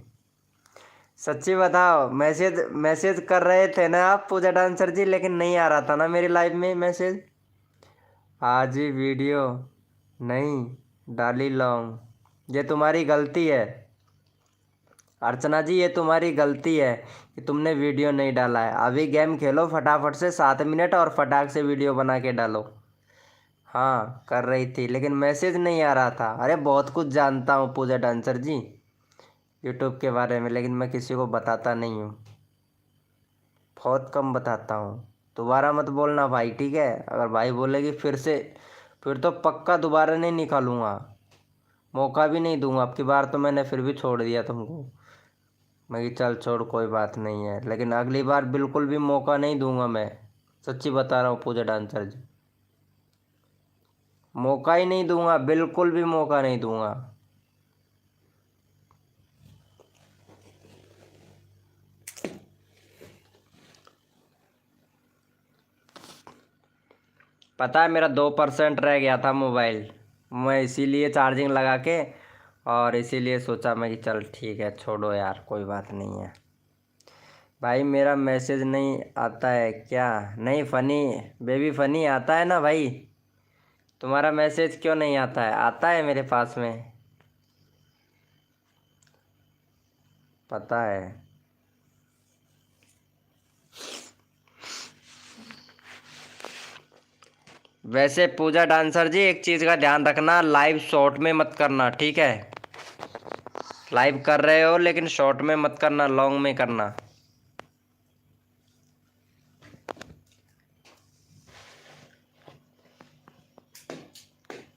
सच्ची बताओ, मैसेज मैसेज कर रहे थे ना आप पूजा डांसर जी, लेकिन नहीं आ रहा था ना मेरी लाइव में मैसेज। आज ही वीडियो नहीं डाली लॉन्ग, ये तुम्हारी गलती है अर्चना जी, ये तुम्हारी गलती है कि तुमने वीडियो नहीं डाला है। अभी गेम खेलो फटाफट से 7 मिनट और फटाक से वीडियो बना के डालो। हाँ कर रही थी लेकिन मैसेज नहीं आ रहा था। अरे बहुत कुछ जानता हूँ पूजा डांसर जी यूट्यूब के बारे में, लेकिन मैं किसी को बताता नहीं हूँ, बहुत कम बताता हूँ। दोबारा मत बोलना भाई, ठीक है? अगर भाई बोलेगी फिर से, फिर तो पक्का दोबारा नहीं निकालूंगा, मौका भी नहीं दूंगा। अब की बार तो मैंने फिर भी छोड़ दिया तुमको, मैं कि चल छोड़ कोई बात नहीं है, लेकिन अगली बार बिल्कुल भी मौका नहीं दूंगा मैं, सच्ची बता रहा हूँ पूजा डांसर जी, मौका ही नहीं दूंगा, बिल्कुल भी मौका नहीं दूंगा। पता है मेरा 2% रह गया था मोबाइल, मैं इसीलिए चार्जिंग लगा के, और इसीलिए सोचा मैं कि चल ठीक है छोड़ो यार, कोई बात नहीं है। भाई मेरा मैसेज नहीं आता है क्या? नहीं फनी बेबी, फनी आता है ना भाई, तुम्हारा मैसेज क्यों नहीं आता है? आता है मेरे पास में, पता है। वैसे पूजा डांसर जी, एक चीज का ध्यान रखना, लाइव शॉर्ट में मत करना, ठीक है? लाइव कर रहे हो लेकिन शॉर्ट में मत करना, लॉन्ग में करना।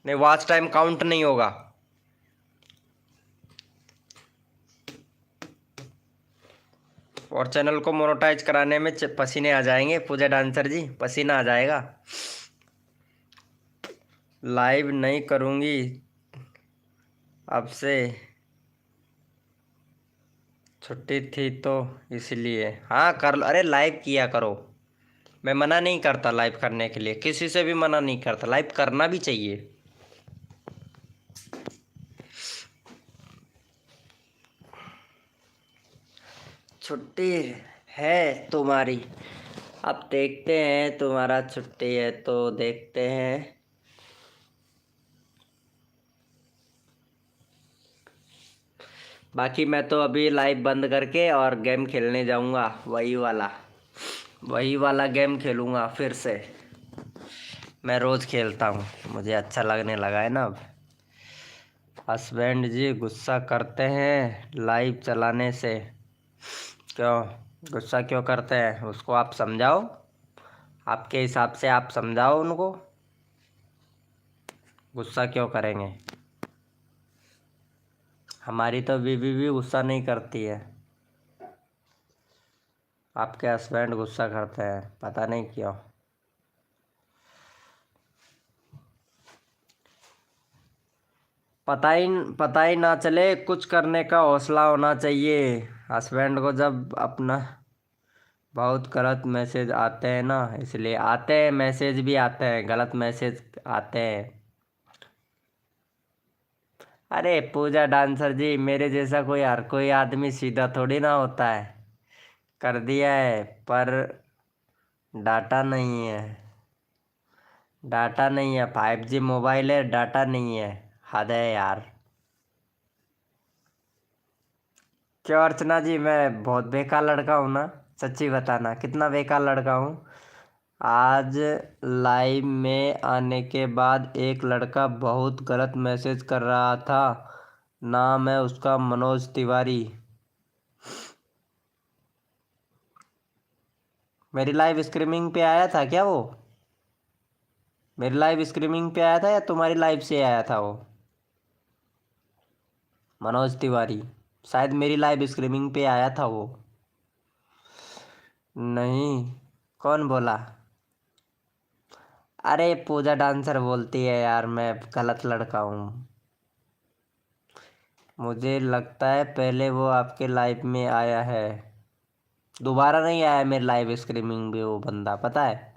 नहीं, वॉच टाइम काउंट नहीं होगा। और चैनल को मोनेटाइज कराने में पसीने आ जाएंगे पूजा डांसर जी, पसीना आ जाएगा। लाइव नहीं करूँगी अब से, छुट्टी थी तो इसलिए। हाँ कर लो, अरे लाइव किया करो। मैं मना नहीं करता लाइव करने के लिए, किसी से भी मना नहीं करता, लाइव करना भी चाहिए। छुट्टी है तुम्हारी, अब देखते हैं, तुम्हारा छुट्टी है तो देखते हैं। बाकी मैं तो अभी लाइव बंद करके और गेम खेलने जाऊंगा, वही वाला गेम खेलूंगा फिर से। मैं रोज़ खेलता हूँ, मुझे अच्छा लगने लगा है ना अब। हस्बैंड जी गुस्सा करते हैं लाइव चलाने से, क्यों गुस्सा क्यों करते हैं? उसको आप समझाओ, आपके हिसाब से आप समझाओ उनको, गुस्सा क्यों करेंगे? हमारी तो बीवी भी गुस्सा नहीं करती है, आपके हस्बैंड गुस्सा करते हैं, पता नहीं क्यों। पता ही ना चले, कुछ करने का हौसला होना चाहिए। हस्बैंड को जब अपना बहुत गलत मैसेज आते हैं ना, इसलिए आते हैं, मैसेज भी आते हैं, गलत मैसेज आते हैं। अरे पूजा डांसर जी, मेरे जैसा हर कोई आदमी सीधा थोड़ी ना होता है। कर दिया है पर डाटा नहीं है, डाटा नहीं है, 5G मोबाइल है, डाटा नहीं है, हद है यार। क्यों अर्चना जी, मैं बहुत बेकार लड़का हूँ ना? सच्ची बताना कितना बेकार लड़का हूँ। आज लाइव में आने के बाद एक लड़का बहुत गलत मैसेज कर रहा था, नाम है उसका मनोज तिवारी। मेरी लाइव स्ट्रीमिंग पे आया था क्या वो? मेरी लाइव स्ट्रीमिंग पे आया था या तुम्हारी लाइव से आया था वो? मनोज तिवारी, शायद मेरी लाइव स्ट्रीमिंग पे आया था वो। नहीं, कौन बोला? अरे पूजा डांसर बोलती है यार, मैं गलत लड़का हूँ। मुझे लगता है पहले वो आपके लाइव में आया है, दोबारा नहीं आया मेरे लाइव स्ट्रीमिंग में वो बंदा, पता है?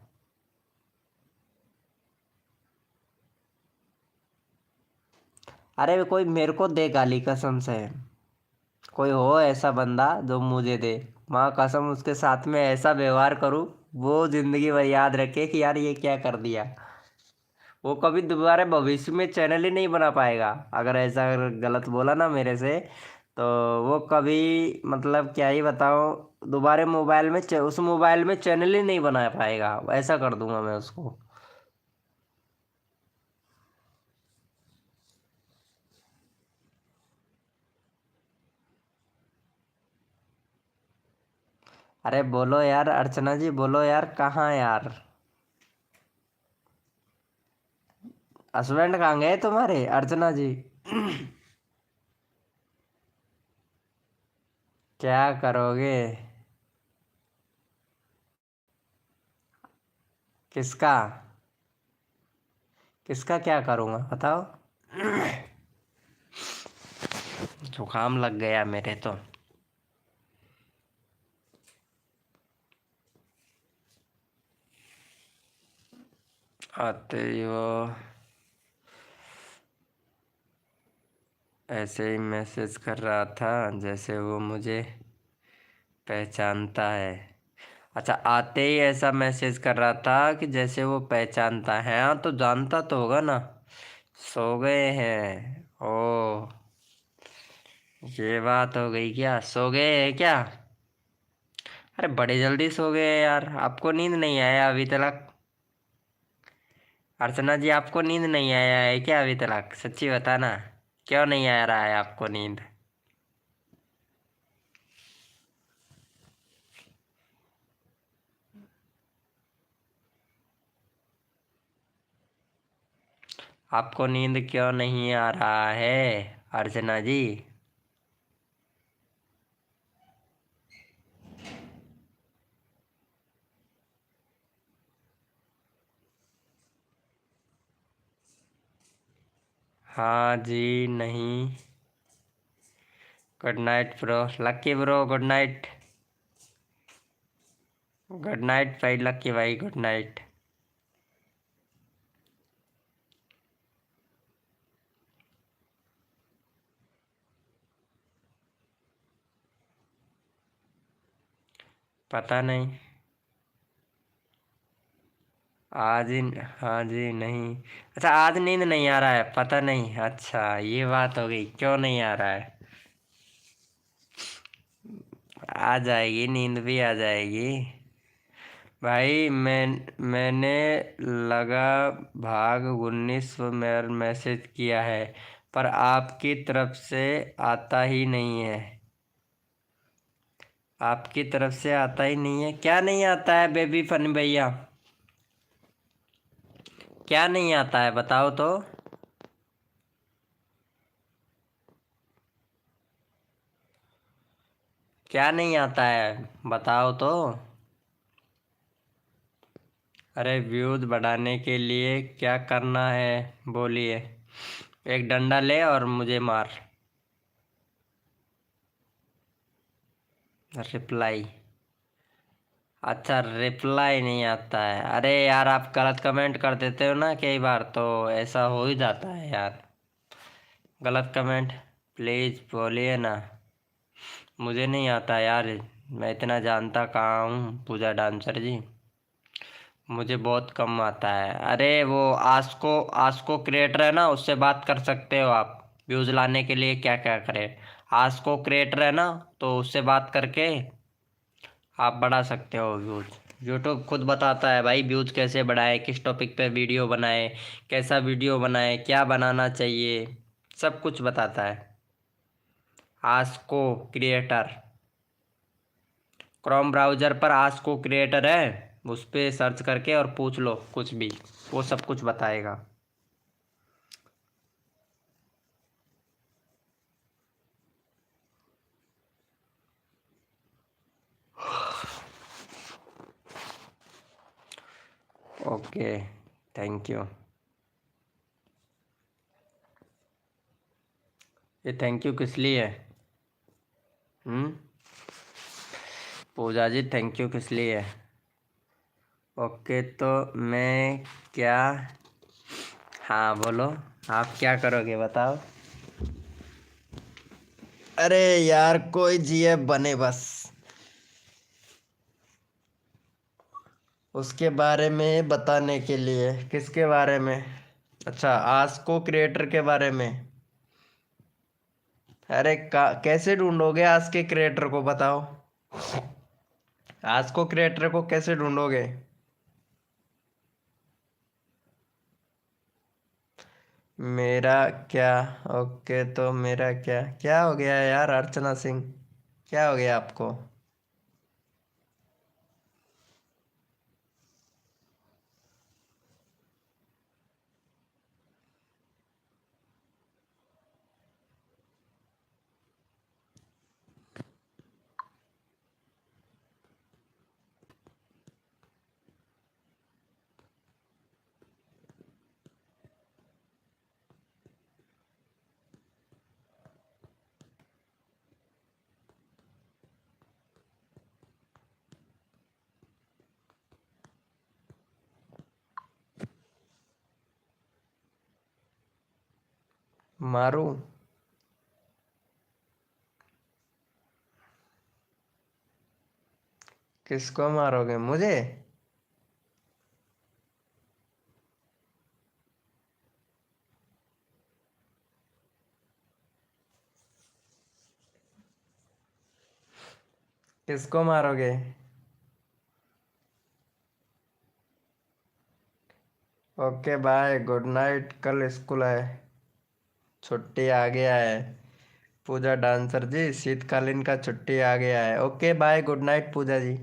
अरे कोई मेरे को दे गाली कसम से, कोई हो ऐसा बंदा जो मुझे दे, माँ कसम उसके साथ में ऐसा व्यवहार करूँ, वो जिंदगी भर याद रखे कि यार ये क्या कर दिया। वो कभी दोबारा भविष्य में चैनल ही नहीं बना पाएगा, अगर ऐसा गलत बोला ना मेरे से, तो वो कभी, मतलब क्या ही बताऊँ, दोबारा मोबाइल में उस मोबाइल में चैनल ही नहीं बना पाएगा, ऐसा कर दूंगा मैं उसको। अरे बोलो यार अर्चना जी, बोलो यार, कहाँ यार? हस्बैंड कहाँ गए तुम्हारे अर्चना जी? क्या करोगे? किसका? किसका क्या करूँगा बताओ? जुकाम लग गया मेरे तो। आते ही वो ऐसे ही मैसेज कर रहा था जैसे वो मुझे पहचानता है। अच्छा, आते ही ऐसा मैसेज कर रहा था कि जैसे वो पहचानता है, हाँ तो जानता तो होगा ना। सो गए हैं? ओ, ये बात हो गई क्या, सो गए हैं क्या? अरे बड़े जल्दी सो गए यार, आपको नींद नहीं आया अभी तक? अर्चना जी, आपको नींद नहीं आया है क्या अभी तक? सच्ची बताना, क्यों नहीं आ रहा है आपको नींद? आपको नींद क्यों नहीं आ रहा है अर्चना जी? हाँ जी, नहीं। Good night bro, Lucky bro, good night. Good night भाई लक्की भाई, गुड नाइट। पता नहीं। आज ही? हाँ जी, नहीं। अच्छा, आज नींद नहीं आ रहा है, पता नहीं। अच्छा, ये बात हो गई, क्यों नहीं आ रहा है? आ जाएगी, नींद भी आ जाएगी भाई। मैंने लगा भाग 19 में मैसेज किया है, पर आपकी तरफ से आता ही नहीं है। आपकी तरफ से आता ही नहीं है? क्या नहीं आता है बेबी फनी भैया? क्या नहीं आता है बताओ तो। क्या नहीं आता है बताओ तो। अरे व्यूज बढ़ाने के लिए क्या करना है बोलिए। एक डंडा ले और मुझे मार। रिप्लाई? अच्छा, रिप्लाई नहीं आता है? अरे यार, आप गलत कमेंट कर देते हो ना कई बार, तो ऐसा हो ही जाता है यार। गलत कमेंट प्लीज बोलिए ना। मुझे नहीं आता यार। मैं इतना जानता कहाँ हूँ पूजा डांसर जी। मुझे बहुत कम आता है। अरे वो आस्को आस्को क्रिएटर है ना, उससे बात कर सकते हो आप। व्यूज लाने के लिए क्या क्या करें। आस्को क्रिएटर है ना, तो उससे बात करके आप बढ़ा सकते हो व्यूज। यूट्यूब खुद बताता है भाई व्यूज कैसे बढ़ाए, किस टॉपिक पे वीडियो बनाए, कैसा वीडियो बनाए, क्या बनाना चाहिए, सब कुछ बताता है। आस्को क्रिएटर, क्रोम ब्राउज़र पर आस्को क्रिएटर है, उस पर सर्च करके और पूछ लो कुछ भी, वो सब कुछ बताएगा। Okay, thank you. ये थैंक यू किस लिए है? हम्म? पूजा जी, थैंक यू किस लिए है? ओके, तो मैं क्या? हाँ बोलो, आप क्या करोगे बताओ। अरे यार, कोई जीएफ बने बस। उसके बारे में बताने के लिए? किसके बारे में? अच्छा, आस्को क्रिएटर के बारे में। अरे कैसे ढूंढोगे आज के क्रिएटर को बताओ। आज को क्रिएटर को कैसे ढूंढोगे? मेरा क्या? ओके, तो मेरा क्या क्या हो गया यार अर्चना सिंह? क्या हो गया आपको? मारू? किसको मारोगे, मुझे? किसको मारोगे? Okay bye, good night. कल स्कूल है, छुट्टी आ गया है। पूजा डांसर जी, शीतकालीन का छुट्टी आ गया है। ओके बाय, गुड नाइट पूजा जी।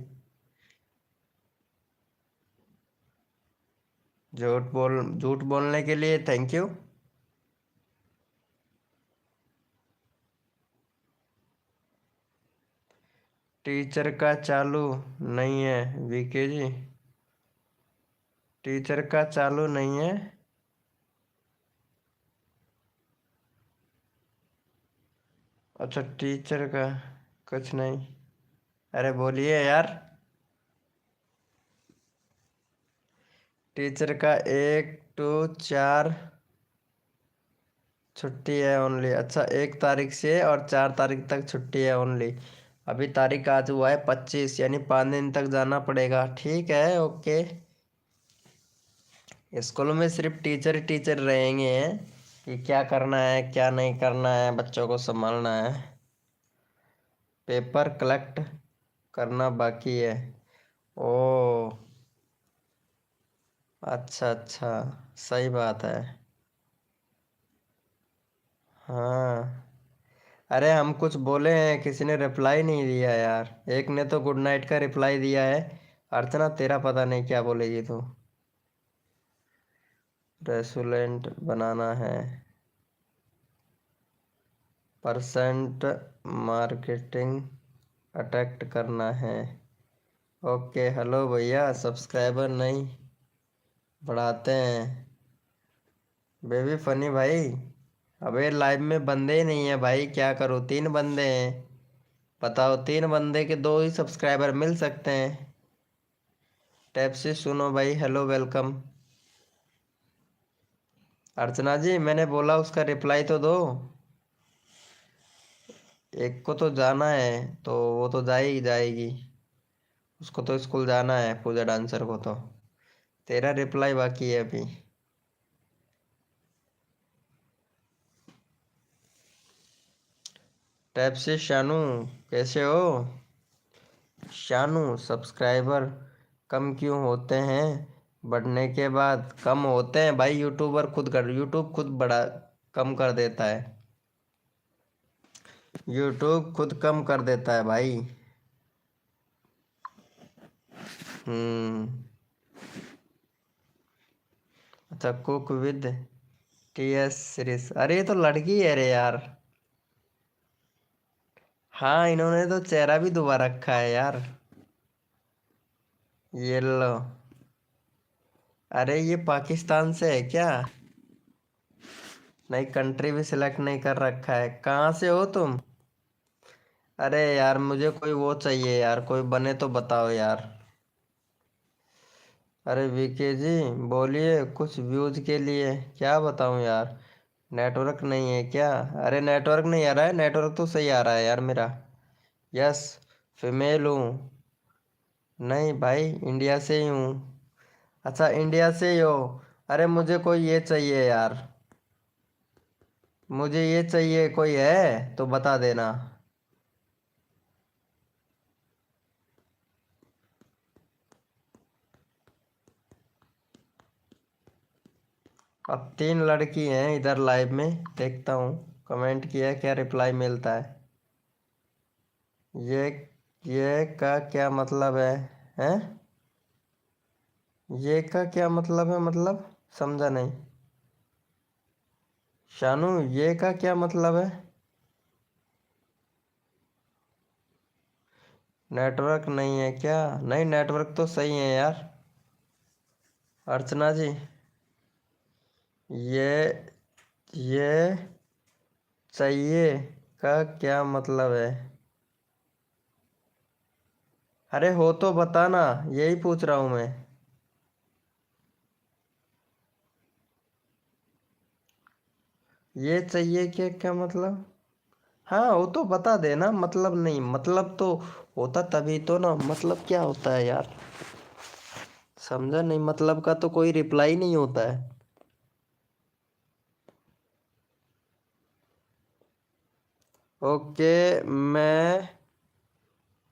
झूठ बोलने के लिए थैंक यू। टीचर का चालू नहीं है वीके जी, टीचर का चालू नहीं है। अच्छा, टीचर का कुछ नहीं। अरे बोलिए यार। टीचर का 1 to 4 छुट्टी है ओनली। अच्छा, 1 तारीख से और 4 तारीख तक छुट्टी है ओनली। अभी तारीख आज हुआ है 25, यानी 5 दिन तक जाना पड़ेगा। ठीक है, ओके। स्कूल में सिर्फ टीचर ही टीचर रहेंगे कि क्या करना है क्या नहीं करना है, बच्चों को संभालना है। पेपर कलेक्ट करना बाकी है। ओ, अच्छा अच्छा, सही बात है। हाँ, अरे हम कुछ बोले हैं, किसी ने रिप्लाई नहीं दिया यार। एक ने तो गुड नाइट का रिप्लाई दिया है। अर्चना, तेरा पता नहीं क्या बोलेगी तू। रेस्टोरेंट बनाना है, परसेंट मार्केटिंग अट्रैक्ट करना है। ओके, हेलो भैया, सब्सक्राइबर नहीं बढ़ाते हैं। बेबी फनी भाई, अबे लाइव में बंदे ही नहीं है भाई, क्या करूँ? 3 बंदे हैं, बताओ। 3 बंदे के 2 ही सब्सक्राइबर मिल सकते हैं। टैब से सुनो भाई, हेलो वेलकम। अर्चना जी, मैंने बोला उसका रिप्लाई तो दो। एक को तो जाना है, तो वो तो जाएगी जाएगी। उसको तो स्कूल जाना है, पूजा डांसर को तो। तेरा रिप्लाई बाकी है अभी। टैब से शानू, कैसे हो? शानू, सब्सक्राइबर कम क्यों होते हैं? बढ़ने के बाद कम होते हैं भाई। यूट्यूब खुद बड़ा कम कर देता है। यूट्यूब खुद कम कर देता है भाई। हम्म। अच्छा, कुक विद TS सीरीज, अरे ये तो लड़की है रे यार। हाँ, इन्होंने तो चेहरा भी दुबा रखा है यार। ये लो। अरे ये पाकिस्तान से है क्या? नहीं, कंट्री भी सिलेक्ट नहीं कर रखा है। कहाँ से हो तुम? अरे यार, मुझे कोई वो चाहिए यार, कोई बने तो बताओ यार। अरे वीके जी, बोलिए कुछ व्यूज के लिए। क्या बताऊं यार, नेटवर्क नहीं है क्या? अरे नेटवर्क नहीं आ रहा है, नेटवर्क तो सही आ रहा है यार मेरा। यस, फीमेल हूँ। नहीं भाई, इंडिया से ही हूँ। अच्छा, इंडिया से ही हो। अरे मुझे कोई ये चाहिए यार, मुझे ये चाहिए, कोई है तो बता देना। अब 3 लड़की हैं इधर लाइव में, देखता हूँ कमेंट किया है, क्या रिप्लाई मिलता है। ये ये का क्या मतलब है? हैं? ये का क्या मतलब है, मतलब समझा नहीं। शानू, ये का क्या मतलब है? नेटवर्क नहीं है क्या? नहीं, नेटवर्क तो सही है यार। अर्चना जी, ये ये चाहिए का क्या मतलब है? अरे हो तो बताना, यही पूछ रहा हूँ मैं। ये चाहिए क्या क्या मतलब? हाँ, वो तो बता देना, मतलब नहीं, मतलब तो होता तभी तो ना, मतलब क्या होता है यार? समझा नहीं, मतलब का तो कोई रिप्लाई नहीं होता है। ओके, मैं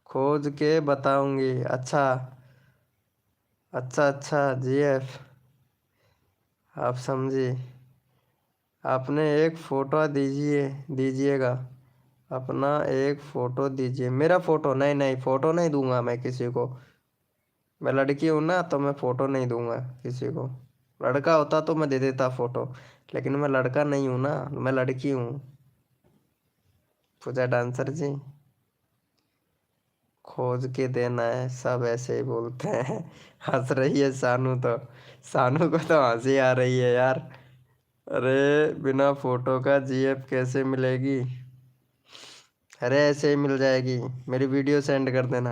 खोज के बताऊंगी। अच्छा अच्छा अच्छा, GF। आप समझे। आपने एक फ़ोटो दीजिएगा। अपना एक फ़ोटो दीजिए। मेरा फ़ोटो नहीं, नहीं फ़ोटो नहीं दूंगा मैं किसी को। मैं लड़की हूँ ना, तो मैं फ़ोटो नहीं दूंगा किसी को। लड़का होता तो मैं दे देता फ़ोटो, लेकिन मैं लड़का नहीं हूँ ना, मैं लड़की हूँ। पूजा डांसर जी, खोज के देना है, सब ऐसे ही बोलते हैं। हंस रही है शानू तो। शानू को तो हंसी आ रही है यार। अरे बिना फोटो का जीएफ कैसे मिलेगी? अरे ऐसे ही मिल जाएगी, मेरी वीडियो सेंड कर देना।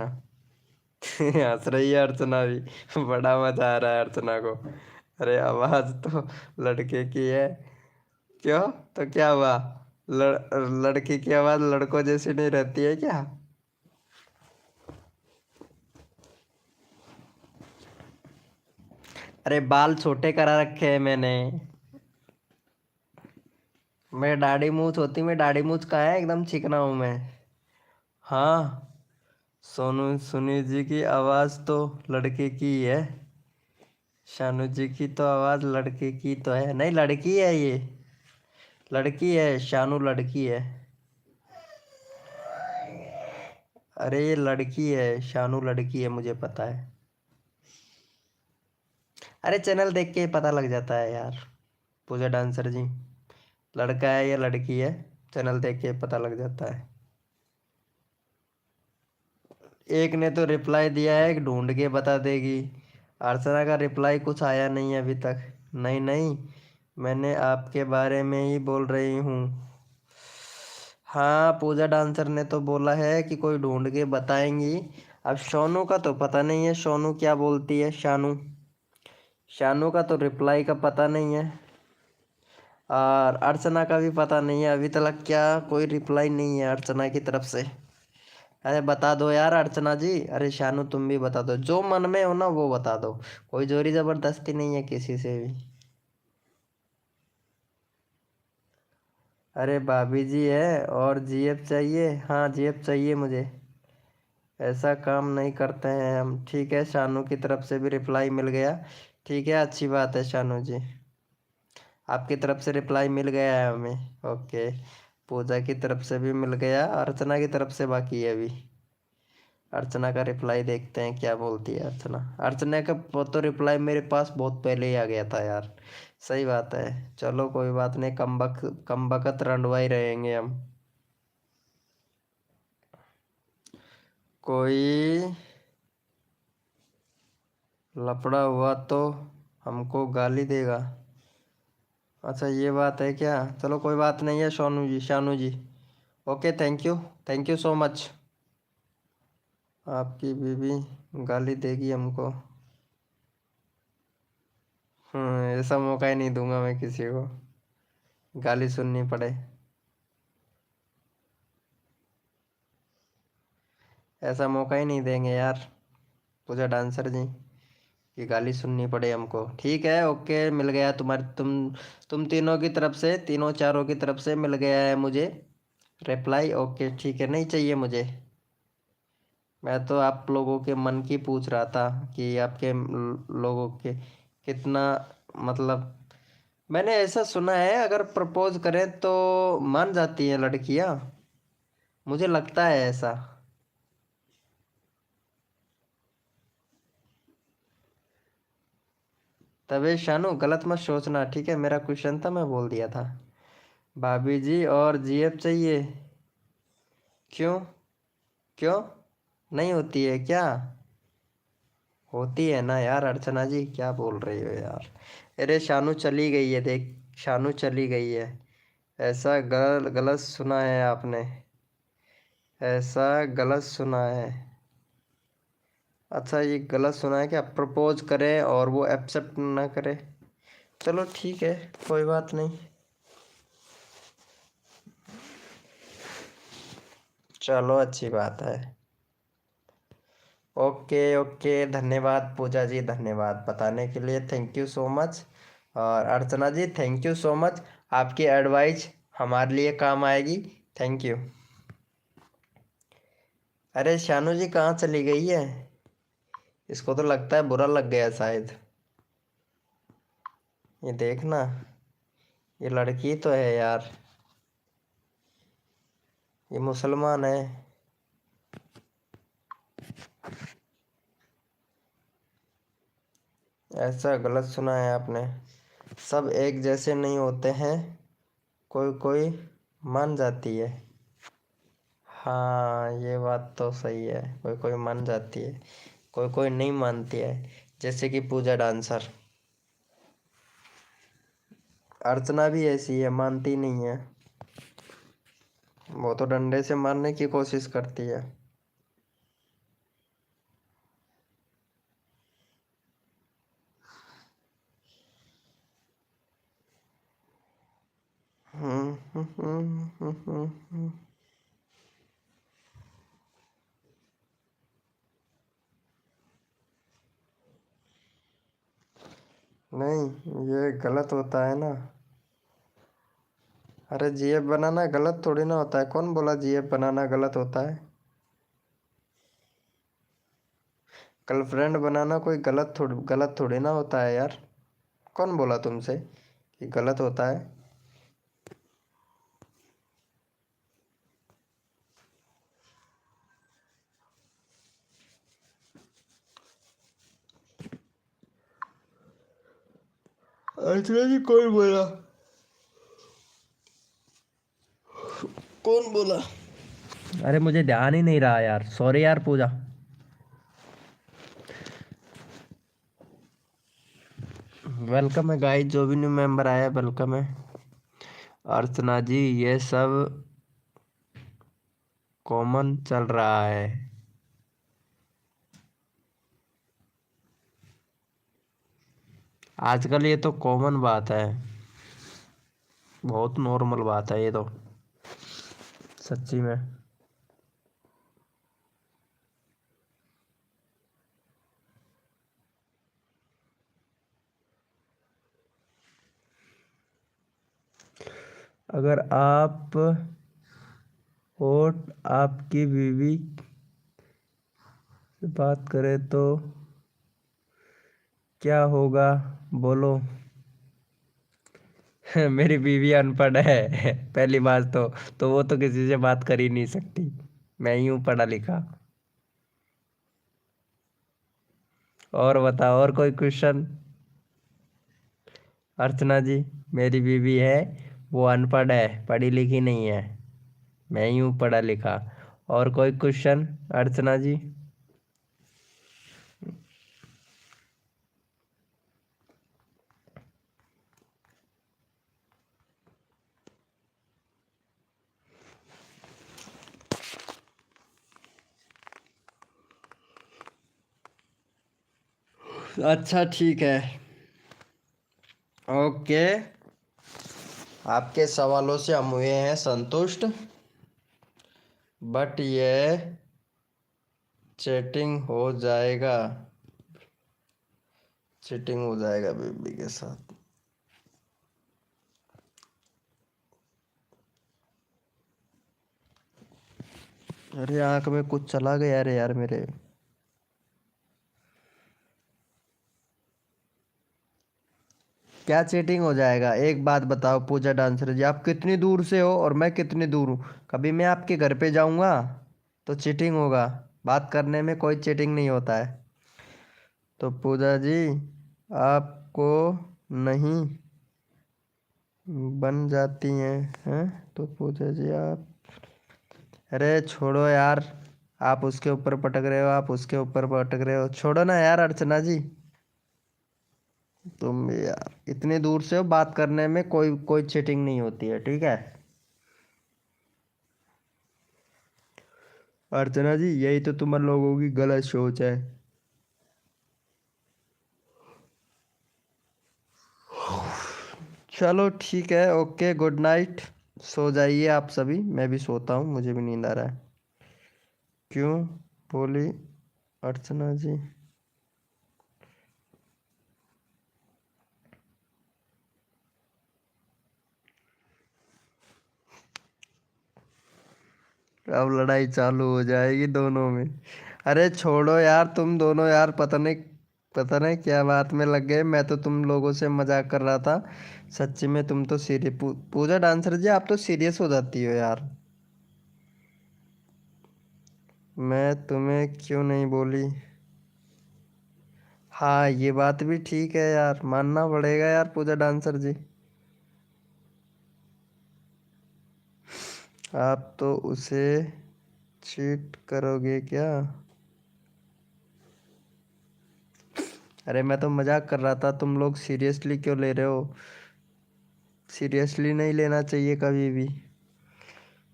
हंस रही है अर्चना भी। बड़ा मजा आ रहा है अर्चना को। अरे आवाज तो लड़के की है। क्यों? तो क्या हुआ? लड़की की आवाज लड़कों जैसी नहीं रहती है क्या? अरे बाल छोटे करा रखे हैं मैंने। मैं दाढ़ी मूछ होती, मैं दाढ़ी मूछ का है, एकदम चिकना हूँ मैं। हाँ, सोनू सुनी जी की आवाज तो लड़के की ही है। शानू जी की तो आवाज लड़के की तो है नहीं, लड़की है ये। लड़की है, शानू लड़की है। अरे ये लड़की है, शानू लड़की है, मुझे पता है। अरे चैनल देख के पता लग जाता है यार। पूजा डांसर जी, लड़का है या लड़की है, चैनल देख के पता लग जाता है। एक ने तो रिप्लाई दिया है, एक ढूंढ के बता देगी। अर्चना का रिप्लाई कुछ आया नहीं है अभी तक। नहीं नहीं, मैंने आपके बारे में ही बोल रही हूँ। हाँ, पूजा डांसर ने तो बोला है कि कोई ढूंढ के बताएंगी। अब सोनू का तो पता नहीं है, सोनू क्या बोलती है। शानू, शानू का तो रिप्लाई का पता नहीं है। और अर्चना का भी पता नहीं है अभी तक, क्या कोई रिप्लाई नहीं है अर्चना की तरफ से। अरे बता दो यार अर्चना जी, अरे शानू तुम भी बता दो, जो मन में हो ना वो बता दो। कोई जोरी जबरदस्ती नहीं है किसी से भी। अरे भाभी जी है और जीएफ चाहिए। हाँ जीएफ चाहिए मुझे। ऐसा काम नहीं करते हैं हम। ठीक है, शानू की तरफ से भी रिप्लाई मिल गया। ठीक है, अच्छी बात है शानू जी। आपकी तरफ से रिप्लाई मिल गया है हमें। ओके। पूजा की तरफ से भी मिल गया, अर्चना की तरफ से बाकी है अभी। अर्चना का रिप्लाई देखते हैं क्या बोलती है अर्चना। अर्चना का तो रिप्लाई मेरे पास बहुत पहले ही आ गया था यार। सही बात है। चलो कोई बात नहीं, कम बखत रंडवा ही रहेंगे हम। कोई लफड़ा हुआ तो हमको गाली देगा? अच्छा ये बात है क्या? चलो कोई बात नहीं है Sonu ji, Shanu ji. Okay, thank you. Thank you so much. आपकी बीवी गाली देगी हमको? ऐसा मौका ही नहीं दूंगा मैं किसी को, गाली सुननी पड़े। ऐसा मौका ही नहीं देंगे यार पूजा डांसर जी, कि गाली सुननी पड़े हमको। ठीक है, ओके, मिल गया तुम्हारे तुम तीनों की तरफ से, तीनों चारों की तरफ से मिल गया है मुझे रिप्लाई। ओके ठीक है, नहीं चाहिए मुझे। मैं तो आप लोगों के मन की पूछ रहा था कि आपके लोगों के कितना, मतलब मैंने ऐसा सुना है अगर प्रपोज करें तो मान जाती हैं लड़कियां, मुझे लगता है ऐसा। तबे शानू गलत मत सोचना, ठीक है? मेरा क्वेश्चन था, मैं बोल दिया था। भाभी जी और जीएफ चाहिए? क्यों? क्यों नहीं होती है क्या? होती है ना यार अर्चना जी, क्या बोल रही हो यार? अरे शानू चली गई है देख, शानू चली गई है। ऐसा गलत सुना है आपने, ऐसा गलत सुना है। अच्छा ये गलत सुना है क्या? प्रपोज करे और वो एक्सेप्ट ना करे? चलो ठीक है, कोई बात नहीं। चलो अच्छी बात है। ओके ओके, धन्यवाद पूजा जी, धन्यवाद बताने के लिए, थैंक यू सो मच। और अर्चना जी थैंक यू सो मच, आपकी एडवाइस हमारे लिए काम आएगी। Thank you. अरे शानू जी कहाँ चली गई है? इसको तो लगता है बुरा लग गया शायद। ये देखना, ये लड़की तो है यार, ये मुसलमान है। ऐसा गलत सुना है आपने। सब एक जैसे नहीं होते हैं, कोई कोई मान जाती है। हाँ, ये बात तो सही है, कोई कोई मान जाती है, कोई कोई नहीं मानती है। जैसे कि पूजा डांसर। अर्चना भी ऐसी है, मानती नहीं है। वो तो डंडे से मारने की कोशिश करती है। हम्म। नहीं, ये गलत होता है ना। अरे जीएफ बनाना गलत थोड़ी ना होता है, कौन बोला जीएफ बनाना गलत होता है? गर्लफ्रेंड बनाना कोई गलत थोड़ी ना होता है यार। कौन बोला तुमसे कि गलत होता है? अर्चना जी, कौन बोला? कौन बोला? अरे मुझे ध्यान ही नहीं रहा यार, सॉरी यार पूजा। वेलकम है गाइस, जो भी न्यू मेंबर आया वेलकम है। अर्चना जी, ये सब कॉमन चल रहा है। आजकल ये तो कॉमन बात है, बहुत नॉर्मल बात है ये तो, सच्ची में। अगर आप और आपकी बीवी से बात करें तो क्या होगा, बोलो। मेरी बीवी अनपढ़ है पहली बात तो वो तो किसी से बात कर ही नहीं सकती। मैं ही हूँ पढ़ा लिखा। और बताओ, और कोई क्वेश्चन? अर्चना जी, मेरी बीवी है, वो अनपढ़ है, पढ़ी लिखी नहीं है। मैं ही हूँ पढ़ा लिखा। और कोई क्वेश्चन अर्चना जी? अच्छा ठीक है, ओके। आपके सवालों से हम हुए हैं संतुष्ट। बट ये चैटिंग हो जाएगा, चीटिंग हो जाएगा बेबी के साथ। अरे आंख में कुछ चला गया रे यार मेरे। क्या चीटिंग हो जाएगा, एक बात बताओ पूजा डांसर जी, आप कितनी दूर से हो और मैं कितनी दूर हूँ? कभी मैं आपके घर पे जाऊंगा तो चीटिंग होगा। बात करने में कोई चीटिंग नहीं होता है। तो पूजा जी, आपको नहीं बन जाती हैं तो पूजा जी आप, अरे छोड़ो यार। आप उसके ऊपर पटक रहे हो, आप उसके ऊपर पटक रहे हो, छोड़ो ना यार अर्चना जी। तुम भी यार इतनी दूर से हो, बात करने में कोई कोई चीटिंग नहीं होती है, ठीक है? अर्चना जी, यही तो तुम लोगों की गलत सोच है। चलो ठीक है, ओके, गुड नाइट। सो जाइए आप सभी, मैं भी सोता हूँ, मुझे भी नींद आ रहा है। क्यों बोली अर्चना जी? अब लड़ाई चालू हो जाएगी दोनों में। अरे छोड़ो यार, तुम दोनों यार पता नहीं पता नहीं क्या बात में लग गए। मैं तो तुम लोगों से मजाक कर रहा था, सच्ची में तुम तो सीरियस। पूजा डांसर जी, आप तो सीरियस हो जाती हो यार। मैं तुम्हें क्यों नहीं बोली? हाँ, ये बात भी ठीक है यार, मानना पड़ेगा यार पूजा डांसर जी। आप तो उसे चीट करोगे क्या? अरे मैं तो मजाक कर रहा था, तुम लोग सीरियसली क्यों ले रहे हो? सीरियसली नहीं लेना चाहिए कभी भी।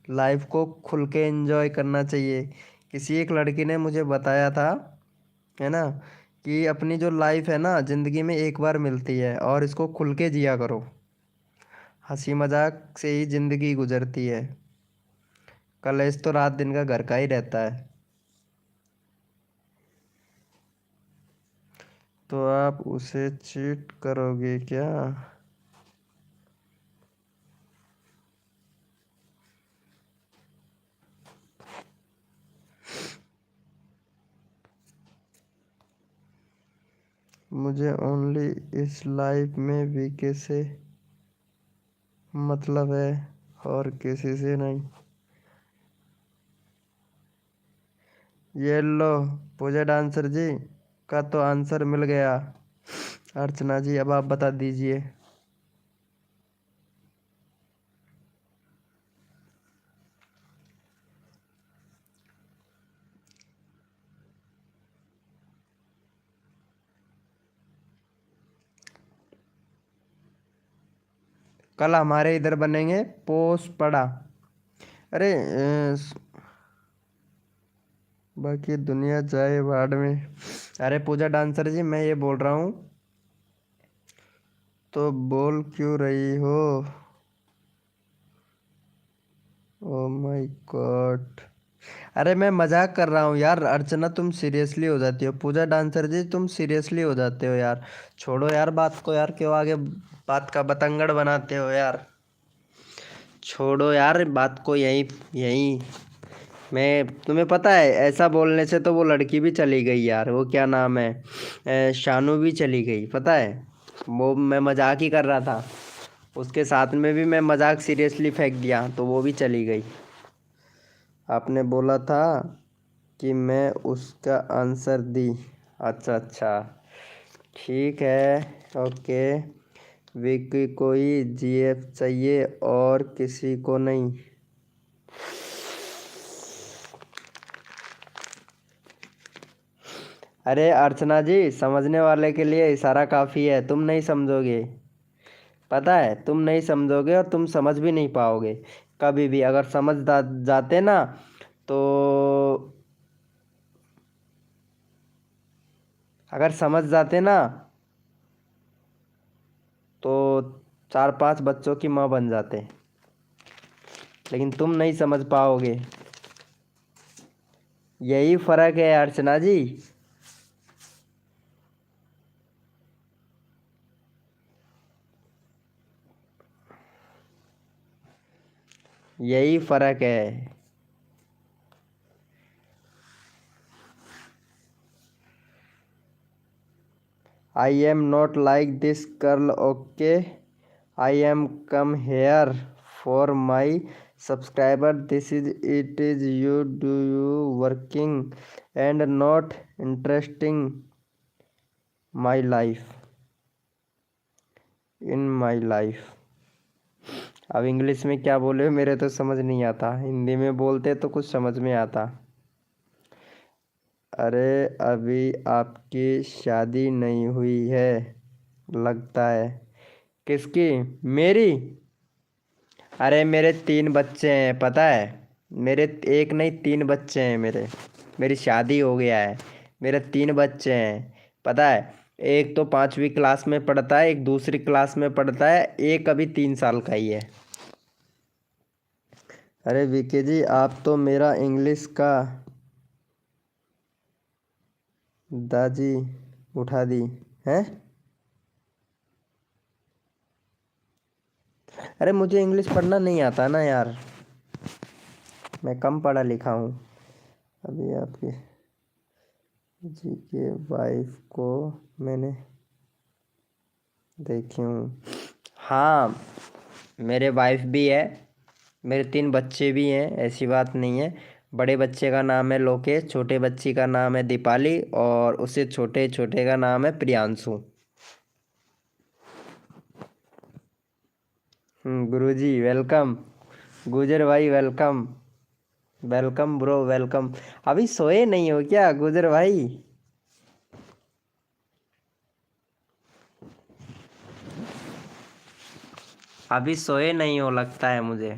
लाइफ को खुल के एंजॉय करना चाहिए। किसी एक लड़की ने मुझे बताया था, है ना, कि अपनी जो लाइफ है ना, जिंदगी में एक बार मिलती है और इसको खुल के जिया करो। हंसी मजाक से ही जिंदगी गुजरती है। कलेश तो रात दिन का घर का ही रहता है। तो आप उसे चीट करोगे क्या? मुझे ओनली इस लाइफ में वीके से मतलब है, और किसी से नहीं। ये लो, पूजा डांसर जी का तो आंसर मिल गया। अर्चना जी, अब आप बता दीजिए। कल हमारे इधर बनेंगे पोस पड़ा। अरे बाकी दुनिया जाए भाड़ में। अरे पूजा डांसर जी, मैं ये बोल रहा हूँ, तो बोल क्यों रही हो? Oh my God. अरे मैं मजाक कर रहा हूँ यार। अर्चना, तुम सीरियसली हो जाती हो। पूजा डांसर जी, तुम सीरियसली हो जाते हो यार। छोड़ो यार बात को यार, क्यों आगे बात का बतंगड़ बनाते हो यार? छोड़ो यार बात को, यहीं यहीं। मैं, तुम्हें पता है, ऐसा बोलने से तो वो लड़की भी चली गई यार। वो क्या नाम है, शानू भी चली गई, पता है। वो मैं मजाक ही कर रहा था, उसके साथ में भी मैं मजाक सीरियसली फेंक दिया तो वो भी चली गई। आपने बोला था कि मैं उसका आंसर दी। अच्छा अच्छा, ठीक है, ओके। विकी को ही जीएफ चाहिए और किसी को नहीं। अरे अर्चना जी, समझने वाले के लिए इशारा काफ़ी है, तुम नहीं समझोगे। पता है, तुम नहीं समझोगे और तुम समझ भी नहीं पाओगे कभी भी। अगर समझ जाते ना, तो अगर समझ जाते ना, तो 4-5 बच्चों की माँ बन जाते। लेकिन तुम नहीं समझ पाओगे। यही फर्क है अर्चना जी। यही फर्क है। I am not like this girl, okay. I am come here for my subscriber, this is it is you do you working and not interesting my life in my life. अब इंग्लिश में क्या बोले मेरे तो समझ नहीं आता, हिंदी में बोलते तो कुछ समझ में आता। अरे अभी आपकी शादी नहीं हुई है लगता है। किसकी? मेरी? अरे मेरे 3 बच्चे हैं, पता है। मेरे एक नहीं 3 बच्चे हैं मेरे। मेरी शादी हो गया है। मेरे 3 बच्चे हैं, पता है। एक तो 5वीं क्लास में पढ़ता है, एक दूसरी क्लास में पढ़ता है, एक अभी 3 साल का ही है। अरे विकी जी, आप तो मेरा इंग्लिश का दाजी उठा दी हैं। अरे मुझे इंग्लिश पढ़ना नहीं आता ना यार, मैं कम पढ़ा लिखा हूँ। अभी आपकी जी के वाइफ को मैंने देखी हूँ। हाँ, मेरे वाइफ भी है, मेरे 3 बच्चे भी हैं, ऐसी बात नहीं है। बड़े बच्चे का नाम है लोकेश, छोटे बच्ची का नाम है दीपाली और उससे छोटे छोटे का नाम है प्रियांशु। गुरुजी वेलकम। गुजर भाई वेलकम। Welcome bro welcome. अभी सोए नहीं हो क्या गुजर भाई? अभी सोए नहीं हो लगता है मुझे।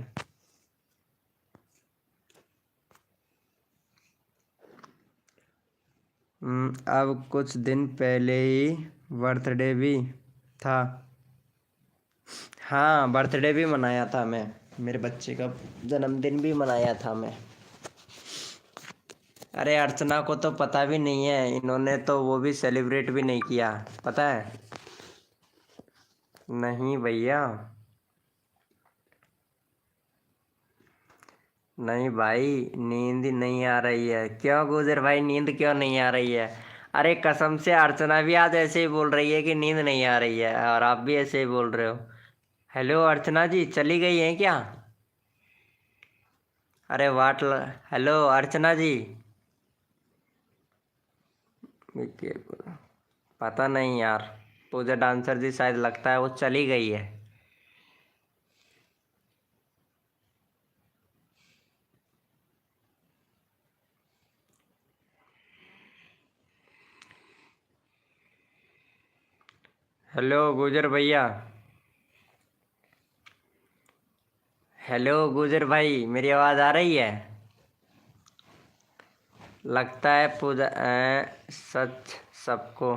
अब कुछ दिन पहले ही बर्थडे भी था। हाँ, बर्थडे भी मनाया था मैं, मेरे बच्चे का जन्मदिन भी मनाया था मैं। अरे अर्चना को तो पता भी नहीं है, इन्होंने तो वो भी सेलिब्रेट भी नहीं किया, पता है? नहीं भैया, नहीं भाई, नींद नहीं आ रही है। क्यों गुजर भाई, नींद क्यों नहीं आ रही है? अरे कसम से अर्चना भी आज ऐसे ही बोल रही है कि नींद नहीं आ रही है, और आप भी ऐसे ही बोल रहे हो। हेलो अर्चना जी, चली गई हैं क्या? अरे हेलो अर्चना जी। पता नहीं यार, पूजा डांसर जी शायद लगता है वो चली गई है। हेलो गुजर भैया। हेलो गुजर भाई, मेरी आवाज़ आ रही है? लगता है पूजा सच सबको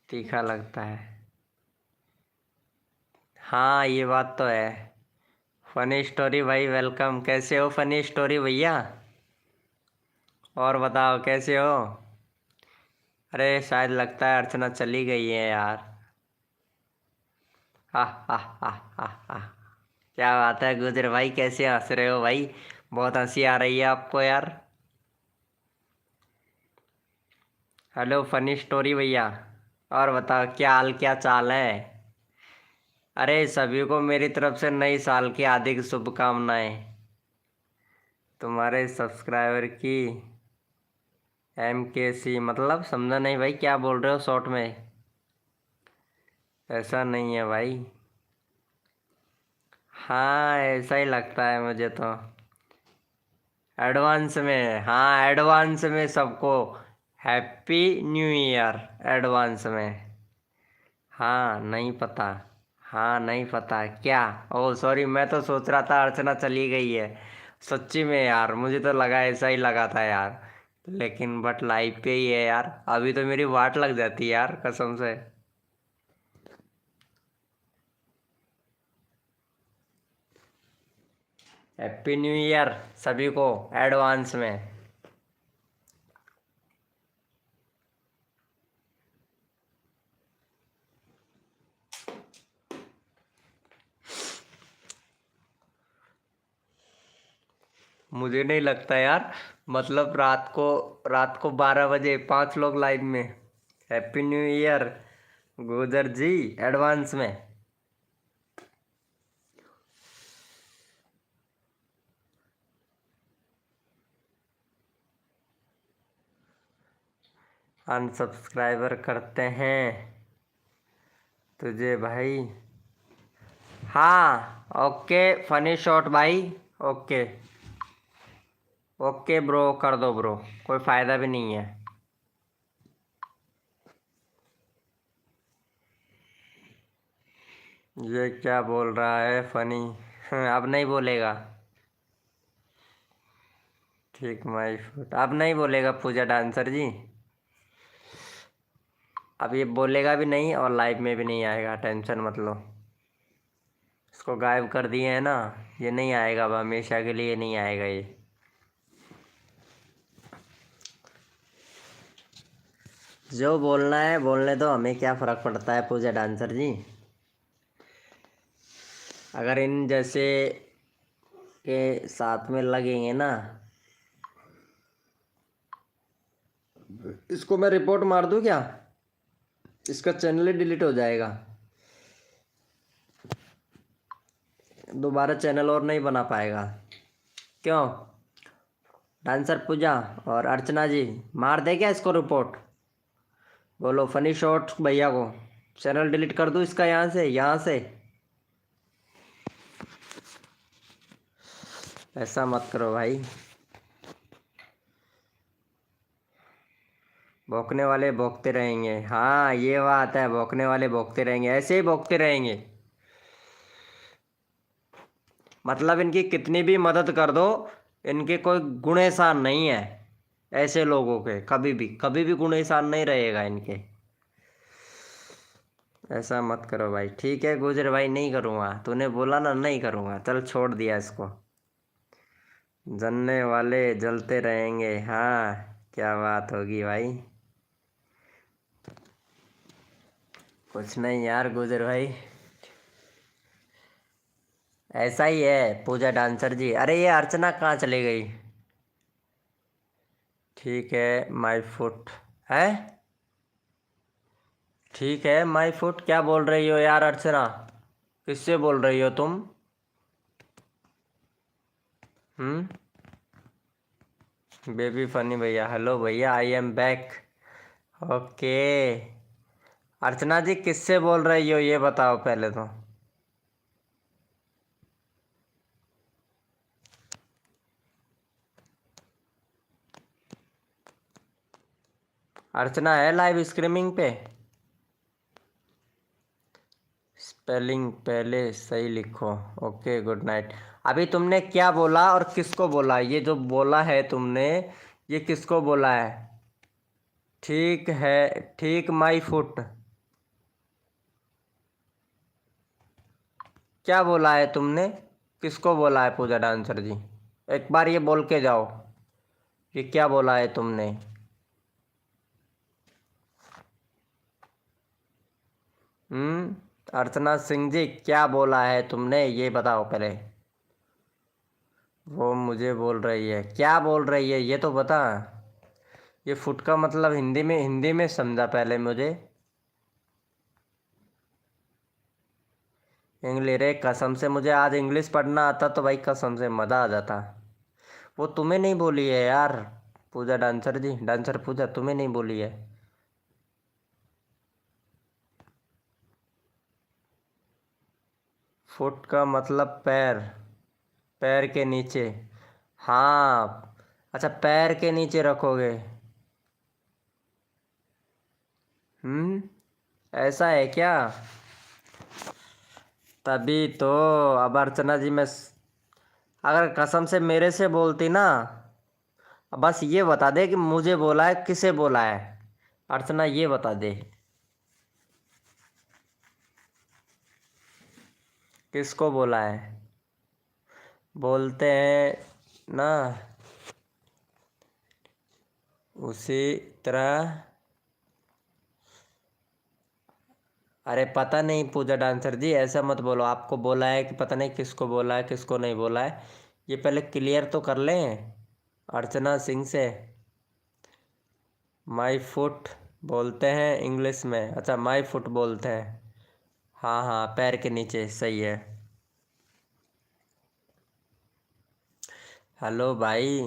तीखा लगता है। हाँ, ये बात तो है। फनी स्टोरी भाई वेलकम। कैसे हो फनी स्टोरी भैया? और बताओ कैसे हो? अरे शायद लगता है अर्चना चली गई है यार। हा हा हा हा हा। क्या बात है गुजर भाई, कैसे हंस रहे हो भाई? बहुत हंसी आ रही है आपको यार। हेलो फनी स्टोरी भैया। और बताओ क्या हाल क्या चाल है? अरे सभी को मेरी तरफ से नई साल की हार्दिक शुभकामनाएं। तुम्हारे सब्सक्राइबर की MKC मतलब समझा नहीं भाई, क्या बोल रहे हो शॉर्ट में? ऐसा नहीं है भाई। हाँ, ऐसा ही लगता है मुझे तो। एडवांस में, हाँ एडवांस में सबको हैप्पी न्यू ईयर। एडवांस में। हाँ नहीं पता। हाँ नहीं पता क्या? ओह सॉरी, मैं तो सोच रहा था अर्चना चली गई है। सच्ची में यार, मुझे तो लगा, ऐसा ही लगा था यार। लेकिन बट लाइव पे ही है यार, अभी तो मेरी वाट लग जाती है यार कसम से। हैप्पी न्यू ईयर सभी को एडवांस में। मुझे नहीं लगता यार, मतलब रात को 12 बजे 5 लोग लाइव में। हैप्पी न्यू ईयर गुजर जी, एडवांस में। अनसब्सक्राइबर करते हैं तुझे भाई। हाँ ओके फनी शॉट भाई। ओके। ओके ब्रो, कर दो ब्रो, कोई फ़ायदा भी नहीं है। ये क्या बोल रहा है फनी? अब नहीं बोलेगा। ठीक माई फुट, अब नहीं बोलेगा पूजा डांसर जी। अब ये बोलेगा भी नहीं और लाइव में भी नहीं आएगा, टेंशन मत लो। इसको गायब कर दिए हैं ना, ये नहीं आएगा, अब हमेशा के लिए नहीं आएगा ये। जो बोलना है बोलने दो, हमें क्या फ़र्क पड़ता है पूजा डांसर जी। अगर इन जैसे के साथ में लगेंगे ना, इसको मैं रिपोर्ट मार दूं क्या? इसका चैनल ही डिलीट हो जाएगा। दोबारा चैनल और नहीं बना पाएगा। क्यों? डांसर पूजा और अर्चना जी, मार दे क्या इसको रिपोर्ट? बोलो फनी शॉट भैया को चैनल डिलीट कर दूं इसका, यहाँ से। ऐसा मत करो भाई। भौंकने वाले भौंकते रहेंगे। हाँ ये बात है, भौंकने वाले भौंकते रहेंगे, ऐसे ही भौंकते रहेंगे। मतलब इनकी कितनी भी मदद कर दो, इनके कोई गुण एहसान नहीं है। ऐसे लोगों के कभी भी गुण एहसान नहीं रहेगा इनके। ऐसा मत करो भाई। ठीक है गुजर भाई, नहीं करूँगा, तूने बोला ना, नहीं करूँगा, चल छोड़ दिया इसको। जलने वाले जलते रहेंगे। हाँ क्या बात होगी भाई। कुछ नहीं यार गुजर भाई, ऐसा ही है पूजा डांसर जी। अरे ये अर्चना कहाँ चली गई? ठीक है माय फुट है। ठीक है माय फुट, क्या बोल रही हो यार अर्चना? किससे बोल रही हो तुम? हम्म। बेबी फनी भैया, हेलो भैया, आई एम बैक। ओके। अर्चना जी किससे बोल रही हो ये बताओ पहले तो। अर्चना है लाइव स्ट्रीमिंग पे? स्पेलिंग पहले सही लिखो। Okay good night. अभी तुमने क्या बोला और किसको बोला? ये जो बोला है तुमने, ये किसको बोला है? ठीक है, ठीक माई फुट, क्या बोला है तुमने? किसको बोला है पूजा डांसर जी? एक बार ये बोल के जाओ, ये क्या बोला है तुमने? अर्चना सिंह जी क्या बोला है तुमने ये बताओ पहले। वो मुझे बोल रही है, क्या बोल रही है ये तो बता। ये फुट का मतलब हिंदी में समझा पहले मुझे। इंग्लिश रे कसम से, मुझे आज इंग्लिश पढ़ना आता तो भाई कसम से मज़ा आ जाता। वो तुम्हें नहीं बोली है यार पूजा डांसर जी, डांसर पूजा तुम्हें नहीं बोली है। फुट का मतलब पैर, पैर के नीचे। हाँ अच्छा, पैर के नीचे रखोगे। ऐसा है क्या? तभी तो। अब अर्चना जी अगर कसम से मेरे से बोलती ना, बस ये बता दे कि मुझे बोला है, किसे बोला है। अर्चना ये बता दे किसको बोला है। बोलते हैं ना उसी तरह। अरे पता नहीं पूजा डांसर जी, ऐसा मत बोलो। आपको बोला है कि पता नहीं किसको बोला है किसको नहीं बोला है, ये पहले क्लियर तो कर लें अर्चना सिंह से। माई फुट बोलते हैं इंग्लिश में, अच्छा माई फुट बोलते हैं। हाँ हाँ पैर के नीचे, सही है। हेलो भाई,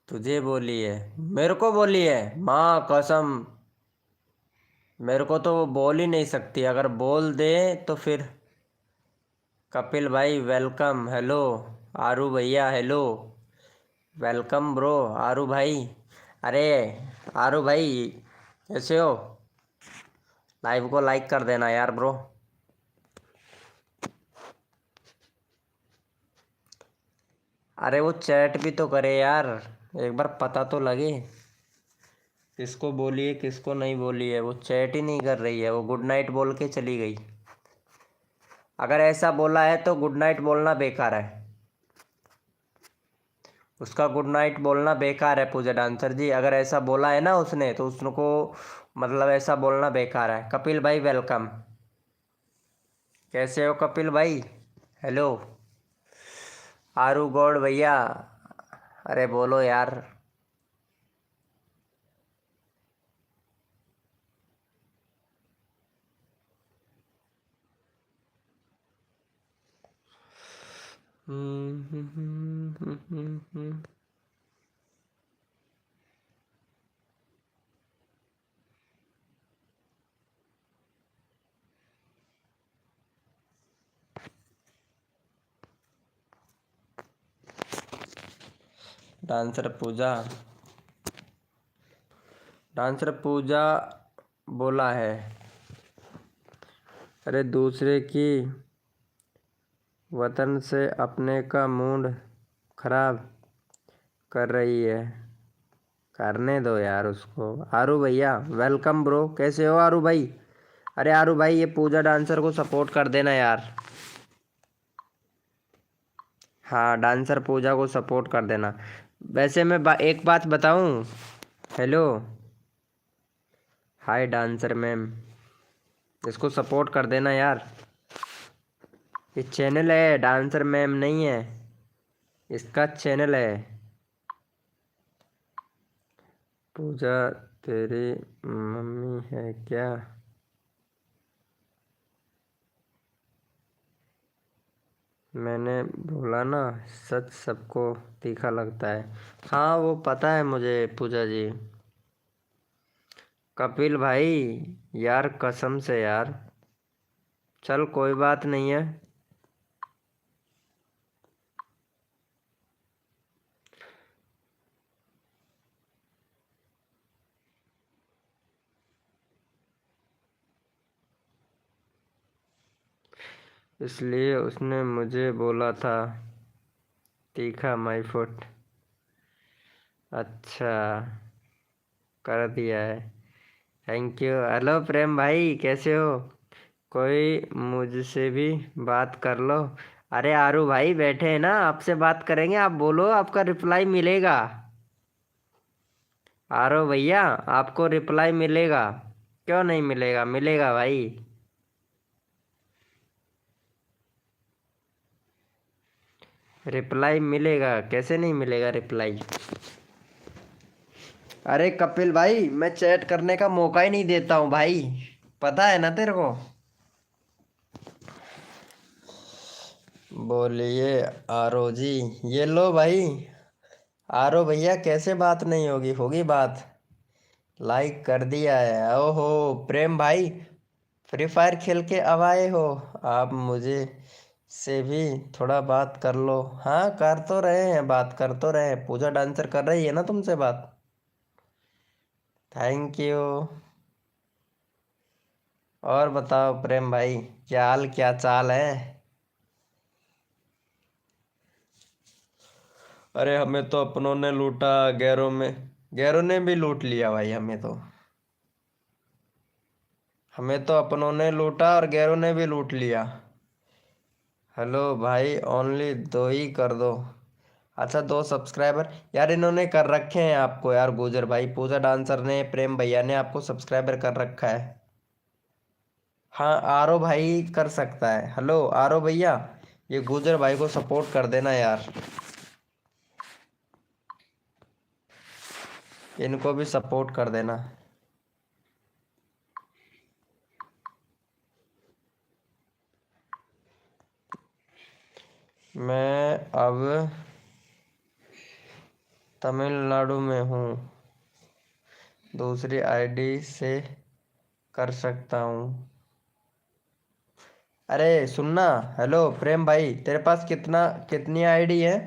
तुझे बोली है? मेरे को बोली है? माँ कसम, मेरे को तो वो बोल ही नहीं सकती। अगर बोल दे तो फिर। कपिल भाई वेलकम, हेलो। आरू भैया हेलो, वेलकम ब्रो। आरू भाई, अरे आरू भाई कैसे हो? लाइव को लाइक कर देना यार ब्रो। अरे वो चैट भी तो करे यार, एक बार पता तो लगे किसको बोली है किसको नहीं बोली है। वो चैट ही नहीं कर रही है, वो गुड नाइट बोल के चली गई। अगर ऐसा बोला है तो गुड नाइट बोलना बेकार है। उसका गुड नाइट बोलना बेकार है पूजा डांसर जी। अगर ऐसा बोला है ना उसने, तो उसको मतलब ऐसा बोलना बेकार है। कपिल भाई वेलकम। कैसे हो कपिल भाई? हेलो। आरू गौड़ भैया, अरे बोलो यार। डांसर पूजा, डांसर पूजा बोला है, अरे दूसरे की वतन से अपने का मूड खराब कर रही है, करने दो यार उसको। आरू भैया वेलकम ब्रो, कैसे हो आरू भाई? अरे आरू भाई ये पूजा डांसर को सपोर्ट कर देना यार। हाँ डांसर पूजा को सपोर्ट कर देना। वैसे मैं एक बात बताऊं। हेलो, हाय डांसर मैम, इसको सपोर्ट कर देना यार। ये चैनल है, डांसर मैम नहीं है, इसका चैनल है। पूजा तेरी मम्मी है क्या? मैंने बोला ना, सच सबको तीखा लगता है। हाँ वो पता है मुझे पूजा जी। कपिल भाई यार कसम से यार, चल कोई बात नहीं है। इसलिए उसने मुझे बोला था तीखा माई फुट। अच्छा, कर दिया है, थैंक यू। हेलो प्रेम भाई कैसे हो? कोई मुझसे भी बात कर लो। अरे आरू भाई बैठे हैं ना, आपसे बात करेंगे, आप बोलो आपका रिप्लाई मिलेगा। आरो भैया आपको रिप्लाई मिलेगा, क्यों नहीं मिलेगा, मिलेगा भाई। रिप्लाई मिलेगा, कैसे नहीं मिलेगा रिप्लाई? अरे कपिल भाई मैं चैट करने का मौका ही नहीं देता हूँ भाई, पता है ना तेरे को। बोलिए आरो जी, ये लो भाई। आरो भैया कैसे बात नहीं होगी, होगी बात। लाइक कर दिया है, ओहो प्रेम भाई, फ्री फायर खेल के अब आए हो आप? मुझे से भी थोड़ा बात कर लो। हाँ कर तो रहे हैं, बात कर तो रहे हैं, पूजा डांसर कर रही है ना तुमसे बात। Thank you. और बताओ प्रेम भाई, क्या हाल क्या चाल है? अरे हमें तो अपनों ने लूटा, गैरों में, गैरों ने भी लूट लिया भाई हमें तो। हमें तो अपनों ने लूटा और गैरों ने भी लूट लिया। हेलो भाई ओनली दो ही कर दो। अच्छा दो सब्सक्राइबर यार इन्होंने कर रखे हैं आपको यार, गुजर भाई पूजा डांसर ने प्रेम भैया ने आपको सब्सक्राइबर कर रखा है। हाँ आरो भाई कर सकता है। हेलो आरो भैया, ये गुजर भाई को सपोर्ट कर देना यार, इनको भी सपोर्ट कर देना। मैं अब तमिलनाडु में हूँ, दूसरी आईडी से कर सकता हूँ। अरे सुनना, हेलो प्रेम भाई तेरे पास कितना, कितनी आईडी है,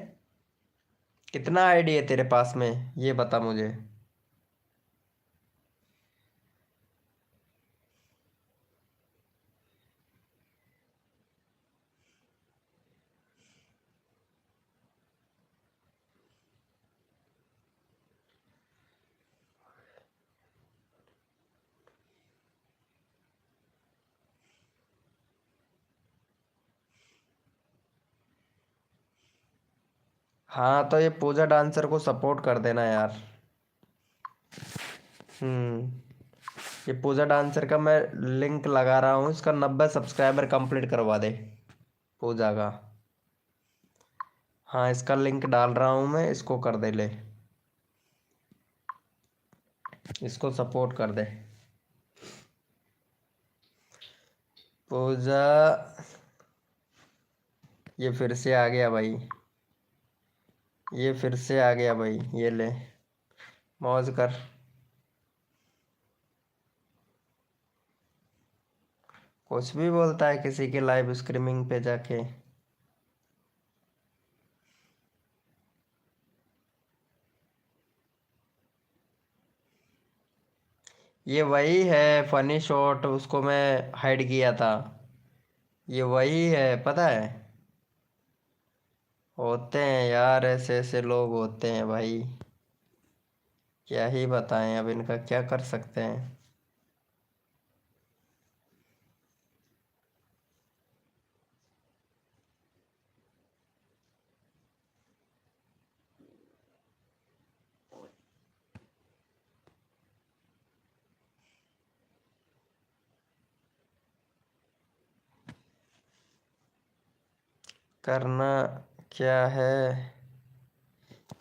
कितना आईडी है तेरे पास में, ये बता मुझे। हाँ तो ये पूजा डांसर को सपोर्ट कर देना यार। ये पूजा डांसर का मैं लिंक लगा रहा हूँ, इसका 90 सब्सक्राइबर कंप्लीट करवा दे पूजा का। हाँ इसका लिंक डाल रहा हूँ मैं, इसको कर दे ले, इसको सपोर्ट कर दे। पूजा ये फिर से आ गया भाई, ये फिर से आ गया भाई, ये ले मौज कर। कुछ भी बोलता है किसी के लाइव स्ट्रीमिंग पे जाके। ये वही है फनी शॉट, उसको मैं हाइड किया था। ये वही है, पता है। होते हैं यार, ऐसे ऐसे लोग होते हैं भाई। क्या ही बताएं, अब इनका क्या कर सकते हैं। करना क्या है,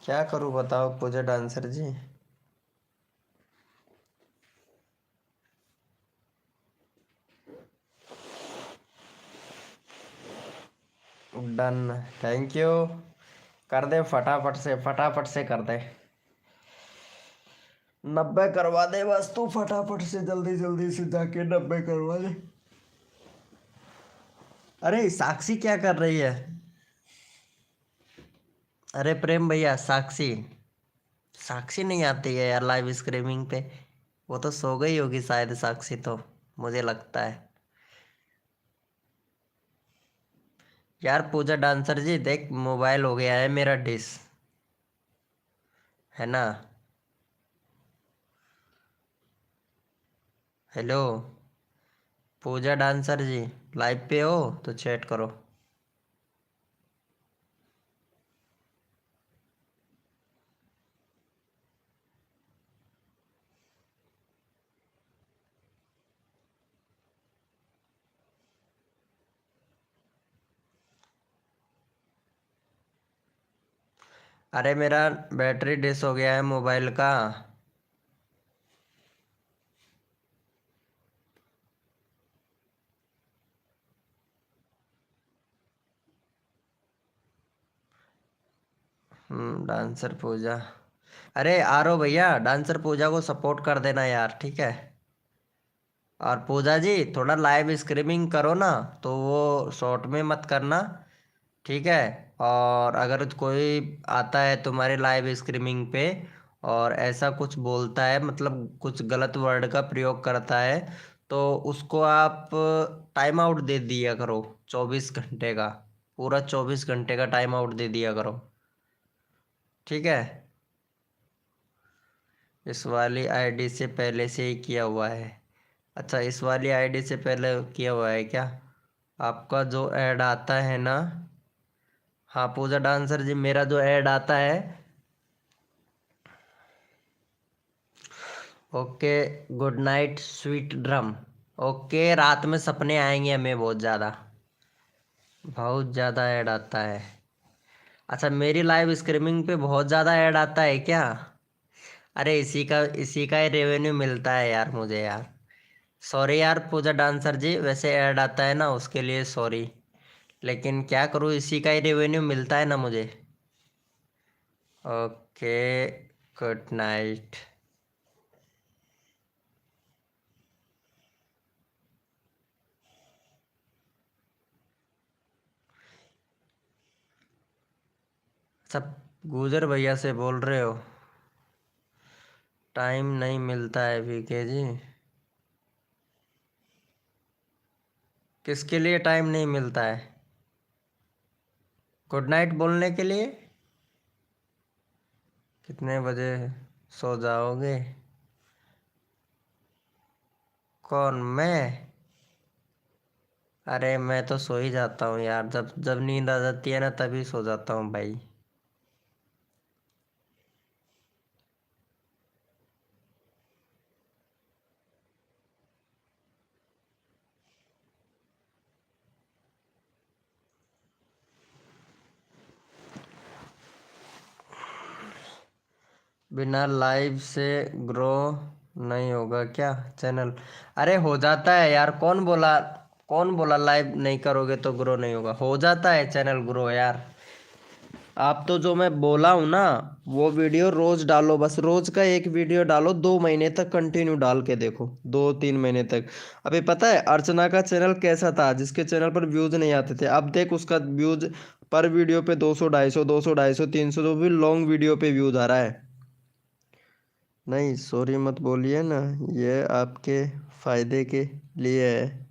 क्या करूं बताओ Pooja dancer ji. Done, thank you. कर दे फटाफट से कर दे। 90 करवा दे बस तू, फटाफट से जल्दी जल्दी से जाके 90 करवा दे। अरे साक्षी क्या कर रही है? अरे प्रेम भैया, साक्षी, साक्षी नहीं आती है यार लाइव स्ट्रीमिंग पे। वो तो सो गई होगी शायद साक्षी तो, मुझे लगता है। यार पूजा डांसर जी देख, मोबाइल हो गया है मेरा डिस, है ना। हेलो पूजा डांसर जी, लाइव पे हो तो चैट करो। अरे मेरा बैटरी डिस हो गया है मोबाइल का। डांसर पूजा। अरे आरो भैया, डांसर पूजा को सपोर्ट कर देना यार, ठीक है। और पूजा जी थोड़ा लाइव स्ट्रीमिंग करो ना, तो वो शॉर्ट में मत करना, ठीक है। और अगर कोई आता है तुम्हारे लाइव स्ट्रीमिंग पे और ऐसा कुछ बोलता है, मतलब कुछ गलत वर्ड का प्रयोग करता है, तो उसको आप टाइम आउट दे दिया करो, 24 घंटे का, पूरा 24 घंटे का टाइम आउट दे दिया करो, ठीक है। इस वाली आईडी से पहले से ही किया हुआ है? अच्छा, इस वाली आईडी से पहले किया हुआ है क्या? आपका जो ऐड आता है ना, हाँ पूजा डांसर जी, मेरा जो ऐड आता है। Okay, good night sweet drum. Okay, रात में सपने आएंगे हमें बहुत ज़्यादा, बहुत ज़्यादा ऐड आता है। अच्छा, मेरी लाइव स्ट्रीमिंग पे बहुत ज़्यादा ऐड आता है क्या? अरे इसी का ही रेवेन्यू मिलता है यार मुझे यार। सॉरी यार पूजा डांसर जी, वैसे ऐड आता है ना उसके लिए सॉरी, लेकिन क्या करूँ, इसी का ही रेवेन्यू मिलता है ना मुझे। Okay, good night. सब गुजर भैया से बोल रहे हो? टाइम नहीं मिलता है वीके जी। किसके लिए टाइम नहीं मिलता है? गुड नाइट बोलने के लिए? कितने बजे सो जाओगे? कौन, मैं? अरे मैं तो सो ही जाता हूँ यार, जब जब नींद आ जाती है ना तभी सो जाता हूँ भाई। बिना लाइव से ग्रो नहीं होगा क्या चैनल? अरे हो जाता है यार, कौन बोला, कौन बोला लाइव नहीं करोगे तो ग्रो नहीं होगा? हो जाता है चैनल ग्रो यार। आप तो जो मैं बोला हूं ना, वो वीडियो रोज डालो, बस रोज का एक वीडियो डालो, 2 महीने तक कंटिन्यू डाल के देखो, 2-3 महीने तक। अभी पता है अर्चना का चैनल कैसा था, जिसके चैनल पर व्यूज नहीं आते थे, अब देख उसका व्यूज पर वीडियो पे 200, 250, 200, 250, 300, जो भी लॉन्ग वीडियो पे व्यूज आ रहा है। नहीं सॉरी मत बोलिए ना, ये आपके फायदे के लिए है।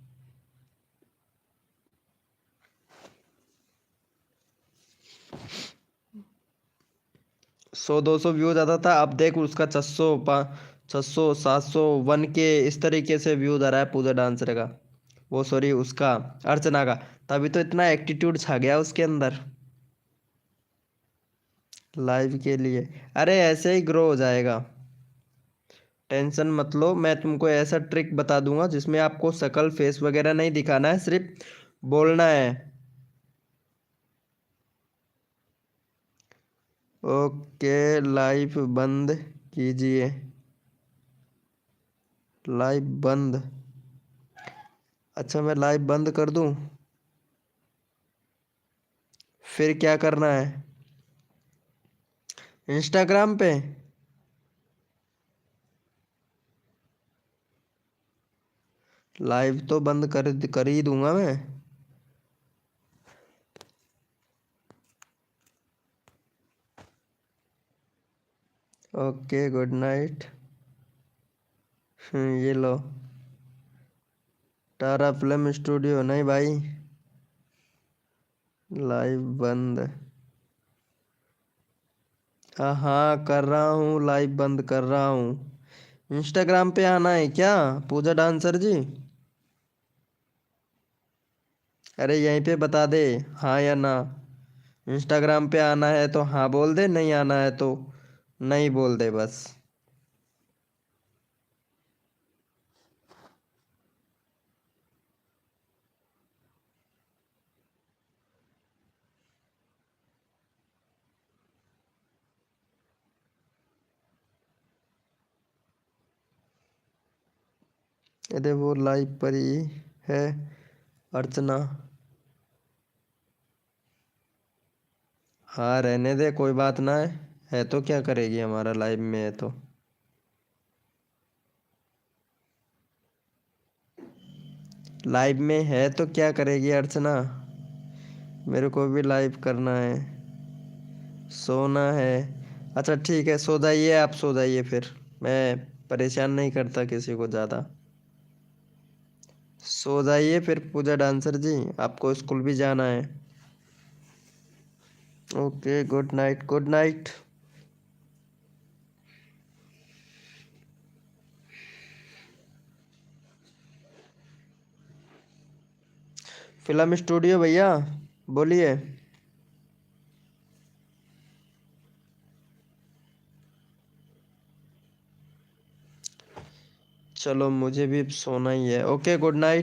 100-200 व्यूज आता था, अब देख उसका 600, 600, 700, 1K इस तरीके से व्यूज आ रहा है पूजा डांसर का, वो सॉरी उसका, अर्चना का। तभी तो इतना एटीट्यूड छा गया उसके अंदर लाइव के लिए। अरे ऐसे ही ग्रो हो जाएगा, टेंशन मत लो। मैं तुमको ऐसा ट्रिक बता दूंगा जिसमें आपको शकल फेस वगैरह नहीं दिखाना है, सिर्फ बोलना है। ओके लाइव बंद कीजिए, लाइव बंद। अच्छा मैं लाइव बंद कर दूं, फिर क्या करना है? इंस्टाग्राम पे? लाइव तो बंद कर ही दूंगा मैं। Okay good night. ये लो, तारा फिल्म स्टूडियो नहीं भाई, लाइव बंद। हाँ कर रहा हूँ, लाइव बंद कर रहा हूँ। इंस्टाग्राम पे आना है क्या पूजा डांसर जी? अरे यहीं पे बता दे, हाँ या ना। इंस्टाग्राम पे आना है तो हाँ बोल दे, नहीं आना है तो नहीं बोल दे बस। अरे वो लाइव पर ही है अर्चना। हाँ रहने दे, कोई बात ना है तो क्या करेगी, हमारा लाइव में है तो। लाइव में है तो क्या करेगी अर्चना? मेरे को भी लाइव करना है, सोना है। अच्छा ठीक है, सो जाइए, आप सो जाइए फिर, मैं परेशान नहीं करता किसी को ज़्यादा। सो जाइए फिर पूजा डांसर जी, आपको स्कूल भी जाना है। Okay good night, good night. Film studio भैया बोलिए। चलो मुझे भी सोना ही है, ओके गुड नाइट।